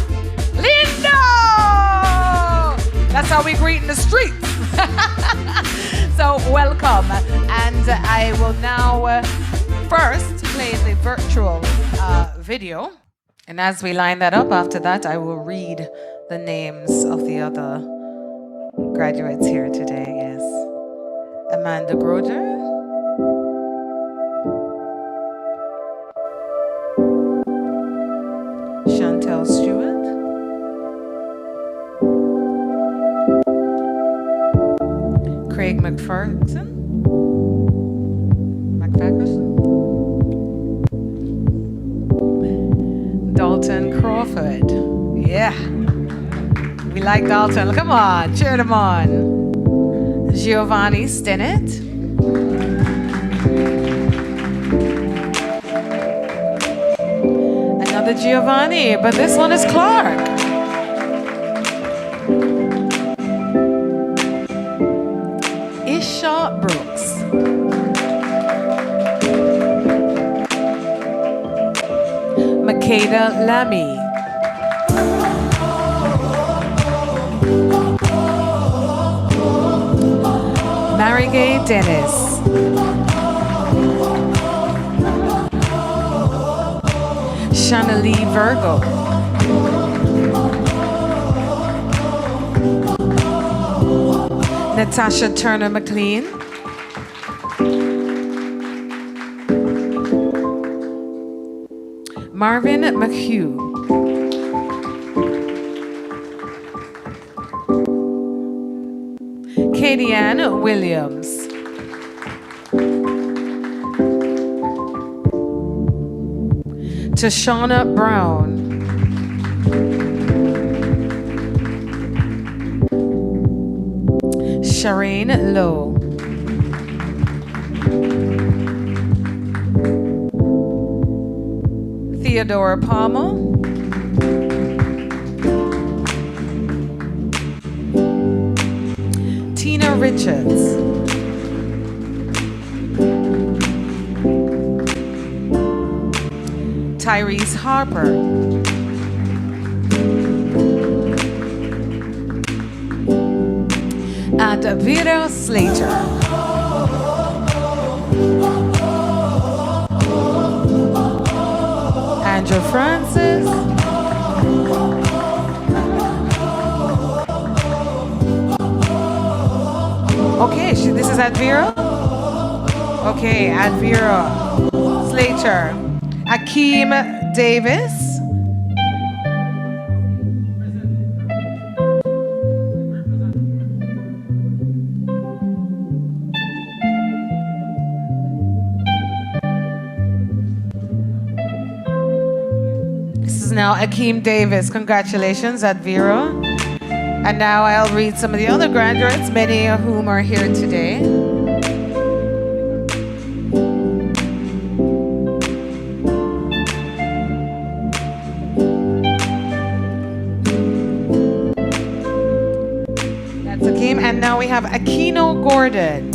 Lindo! That's how we greet in the streets. So welcome. And I will now first play the virtual video. And as we line that up, after that, I will read the names of the other graduates here today. Yes. Amanda Groger. Chantel Stewart. Craig McPherson. Dalton Crawford. Yeah. We like Dalton. Come on, cheer them on. Giovanni Stennett. Another Brother Giovanni, but this one is Clark. Isha Brooks. Makeda Lamy. Marigay Dennis. Shanalee Virgo. Natasha Turner McLean. Marvin McHugh. Katie Ann Williams. Tashana Brown. Shireen Lowe. Theodora Palmer. Tina Richards. Tyrese Harper. And Vera Slater. Andrew Francis. Okay, this is Advira? Okay, Advira Slater. Akeem Davis. This is now Akeem Davis. Congratulations, Advira. And now I'll read some of the other graduates, many of whom are here today. That's Akeem. And now we have Aquino Gordon.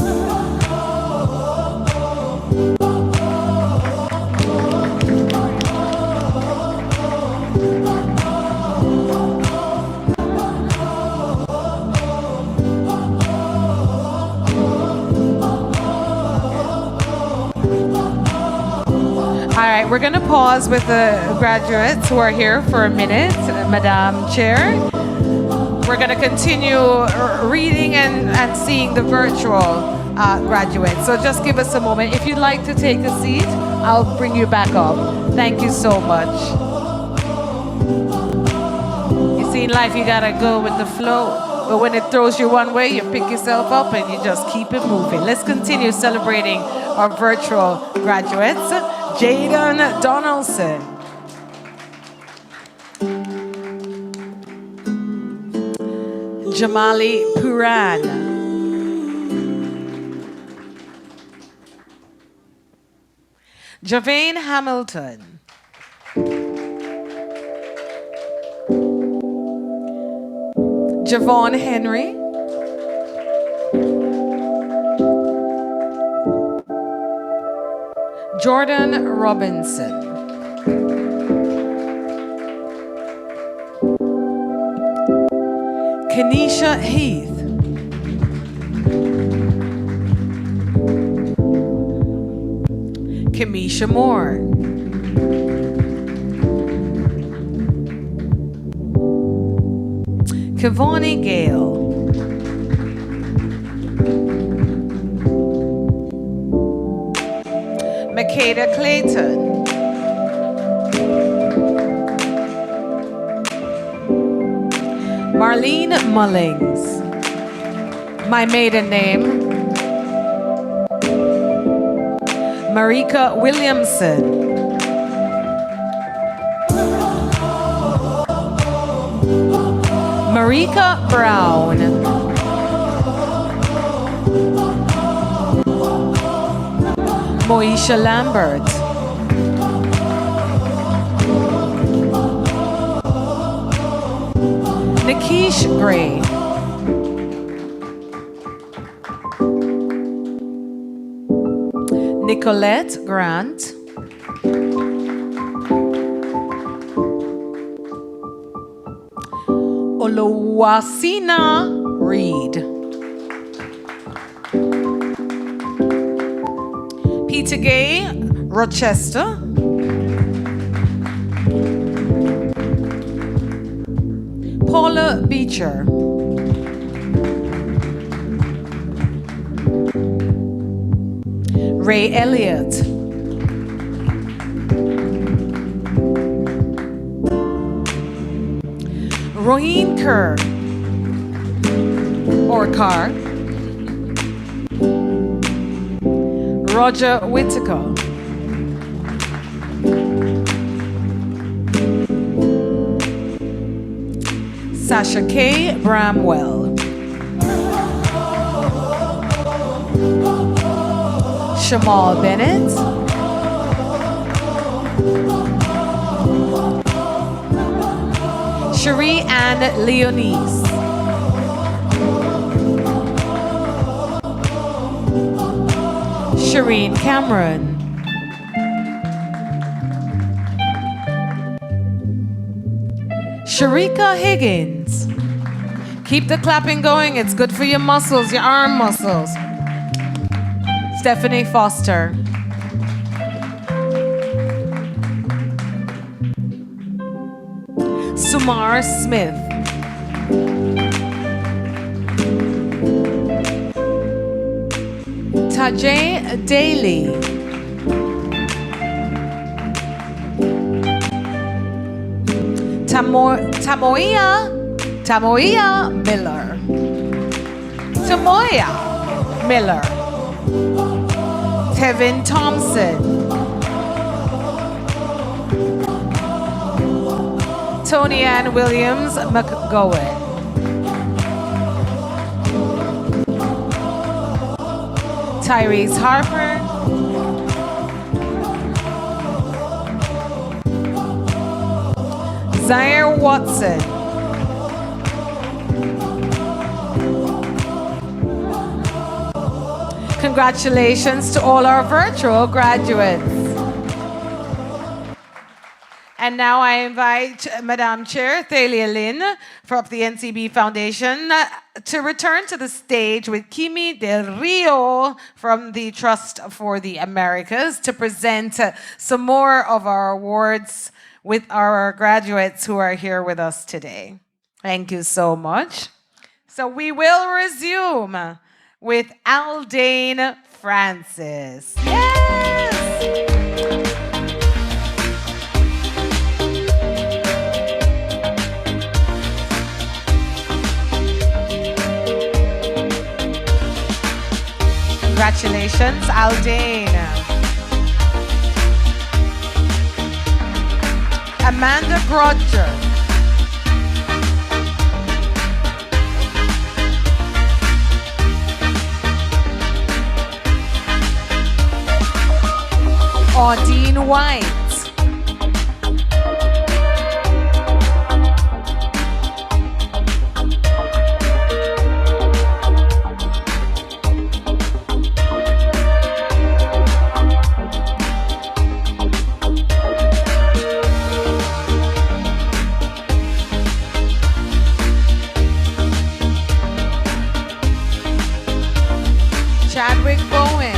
All right, we're going to pause with the graduates who are here for a minute, Madam Chair. We're going to continue reading and seeing the virtual graduates. So just give us a moment. If you'd like to take a seat, I'll bring you back up. Thank you so much. You see, in life, you got to go with the flow. But when it throws you one way, you pick yourself up and you just keep it moving. Let's continue celebrating our virtual graduates. Jaden Donaldson. Jamali Puran. Javane Hamilton. Javon Henry. Jordan Robinson. Kenesha Heath. Kamisha Moore. Kavani Gale. Makeda Clayton. Marlene Mullings. My maiden name. Marika Williamson. Marika Brown. Moisha Lambert. Nikeish Gray. Nicolette Grant. Olowasina Reed. Peter Gay, Rochester. Paula Beecher. Ray Elliott. Roheen Kerr, or Carr. Roger Whittaker. Sasha K. Bramwell. Shamal Bennett. Cherie Ann Leonise. Shireen Cameron. Sharika Higgins. Keep the clapping going. It's good for your muscles, your arm muscles. Stephanie Foster. Sumar Smith. Tajay Daly. Tamoya Miller. Tamoya Miller. Kevin Thompson. Tony Ann Williams McGowan. Tyrese Harper. Zaire Watson. Congratulations to all our virtual graduates. And now I invite Madam Chair Thalia Lynn from the NCB Foundation to return to the stage with Kimi Del Rio from the Trust for the Americas to present some more of our awards with our graduates who are here with us today. Thank you so much. So we will resume with Aldane Francis. Yes! Congratulations, Aldane. Amanda Grodger. Audine White. Chadwick Bowen.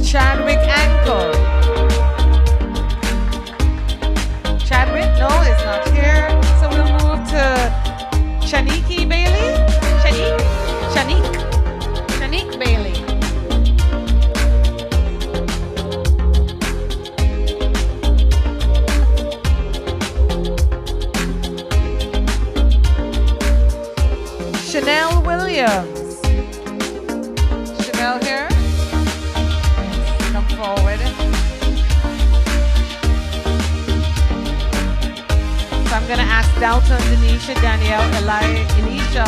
Chadwick Ankle. Chadwick, no, is not here. So we'll move to Shaniki Bailey. Shanique Bailey. going to ask Dalton, Denisha, Danielle, Elisha,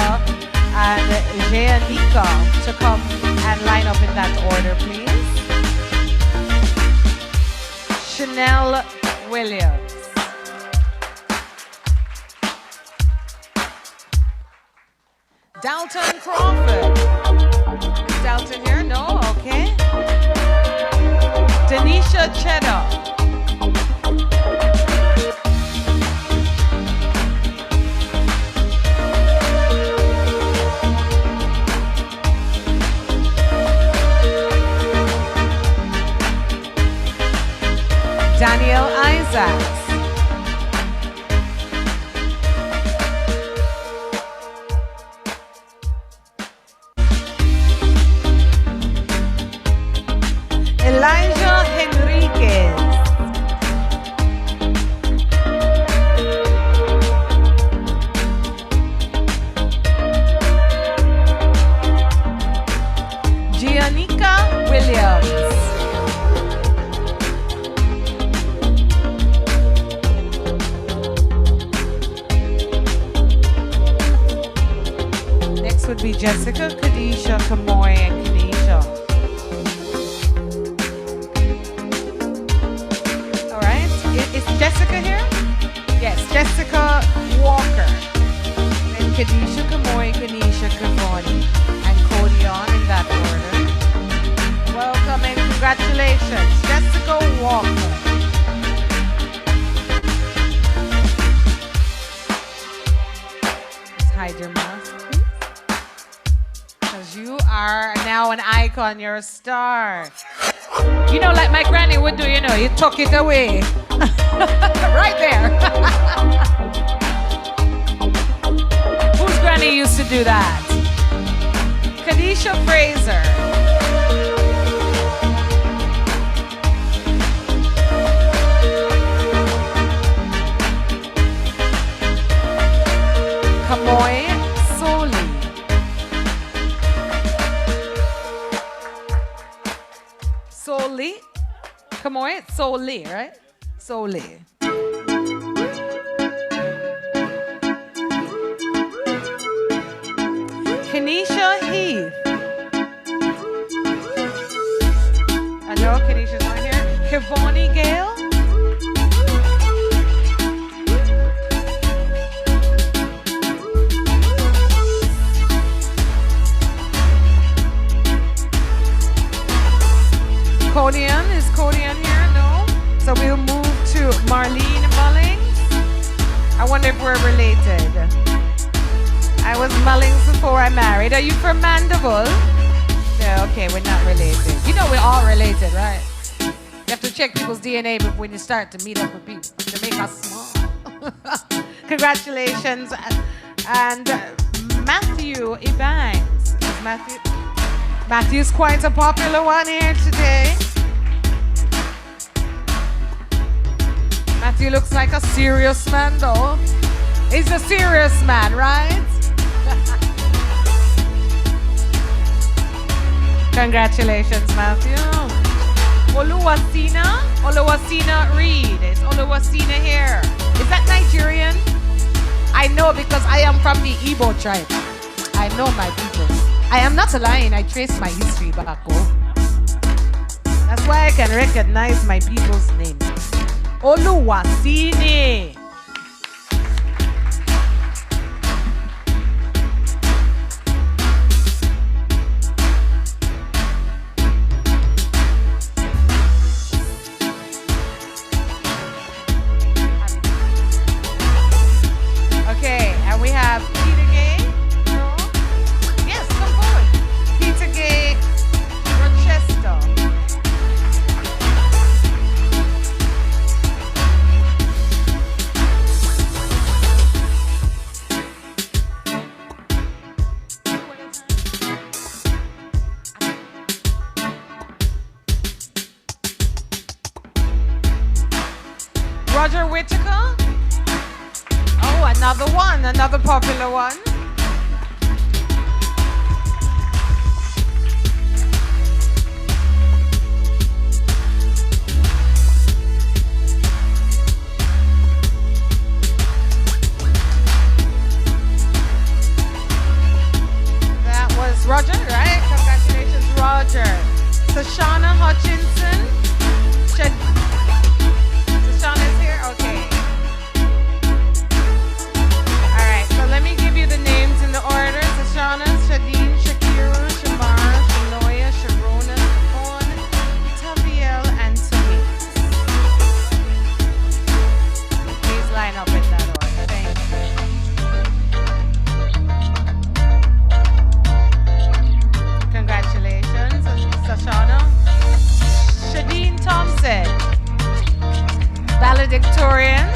and Jayanika to come and line up in that order, please. Chanel Williams. Dalton Crawford. Is Dalton here? No? Okay. Denisha Cheddar. Daniel Isaacs. Elijah Henriquez. Giannica Williams. Next would be Jessica, Kadisha, Kamoy, and Kanisha. All right. Is Jessica here? Yes, Jessica Walker. And Kadisha, Kamoy, Kanisha, Kavoni, and Cody on in that order. Welcome and congratulations, Jessica Walker. Let's hide your mask, please. Because you are now an icon, you're a star. You know, like my granny would do, you know, you tuck it away. Right there. Whose granny used to do that? Kadisha Fraser. Kamoy Soli. Soli. Kamoy Soli, right? Soli. Kenisha Heath. Hello, Kenisha's not here. Kivoni Gale. Codian, is Codian here? No. So we'll move to Marlene Mullings. I wonder if we're related. I was Mullings before I married. Are you from Mandeville? No, okay, we're not related. You know we're all related, right? You have to check people's DNA before when you start to meet up with people to make us small. Congratulations. And Matthew Ebanks. Matthew's quite a popular one here today. Matthew looks like a serious man though. He's a serious man, right? Congratulations, Matthew. Oluwasina Reed. Is Oluwasina here? Is that Nigerian? I know because I am from the Igbo tribe. I know my people. I am not lying. I trace my history back home. That's why I can recognize my people's name. Oluwasini. Okay, and we have Peter Gay. No? Yes, come forward. Peter Gay, Rochester. Roger Whittaker. Oh, another one, another popular one. Roger, right? Congratulations, Roger. Sashana Hutchinson. Sashana's here? Okay. All right, so let me give you the names in the order. Sashana, Shadeen, Shakira, Shamar, Shanoya, Sharona, Shafon, Taviel, and Sumit. Please line up in that order. Thank you. Congratulations, Sashana. Shadeen Thompson, valedictorian.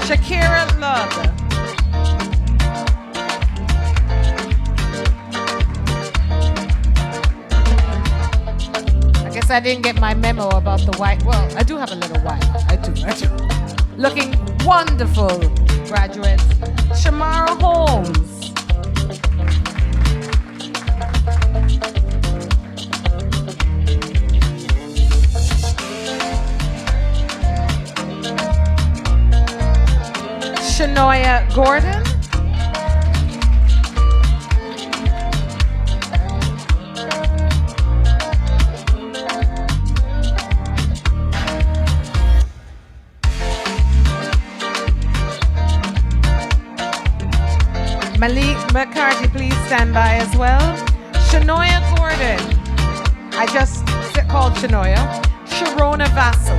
Shakira Love. I guess I didn't get my memo about the white. Well, I do have a little white. I do. Looking wonderful, graduates. Shamara Holmes. Shanoya Gordon. Malik McCarthy, please stand by as well. Shanoya Gordon. I just called Shanoya. Sharona Vassal.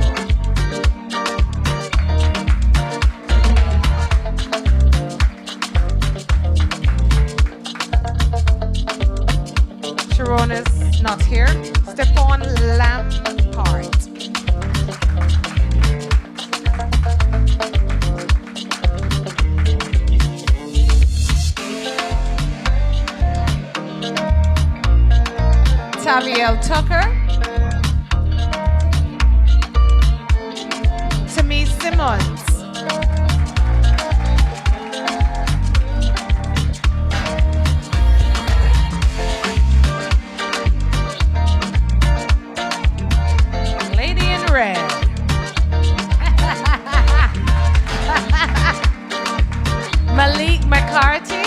Sharona's not here. Stephon Lampard. Taviel Tucker. Tammy Simmons. Lady in red. Malik McCarthy.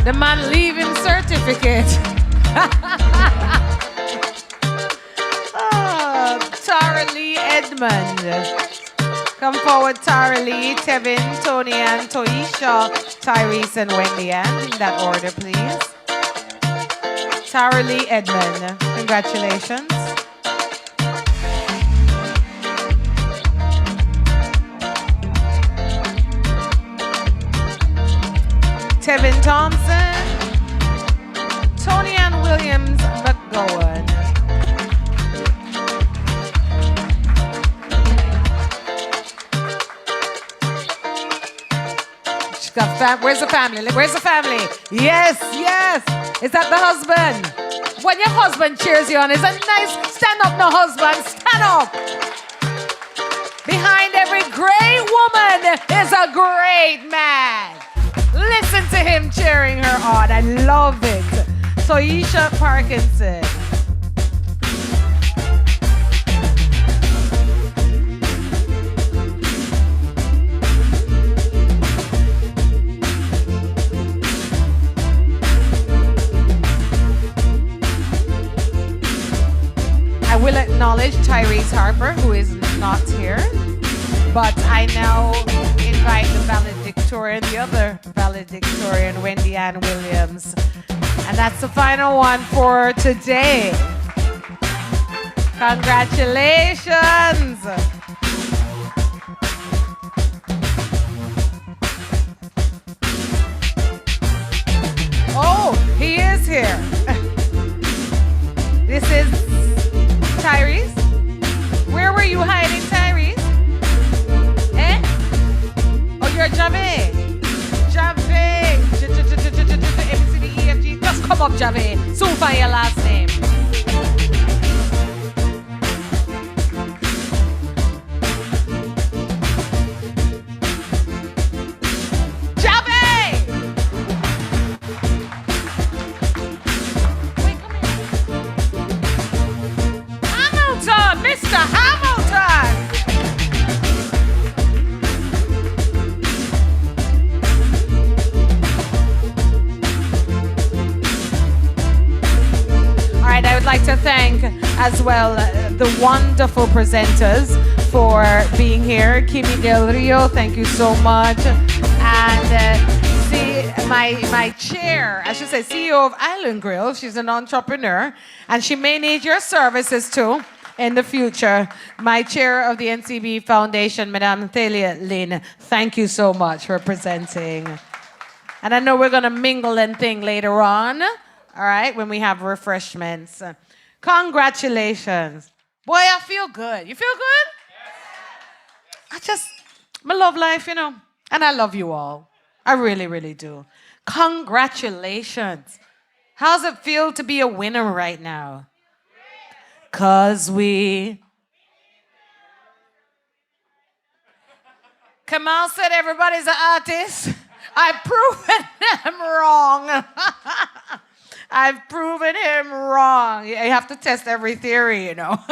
The man leaving certificate. Oh, Tara Lee Edmond. Come forward, Tara Lee, Tevin, Tony, and Toisha, Tyrese, and Wendy Ann. In that order, please. Tara Lee Edmond. Congratulations. Tevin Thompson, Tony Ann Williams McGowan. She's got where's the family? Where's the family? Yes, yes. Is that the husband? When your husband cheers you on, is that nice? Stand up now, husband. Stand up. Behind every great woman is a great man. Listen to him cheering her on. I love it. Toisha Parkinson. I will acknowledge Tyrese Harper, who is not here. But I now invite the valedictorian, the other valedictorian, Wendy Ann Williams. And that's the final one for today. Congratulations. Oh, he is here. This is Tyrese. Where were you hiding, Tyrese? Eh? Oh, you're Jave. Jave. ABCDEFG. Just come Come up, Jave. Soon find your last name. Mr. Hamilton! All right, I would like to thank as well the wonderful presenters for being here. Kimi Del Rio, thank you so much. And my chair, I should say CEO of Island Grill, she's an entrepreneur, and she may need your services too in the future. My chair of the NCB Foundation, Madame Thalia Lin, thank you so much for presenting. And I know we're going to mingle and thing later on, all right, when we have refreshments. Congratulations. Boy, I feel good. You feel good? I love life, you know, and I love you all. I really, really do. Congratulations. How's it feel to be a winner right now? 'Cause Kamal said everybody's an artist. I've proven him wrong. I've proven him wrong. You have to test every theory, you know.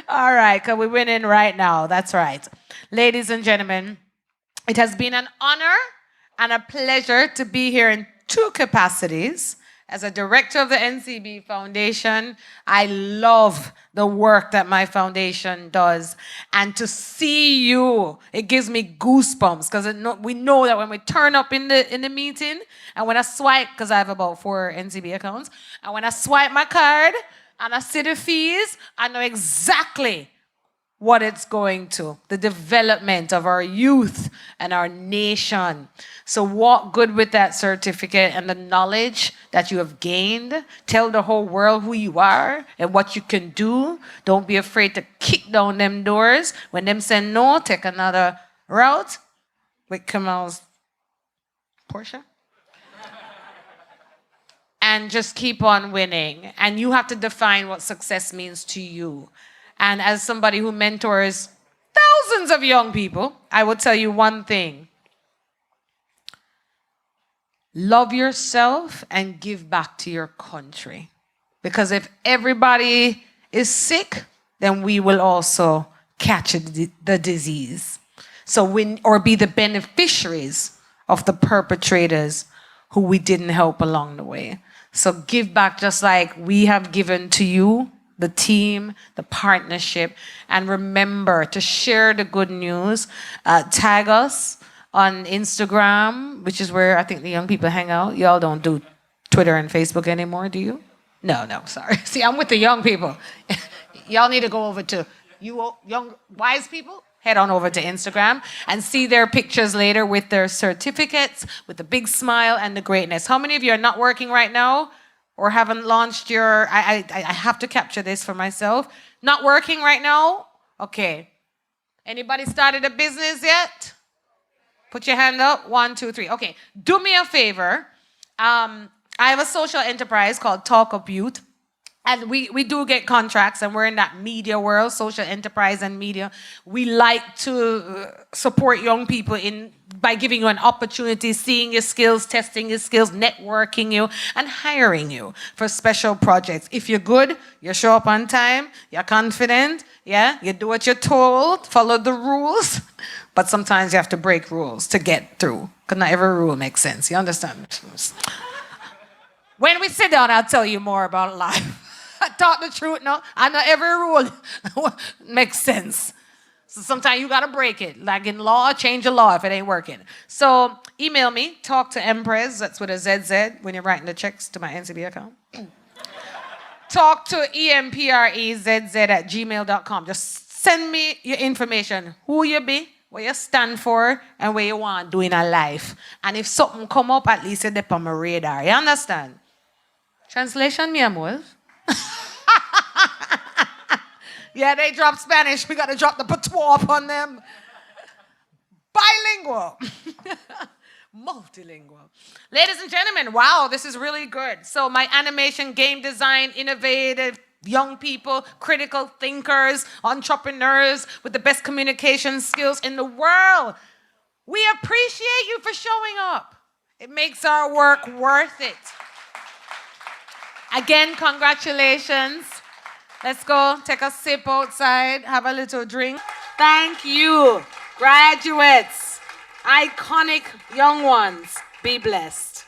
All right, because we're winning right now. That's right. Ladies and gentlemen, it has been an honor and a pleasure to be here in two capacities. As a director of the NCB Foundation, I love the work that my foundation does. And to see you, it gives me goosebumps because we know that when we turn up in the meeting, and when I swipe, because I have about 4 NCB accounts, and when I swipe my card and I see the fees, I know exactly what it's going to, the development of our youth and our nation. So walk good with that certificate and the knowledge that you have gained. Tell the whole world who you are and what you can do. Don't be afraid to kick down them doors. When them say no, take another route with Kamal's Porsche. And just keep on winning. And you have to define what success means to you. And as somebody who mentors thousands of young people, I will tell you one thing. Love yourself and give back to your country. Because if everybody is sick, then we will also catch the disease. So or be the beneficiaries of the perpetrators who we didn't help along the way. So give back just like we have given to you, the team, the partnership, and remember to share the good news. Tag us on Instagram, which is where I think the young people hang out. Y'all don't do Twitter and Facebook anymore, do you? No, sorry. See, I'm with the young people. Y'all need to go over to you young, wise people. Head on over to Instagram and see their pictures later with their certificates, with the big smile and the greatness. How many of you are not working right now? Or haven't launched your, I have to capture this for myself. Not working right now? Okay. Anybody started a business yet? Put your hand up. 1, 2, 3. Okay. Do me a favor. I have a social enterprise called Talk Up Youth. And we do get contracts, and we're in that media world, social enterprise and media. We like to support young people by giving you an opportunity, seeing your skills, testing your skills, networking you, and hiring you for special projects. If you're good, you show up on time, you're confident, yeah, you do what you're told, follow the rules. But sometimes you have to break rules to get through, because not every rule makes sense. You understand? When we sit down, I'll tell you more about life. I talk the truth, no? I know every rule makes sense. So sometimes you got to break it. Like in law, change the law if it ain't working. So email me, talk to Empress, that's with a ZZ, when you're writing the checks to my NCB account. Talk to emprezz@gmail.com. Just send me your information, who you be, what you stand for, and what you want to do in a life. And if something come up, at least it's on my radar. You understand? Translation, mi amor. Yeah, they drop Spanish. We got to drop the patois upon them. Bilingual. Multi. multilingual. Ladies and gentlemen, wow, this is really good. So my animation, game design, innovative young people, critical thinkers, entrepreneurs with the best communication skills in the world. We appreciate you for showing up. It makes our work worth it. Again, congratulations. Let's go take a sip outside, have a little drink. Thank you, graduates, iconic young ones. Be blessed.